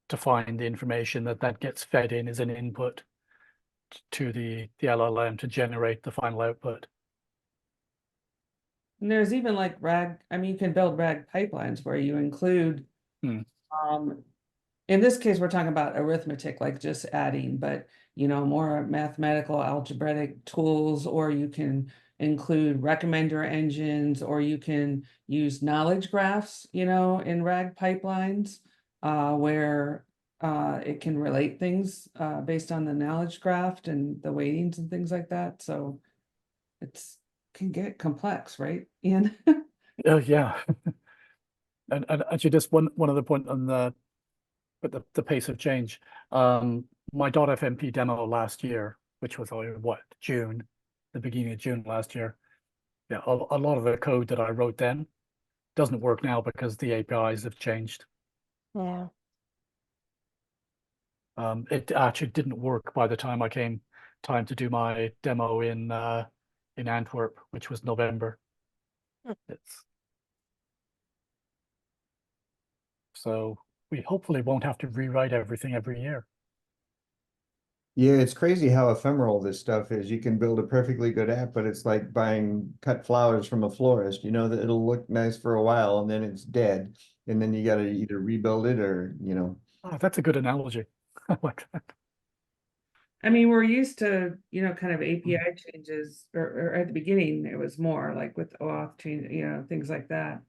to find the information that gets fed in as an input to the LLM to generate the final output. And there's even like RAG, I mean, you can build RAG pipelines where you include, in this case, we're talking about arithmetic, like just adding, but, you know, more mathematical algebraic tools, or you can include recommender engines, or you can use knowledge graphs, you know, in RAG pipelines, where it can relate things based on the knowledge graph and the weightings and things like that. So it's can get complex, right, Ian? Yeah. And actually just one other point on the pace of change. My .fmp demo last year, which was June, the beginning of June last year. Yeah, a lot of the code that I wrote then doesn't work now because the APIs have changed. Yeah. It actually didn't work by the time I came time to do my demo in Antwerp, which was November. So we hopefully won't have to rewrite everything every year. Yeah, it's crazy how ephemeral this stuff is. You can build a perfectly good app, but it's like buying cut flowers from a florist. You know that it'll look nice for a while and then it's dead. And then you got to either rebuild it or, you know. Oh, that's a good analogy. I like that. I mean, we're used to, you know, kind of API changes, or at the beginning, it was more like with OAuth change, you know, things like that.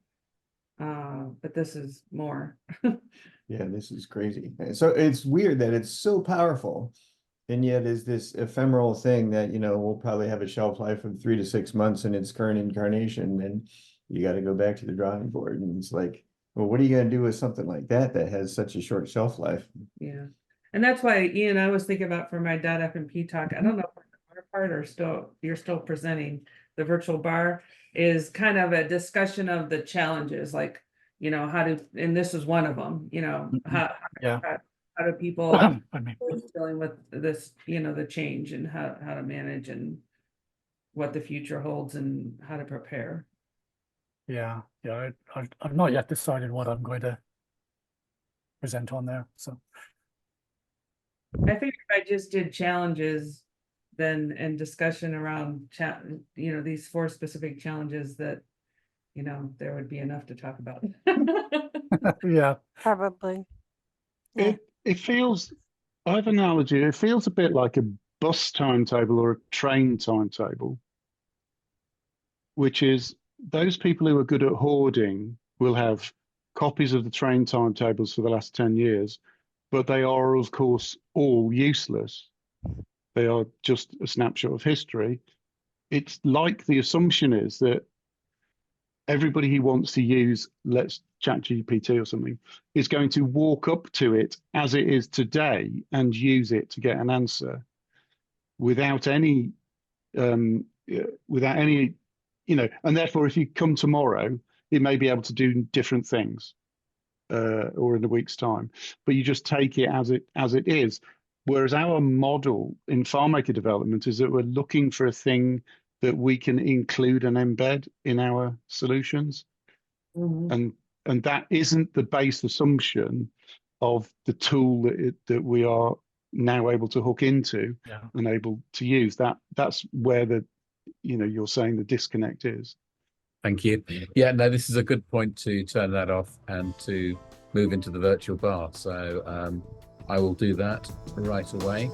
But this is more. Yeah, this is crazy. So it's weird that it's so powerful, and yet is this ephemeral thing that, you know, will probably have a shelf life of 3 to 6 months in its current incarnation. And you got to go back to the drawing board. And it's like, well, what are you going to do with something like that has such a short shelf life? Yeah. And that's why, Ian, I was thinking about for my .fmp talk, I don't know if our part or you're still presenting the virtual bar, is kind of a discussion of the challenges, like, you know, and this is one of them, you know, how do people dealing with this, you know, the change, and how to manage and what the future holds and how to prepare. Yeah. I've not yet decided what I'm going to present on there. So I think if I just did challenges then and discussion around you know, these 4 specific challenges, that, you know, there would be enough to talk about. yeah, Probably. Yeah. It feels, I have an analogy, it feels a bit like a bus timetable or a train timetable, which is those people who are good at hoarding will have copies of the train timetables for the last 10 years, but they are, of course, all useless. They are just a snapshot of history. It's like the assumption is that everybody who wants to use, let's ChatGPT or something, is going to walk up to it as it is today and use it to get an answer without any, you know, and therefore if you come tomorrow, it may be able to do different things or in a week's time, but you just take it as it is. Whereas our model in FileMaker development is that we're looking for a thing that we can include and embed in our solutions. And that isn't the base assumption of the tool that we are now able to hook into and able to use. That's where you're saying the disconnect is. Thank you. Yeah, no, this is a good point to turn that off and to move into the virtual bar. So I will do that right away.